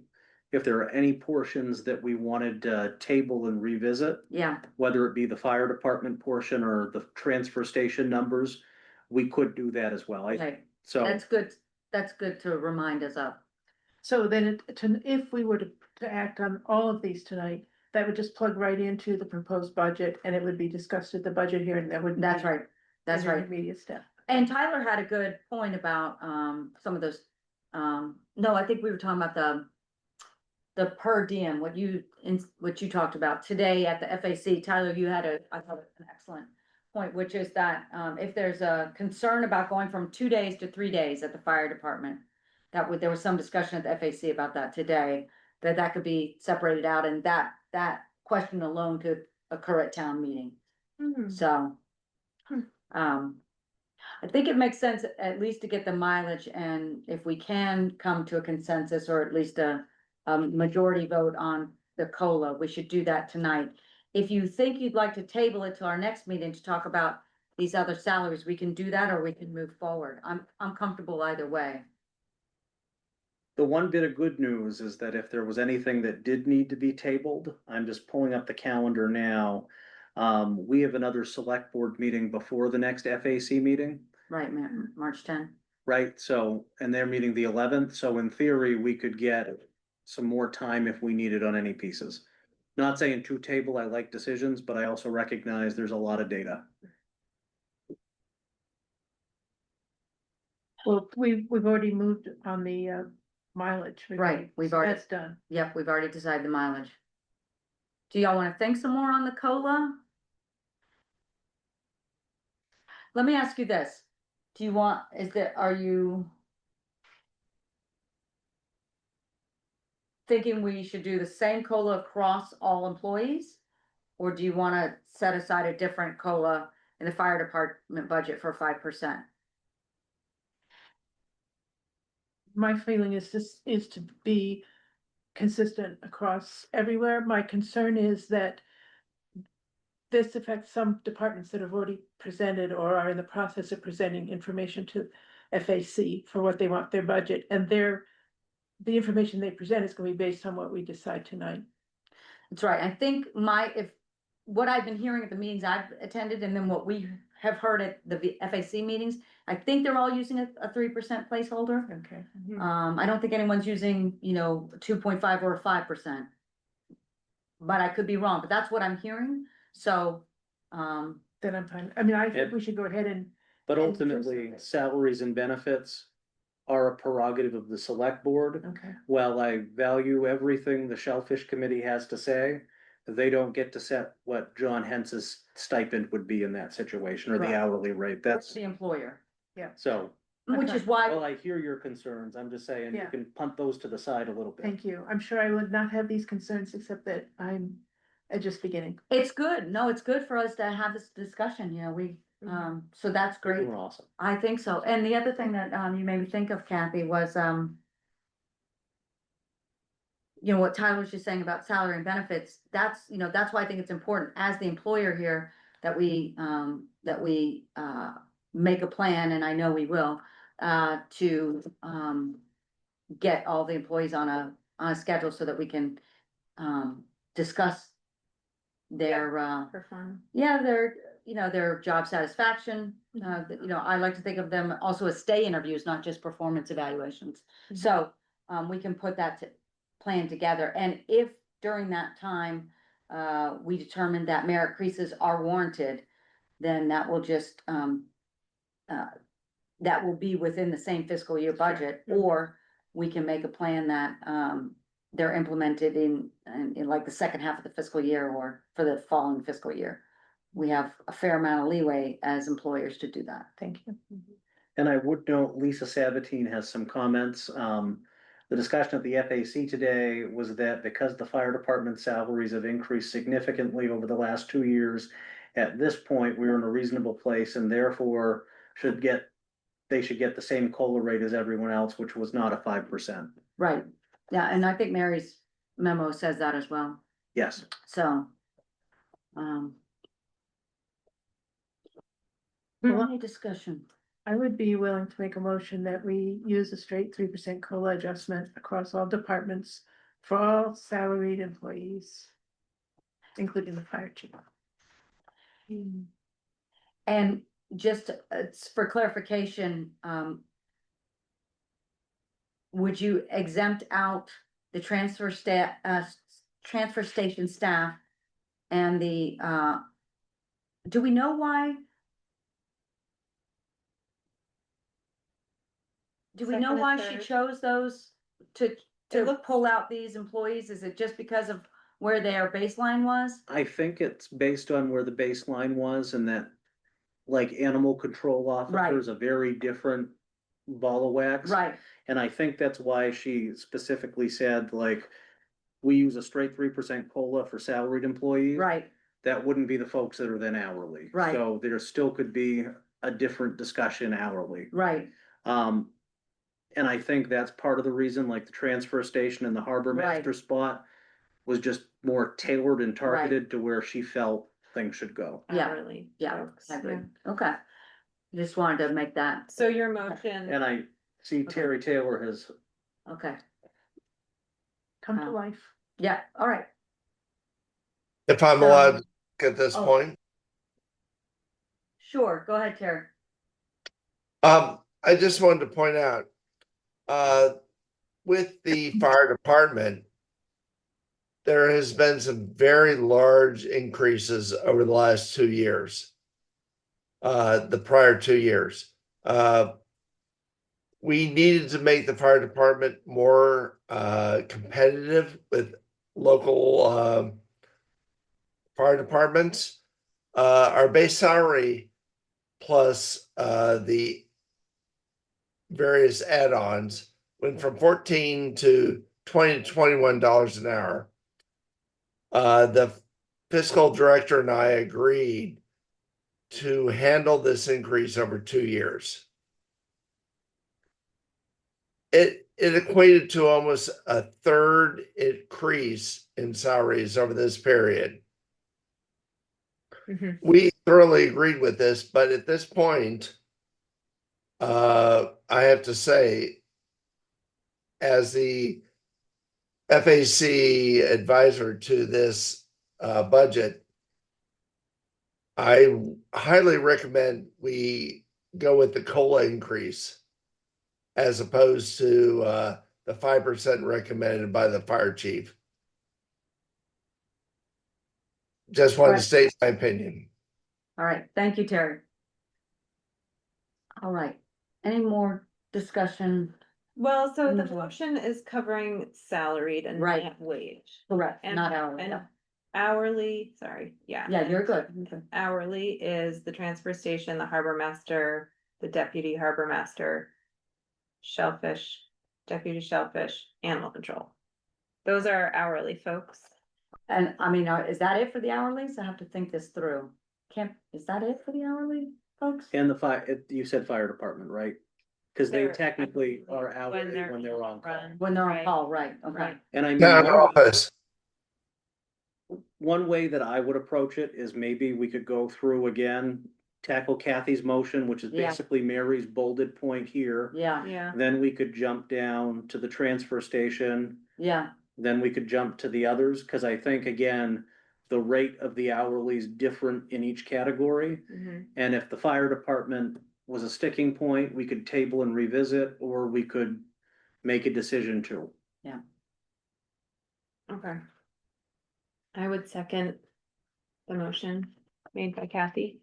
If there are any portions that we wanted to table and revisit, Yeah, whether it be the fire department portion or the transfer station numbers, we could do that as well. okay, So, that's good to remind us of. So then if we were to act on all of these tonight, that would just plug right into the proposed budget and it would be discussed at the budget hearing. That would. That's right, that's an right. Intermediate step. And Tyler had a good point about, some of those, no, I think we were talking about the per diem, what you talked about today at the FAC. Tyler, you had I thought an excellent point, which is that, if there's a concern about going from 2 days to 3 days at the fire department, there was some discussion at the FAC about that today, that could be separated out, and that question alone could occur at town meeting. So, I think it makes sense at least to get the mileage, and if we can come to a consensus or at least a majority vote on the COLA, we should do that tonight. If you think you'd like to table it to our next meeting to talk about these other salaries, we can do that, or we can move forward. I'm comfortable either way. the one bit of good news is that if there was anything that did need to be tabled, I'm just pulling up the calendar now. We have another select board meeting before the next FAC meeting, Right, March 10. right? So, and they're meeting the 11th, so in theory, we could get some more time if we needed on any pieces. Not saying to table, I like decisions, but I also recognize there's a lot of data. Well, we've already moved on the mileage. Right, we've already- That's done. Yep, we've already decided the mileage. Do y'all wanna think some more on the COLA? Let me ask you this. Are you thinking we should do the same COLA across all employees? Or do you wanna set aside a different COLA in the fire department budget for 5%? My feeling is to be consistent across everywhere. My concern is that this affects some departments that have already presented or are in the process of presenting information to FAC for what they want their budget, and the information they present is gonna be based on what we decide tonight. That's right. I think what I've been hearing at the meetings I've attended, and then what we have heard at the FAC meetings, I think they're all using a 3% placeholder. Okay. I don't think anyone's using, 2.5 or a 5%. But I could be wrong, but that's what I'm hearing, so, Then I'm fine. I mean, I think we should go ahead and. But And ultimately, just- salaries and benefits are a prerogative of the select board. Okay. While I value everything the Shellfish Committee has to say, they don't get to set what John Hence's stipend would be in that situation, or the Right. hourly rate. that's That's, the employer, so, which Okay. is why. well, I hear your concerns. I'm just saying you Yeah. can punt those to the side a little bit. Thank you. I'm sure I would not have these concerns, except that I'm just beginning. It's good. No, it's good for us to have this discussion, so that's great. You're awesome. I think so. And the other thing that, you made me think of, Kathy, was, what Tyler was just saying about salary and benefits. That's why I think it's important as the employer here that we make a plan, and I know we will, to, get all the employees on a schedule so that we can, discuss their, Perform. their job satisfaction. I like to think of them also as stay interviews, not just performance evaluations. So, we can put that plan together, and if during that time, we determine that merit increases are warranted, then that will just, that will be within the same fiscal year budget, or we can make a plan that, they're implemented in like the second half of the fiscal year or for the following fiscal year. We have a fair amount of leeway as employers to do that. Thank you. And I would note Lisa Sabatine has some comments. The discussion at the FAC today was that because the fire department salaries have increased significantly over the last 2 years, at this point, we're in a reasonable place and therefore they should get the same COLA rate as everyone else, which was not a 5%. right, yeah, and I think Mary's memo says that as well, Yes. so. Um. Any discussion? I would be willing to make a motion that we use a straight 3% COLA adjustment across all departments for all salaried employees, including the fire chief. And just for clarification, would you exempt out the transfer station staff and the, do we know why? Do we know Second and why she third. chose those to It pull out these employees? Is it just because of where their baseline was? I think it's based on where the baseline was and that, like, animal control officers, a very different ball of wax. Right, And I think that's why she specifically said, like, we use a straight 3% COLA for salaried employees. right, That wouldn't be the folks that are then hourly. Right. So there still could be a different discussion hourly. right, And I think that's part of the reason, like the transfer station and the harbor Right. master spot was just more tailored and targeted to where she felt things should go. Yeah. Hourly yeah, folks, I agree. yeah. Okay. Just wanted to make that, So your motion, And I see Terry Taylor has, okay, Come to Oh. life. yeah, all right. If I'm allowed at this Oh. point. Sure, go ahead, Terry. I just wanted to point out, with the fire department, there has been some very large increases over the last 2 years. The prior 2 years. We needed to make the fire department more competitive with local fire departments. Our base salary plus the various add-ons went from $14 to $20 to $21 an hour. The fiscal director and I agreed to handle this increase over 2 years. It equated to almost a third increase in salaries over this period. We thoroughly agreed with this, but at this point, I have to say, as the FAC advisor to this budget, I highly recommend we go with the COLA increase as opposed to the 5% recommended by the fire chief. Just wanted to state my opinion. All right, thank you, Terry. All right, any more discussion? well, so the Mhm. motion is covering salaried and Right. net wage. Correct, And- not hourly. and Hourly, sorry, yeah. Yeah, you're good. Okay. Hourly is the transfer station, the harbor master, the deputy harbor master, shellfish, deputy shellfish, animal control. Those are hourly folks. And I mean, is that it for the hourlies? I have to think this through. Is that it for the hourly folks? and the you said fire department, right? Cause they They're- technically are When hourly they're when they're on call. run. When they're on Right. call, right, okay. Right. And I mean, Town office. one way that I would approach it is maybe we could go through again, tackle Kathy's motion, which is Yeah. basically Mary's bolded point here. Yeah, Yeah, Then we could jump down to the transfer station, yeah, then we could jump to the others, cause I think again, the rate of the hourly is different in each category. mhm. And if the fire department was a sticking point, we could table and revisit, or we could make a decision to. Okay. I would second the motion made by Kathy.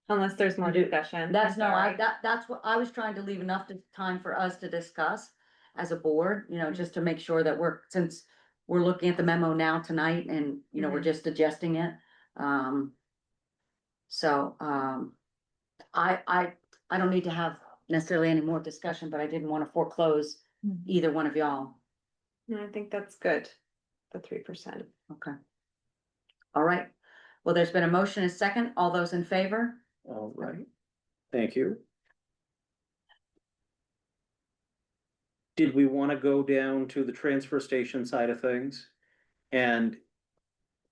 Unless there's more discussion. that's I'm no, sorry. that's what, I was trying to leave enough time for us to discuss as a board, just to make sure that since we're looking at the memo now tonight and, we're Mhm. just adjusting it. So, I don't need to have necessarily any more discussion, but I didn't want to foreclose either one of y'all. No, I think that's good. The 3%. Okay. All right. Well, there's been a motion and a second. All those in favor? All right. Thank you. Did we want to go down to the transfer station side of things? And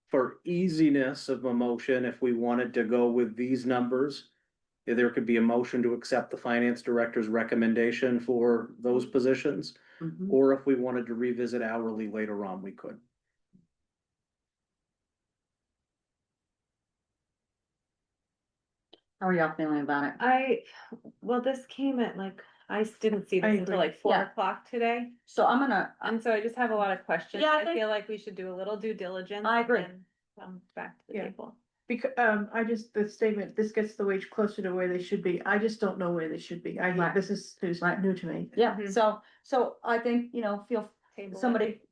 for easiness of a motion, if we wanted to go with these numbers, there could be a motion to accept the finance director's recommendation for those positions. Mhm. Or if we wanted to revisit hourly later on, we could. How are y'all feeling about it? Well, this came at like, I didn't see I this until agree. like 4 Yeah. o'clock today. So I'm gonna, And so I just have a lot of questions. Yeah, I I think- feel like we should do a little due diligence. I agree. and Come back to the Yeah. table. Because, the statement, this gets the wage closer to where they should be. I just don't know where they should be. Right. This is Right. new to me. yeah, Mhm. so I think, feel Table it. somebody,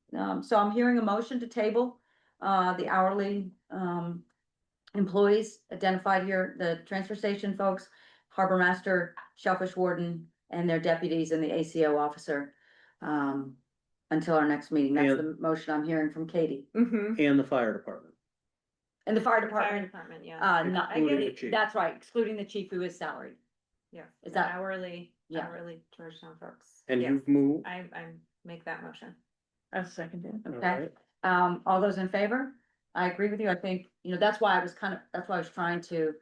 so I'm hearing a motion to table, the hourly, employees identified here, the transfer station folks, harbor master, shellfish warden, and their deputies and the ACO officer, until our next meeting. That's the motion I'm hearing from Katie. Mm-hmm. And the fire department. And the fire Fire department, department, yeah. not, Excluding the chief. that's right, excluding the chief who is salaried. Yeah. Is that- Hourly, Yeah. hourly Georgetown folks. And Yes. you've moved. I make that motion. I'll second it. All Okay. right. All those in favor? I agree with you. I think, that's why I was trying to,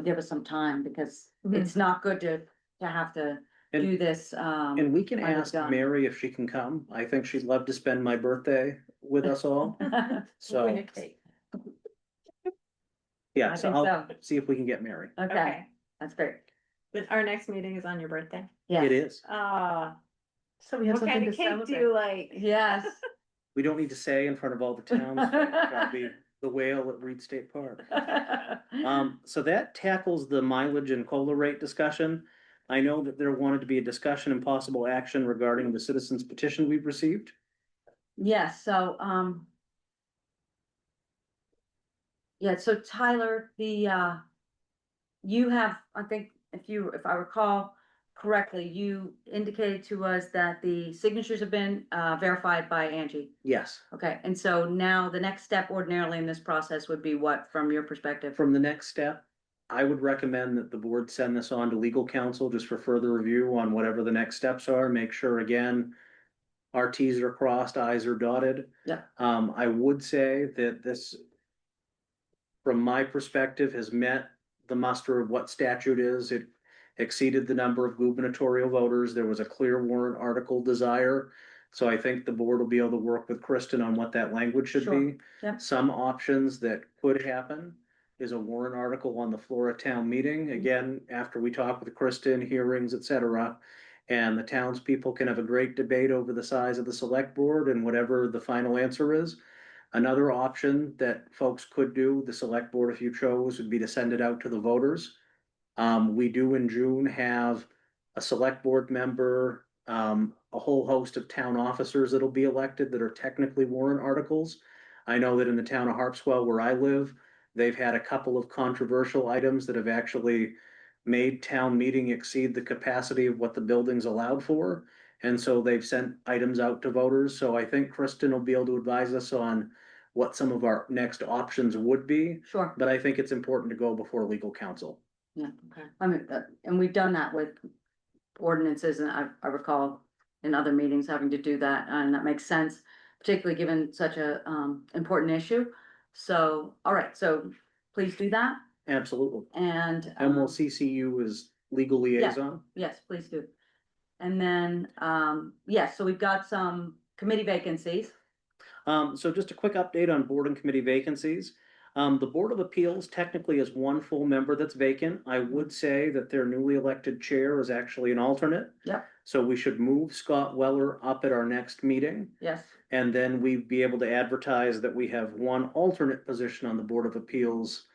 give us some time because Mhm. it's not good to have to And- do this, And we can when it's ask done. Mary if she can come. I think she'd love to spend my birthday with us all. So, Win a cake. yeah, I so think I'll so. see if we can get Mary. Okay, that's great. But our next meeting is on your birthday. Yes. It is. So we have What kind something of to cake do celebrate. you like? Yes. We don't need to say in front of all the towns. I'll be the whale at Reed State Park. So that tackles the mileage and COLA rate discussion. I know that there wanted to be a discussion and possible action regarding the citizens petition we've received. Yes, so, yeah, so Tyler, you have, I think, if I recall correctly, you indicated to us that the signatures have been, verified by Angie. Yes. Okay, and so now the next step ordinarily in this process would be what, from your perspective? From the next step, I would recommend that the board send this on to legal counsel just for further review on whatever the next steps are. Make sure again, our Ts are crossed, Is are dotted. Yeah. I would say that this, from my perspective, has met the muster of what statute is. It exceeded the number of gubernatorial voters. There was a clear warrant article desire. So I think the board will be able to work with Kristen on what that language should Sure. be. Yep. Some options that could happen is a warrant article on the floor of town meeting, again, after we talk with Kristen, hearings, et cetera. And the townspeople can have a great debate over the size of the select board and whatever the final answer is. Another option that folks could do, the select board, if you chose, would be to send it out to the voters. We do in June have a select board member, a whole host of town officers that'll be elected that are technically warrant articles. I know that in the town of Harpswell where I live, they've had a couple of controversial items that have actually made town meeting exceed the capacity of what the building's allowed for. And so they've sent items out to voters. So I think Kristen will be able to advise us on what some of our next options would be. Sure, But I think it's important to go before legal counsel. yeah, okay. I mean, and we've done that with ordinances, and I recall in other meetings having to do that, and that makes sense, particularly given such a, important issue. So, all right, so please do that, Absolutely. and. And we'll CC you as legal liaison. Yes, please do. And then, yes, so we've got some committee vacancies. So just a quick update on board and committee vacancies. The Board of Appeals technically has one full member that's vacant. I would say that their newly elected chair is actually an alternate. Yep. So we should move Scott Weller up at our next meeting. Yes, And then we'd be able to advertise that we have one alternate position on the Board of Appeals,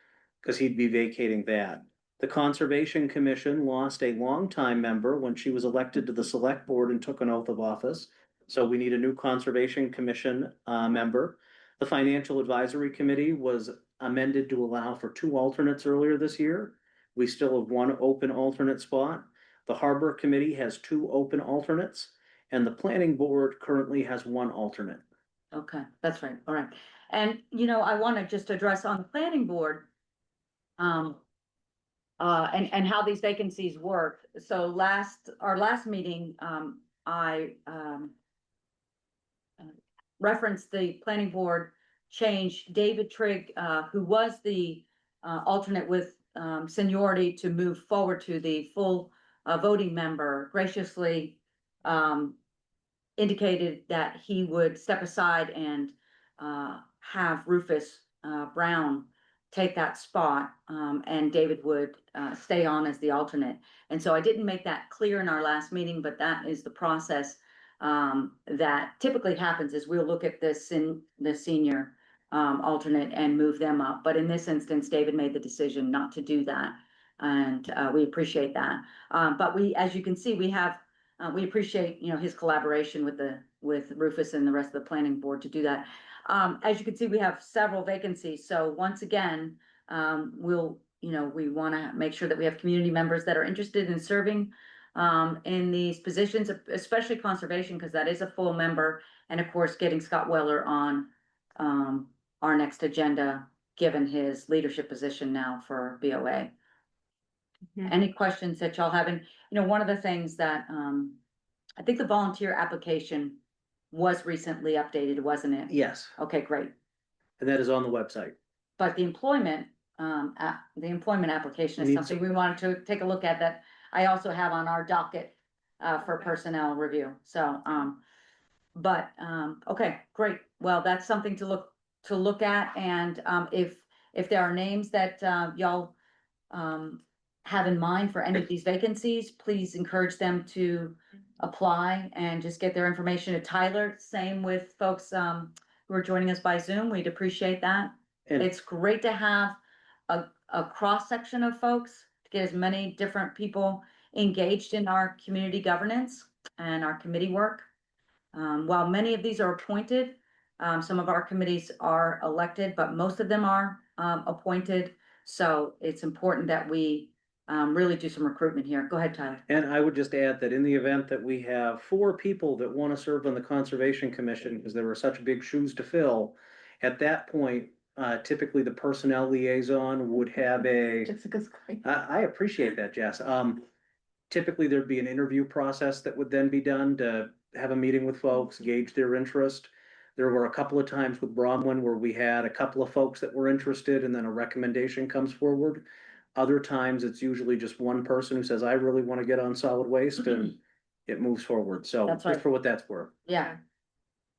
because he'd be vacating that. The Conservation Commission lost a longtime member when she was elected to the Select Board and took an oath of office. So we need a new Conservation Commission member. The Financial Advisory Committee was amended to allow for 2 alternates earlier this year. We still have 1 open alternate spot. The Harbor Committee has 2 open alternates, and the Planning Board currently has 1 alternate. okay, that's right, all right. And, I wanna just address on the planning board, and how these vacancies work. So our last meeting, I referenced the planning board change David Trigg, who was the alternate with seniority to move forward to the full voting member, graciously indicated that he would step aside and have Rufus Brown take that spot, and David would stay on as the alternate. And so I didn't make that clear in our last meeting, but that is the process that typically happens. Is we'll look at this in the senior alternate and move them up. But in this instance, David made the decision not to do that, and we appreciate that. But we, as you can see, we have we appreciate, you know, his collaboration with Rufus and the rest of the planning board to do that. As you can see, we have several vacancies. So once again, we'll, you know, we want to make sure that we have community members that are interested in serving in these positions, especially conservation, because that is a full member. And of course, getting Scott Weller on our next agenda, given his leadership position now for BOA. Any questions that y'all have? And, you know, one of the things that I think the volunteer application was recently updated, wasn't it? Yes, Okay, great. and that is on the website. But the employment application is Needs- something we wanted to take a look at, that I also have on our docket for personnel review. So, okay, great. Well, that's something to look at. And if there are names that y'all have in mind for any of these vacancies, please encourage them to apply and just get their information to Tyler. Same with folks who are joining us by Zoom. We'd appreciate that. And It's great to have a cross-section of folks, to get as many different people engaged in our community governance and our committee work. While many of these are appointed, some of our committees are elected, but most of them are appointed. So it's important that we really do some recruitment here. Go ahead, Tyler. And I would just add that in the event that we have 4 people that want to serve on the Conservation Commission, because there were such big shoes to fill, at that point, typically the personnel liaison would have a, Jessica's great. I appreciate that, Jess. Typically there'd be an interview process that would then be done to have a meeting with folks, gauge their interest. There were a couple of times with Bronwyn where we had a couple of folks that were interested and then a recommendation comes forward. Other times, it's usually just one person who says, I really want to get on solid waste, and it moves forward. So That's just right. for what that's worth. Yeah.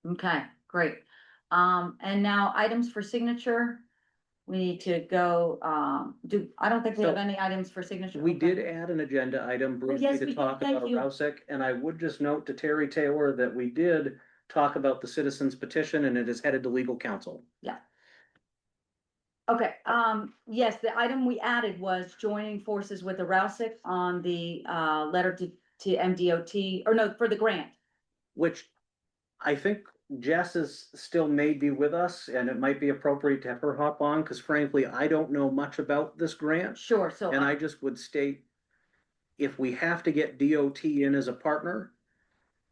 Okay, great. And now items for signature. We need to go, I don't think we have So, any items for signature. We Okay. did add an agenda item briefly yes, we to did. talk Thank about you. Rouseck, and I would just note to Terry Taylor that we did talk about the citizens petition, and it is headed to legal counsel. Okay, yes, the item we added was joining forces with the Rouseck on the letter to MDOT, or no, for the grant. Which I think Jess is still may be with us, and it might be appropriate to have her hop on, because frankly, I don't know much about this grant. Sure, so And I just would state, if we have to get DOT in as a partner,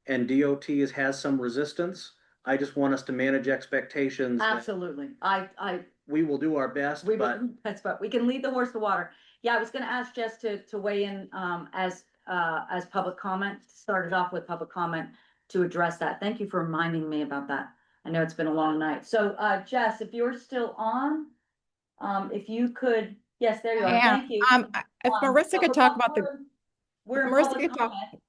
and DOT has some resistance, I just want us to manage expectations that absolutely, we will do our best, we, but but we can lead the horse to water. Yeah, I was gonna ask Jess to weigh in, as public comment, started off with public comment to address that. Thank you for reminding me about that. I know it's been a long night. So, Jess, if you're still on, if you could, yes, there you are. I am. Thank you. If Marissa so could talk about the, we're in Marissa public could talk- comment.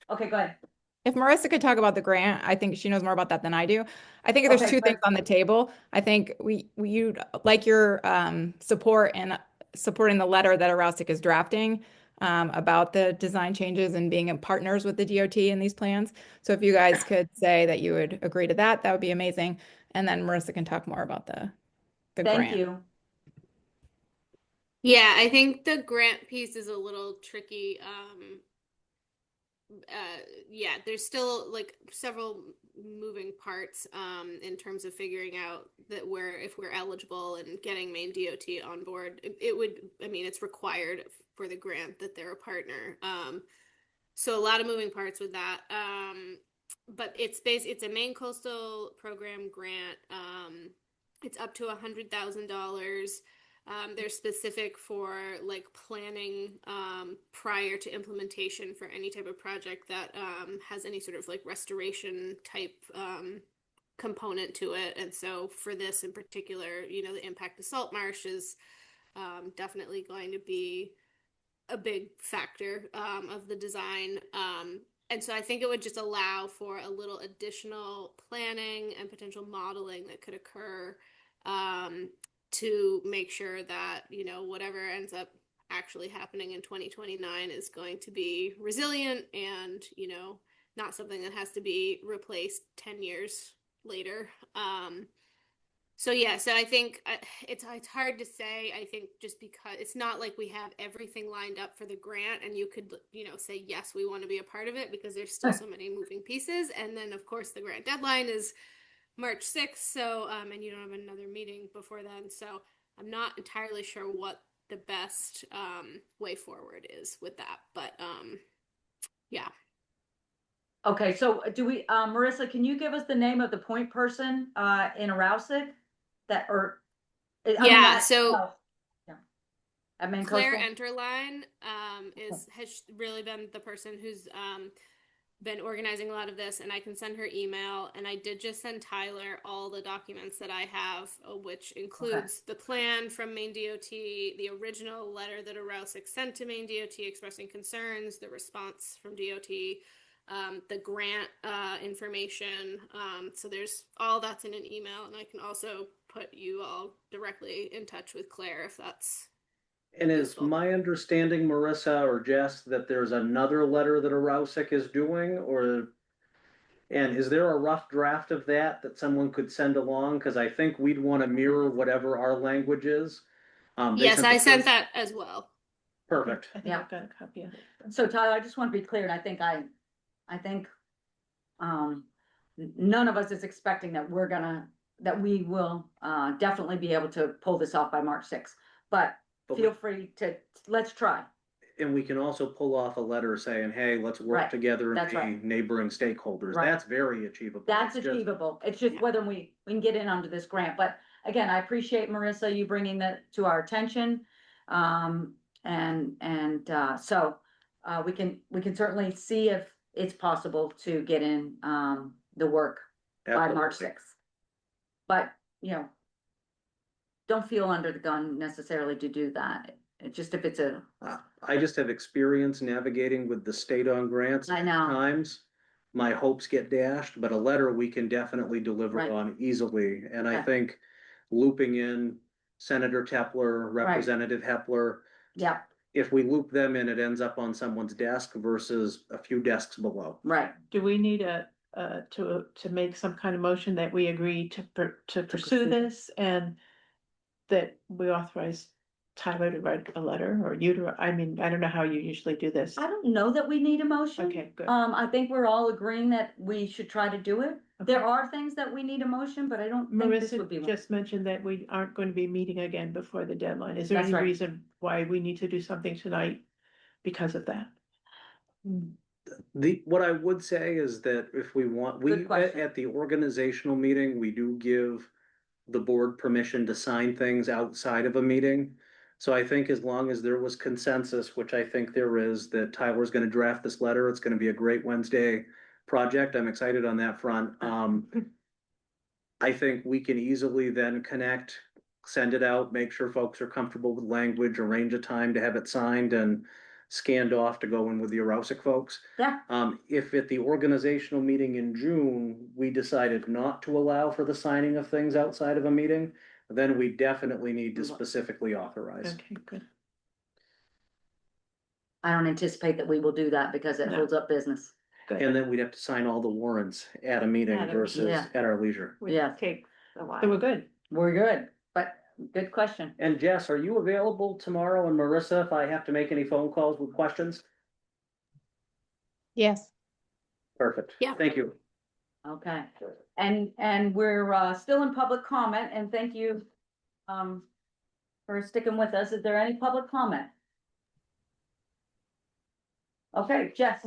Okay, go ahead. if Marissa could talk about the grant, I think she knows more about that than I do. I think there's Okay, two things perfect. on the table. I think you'd like your support and supporting the letter that Aroustic is drafting about the design changes and being partners with the DOT in these plans. So if you guys could say that you would agree to that, that would be amazing. And then Marissa can talk more about the Thank grant. you. Yeah, I think the grant piece is a little tricky. Yeah, there's still like several moving parts in terms of figuring out that if we're eligible and getting Maine DOT on board. It would, I mean, it's required for the grant that they're a partner. So a lot of moving parts with that. But it's a Maine Coastal Program grant. It's up to $100,000. They're specific for like planning prior to implementation for any type of project that has any sort of like restoration type component to it. And so for this in particular, you know, the impact of salt marsh is definitely going to be a big factor of the design. And so I think it would just allow for a little additional planning and potential modeling that could occur to make sure that, you know, whatever ends up actually happening in 2029 is going to be resilient and, you know, not something that has to be replaced 10 years later. So yeah, so I think it's hard to say. I think just because it's not like we have everything lined up for the grant and you could, you know, say, yes, we want to be a part of it because there's still so many moving pieces. And then of course the grant deadline is March 6th. So, and you don't have another meeting before then. So I'm not entirely sure what the best way forward is with that. But yeah. Okay, so do we, Marissa, can you give us the name of the point person in Arousig? That, or I mean, Yeah, that- so oh, yeah. At Maine Claire Coastal? Enterline has really been the person who's been organizing a lot of this, and I can send her email. And I did just send Tyler all the documents that I have, which includes the plan from Maine DOT, the original letter that Arousig sent to Maine DOT expressing concerns, the response from DOT, the grant information. So there's all that's in an email, and I can also put you all directly in touch with Claire if that's. And is my understanding, Marissa or Jess, that there's another letter that Arousig is doing, and is there a rough draft of that someone could send along? Because I think we'd want to mirror whatever our language is. Yes, I sent that as well. Perfect. I think Yeah. I've got a copy of it. So Tyler, I just want to be clear, and I think none of us is expecting that we will definitely be able to pull this off by March 6th. But feel free to, let's try. And we can also pull off a letter saying, hey, let's work Right. together That's and right. be neighboring stakeholders. Right. That's very achievable. That's It's just- achievable. It's just whether we can get in under this grant. But again, I appreciate Marissa, you bringing that to our attention. So we can certainly see if it's possible to get in the work by March Absolutely. 6th. But, you know, don't feel under the gun necessarily to do that. It's just if it's I just have experience navigating with the state on grants. I know. Times my hopes get dashed, but a letter we can definitely deliver Right. on easily. And I Okay. think looping in Senator Tepler, Representative Hepler, yeah, if we loop them in, it ends up on someone's desk versus a few desks below. right. Do we need to make some kind of motion that we agree to pursue this and that we authorize Tyler to write a letter or you to, I mean, I don't know how you usually do this. I don't know that we need a motion. Okay, good. I think we're all agreeing that we should try to do it. There are things that we need a motion, but I don't think this would be Marissa one. just mentioned that we aren't going to be meeting again before the deadline. Is there That's any right. reason why we need to do something tonight because of that? What I would say is that if we want, Good question. at the organizational meeting, we do give the board permission to sign things outside of a meeting. So I think as long as there was consensus, which I think there is, that Tyler's gonna draft this letter, it's gonna be a great Wednesday project. I'm excited on that front. I think we can easily then connect, send it out, make sure folks are comfortable with language, arrange a time to have it signed and scanned off to go in with the Arousig folks. Yeah, If at the organizational meeting in June, we decided not to allow for the signing of things outside of a meeting, then we definitely need to specifically authorize. Okay, good. I don't anticipate that we will do that because it No. holds up business. And then we'd have to sign all the warrants at a meeting At a- versus yeah. at our leisure. Yeah. Take a while. So we're good. We're good, but good question. And Jess, are you available tomorrow, and Marissa, if I have to make any phone calls with questions? Yes. Perfect. Yeah. Thank you. Okay, and we're still in public comment, and thank you for sticking with us. Is there any public comment? Okay, Jess.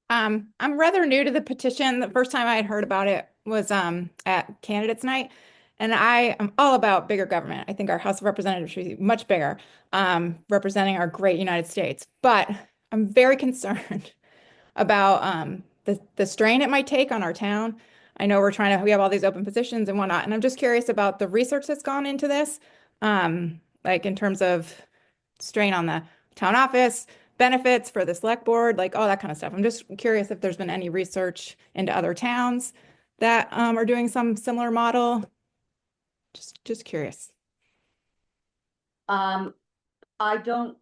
I'm rather new to the petition. The first time I had heard about it was at candidates night. And I am all about bigger government. I think our House of Representatives should be much bigger, representing our great United States. But I'm very concerned about the strain it might take on our town. I know we have all these open positions and whatnot, and I'm just curious about the research that's gone into this, like in terms of strain on the town office, benefits for the select board, like all that kind of stuff. I'm just curious if there's been any research into other towns that are doing some similar model. Just curious. I don't,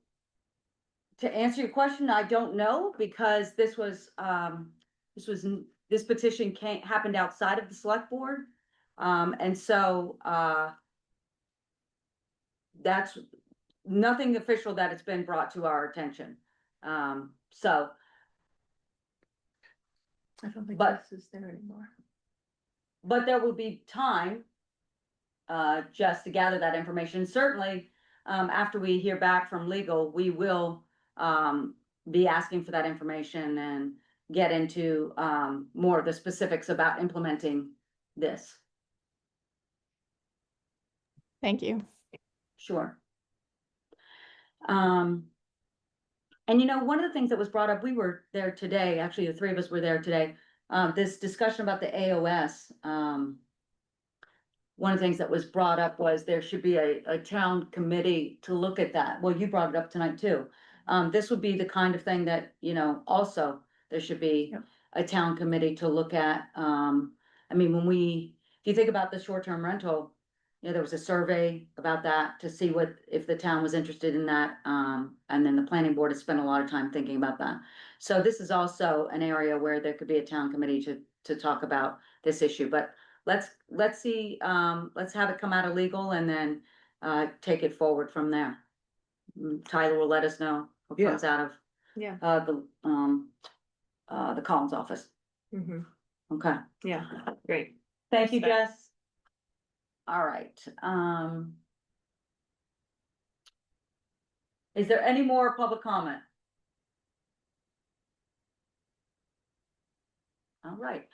to answer your question, I don't know, because this petition happened outside of the select board. And so, that's nothing official that it's been brought to our attention. So, I don't think But- this is there anymore. but there will be time just to gather that information. Certainly, after we hear back from legal, we will be asking for that information and get into more of the specifics about implementing this. Thank you. Sure. And you know, one of the things that was brought up, we were there today, actually, the three of us were there today, this discussion about the AOS. One of the things that was brought up was there should be a town committee to look at that. Well, you brought it up tonight too. This would be the kind of thing that, you know, also there should be Yep. a town committee to look at. I mean, if you think about the short-term rental, you know, there was a survey about that to see if the town was interested in that. And then the planning board has spent a lot of time thinking about that. So this is also an area where there could be a town committee to talk about this issue, but let's see, let's have it come out of legal and then, take it forward from there. Tyler will let us know what Yeah. comes out of, Yeah. the Collins office. Mm-hmm. Okay. Yeah, great. Thank you, Respect. Jess. All right, is there any more public comment? All right,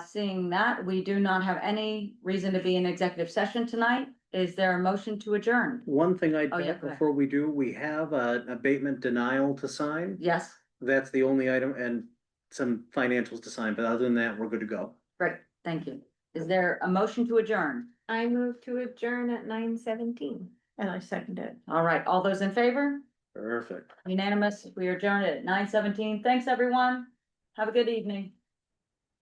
seeing that, we do not have any reason to be in executive session tonight. Is there a motion to adjourn? One thing I'd Oh, yeah, note go ahead. before we do, we have an abatement denial to sign. Yes, That's the only item, and some financials to sign, but other than that, we're good to go. great, thank you. Is there a motion to adjourn? I move to adjourn at 9:17. And I second it. All right, all those in favor? Perfect. Unanimous, we adjourn at 9:17. Thanks, everyone. Have a good evening.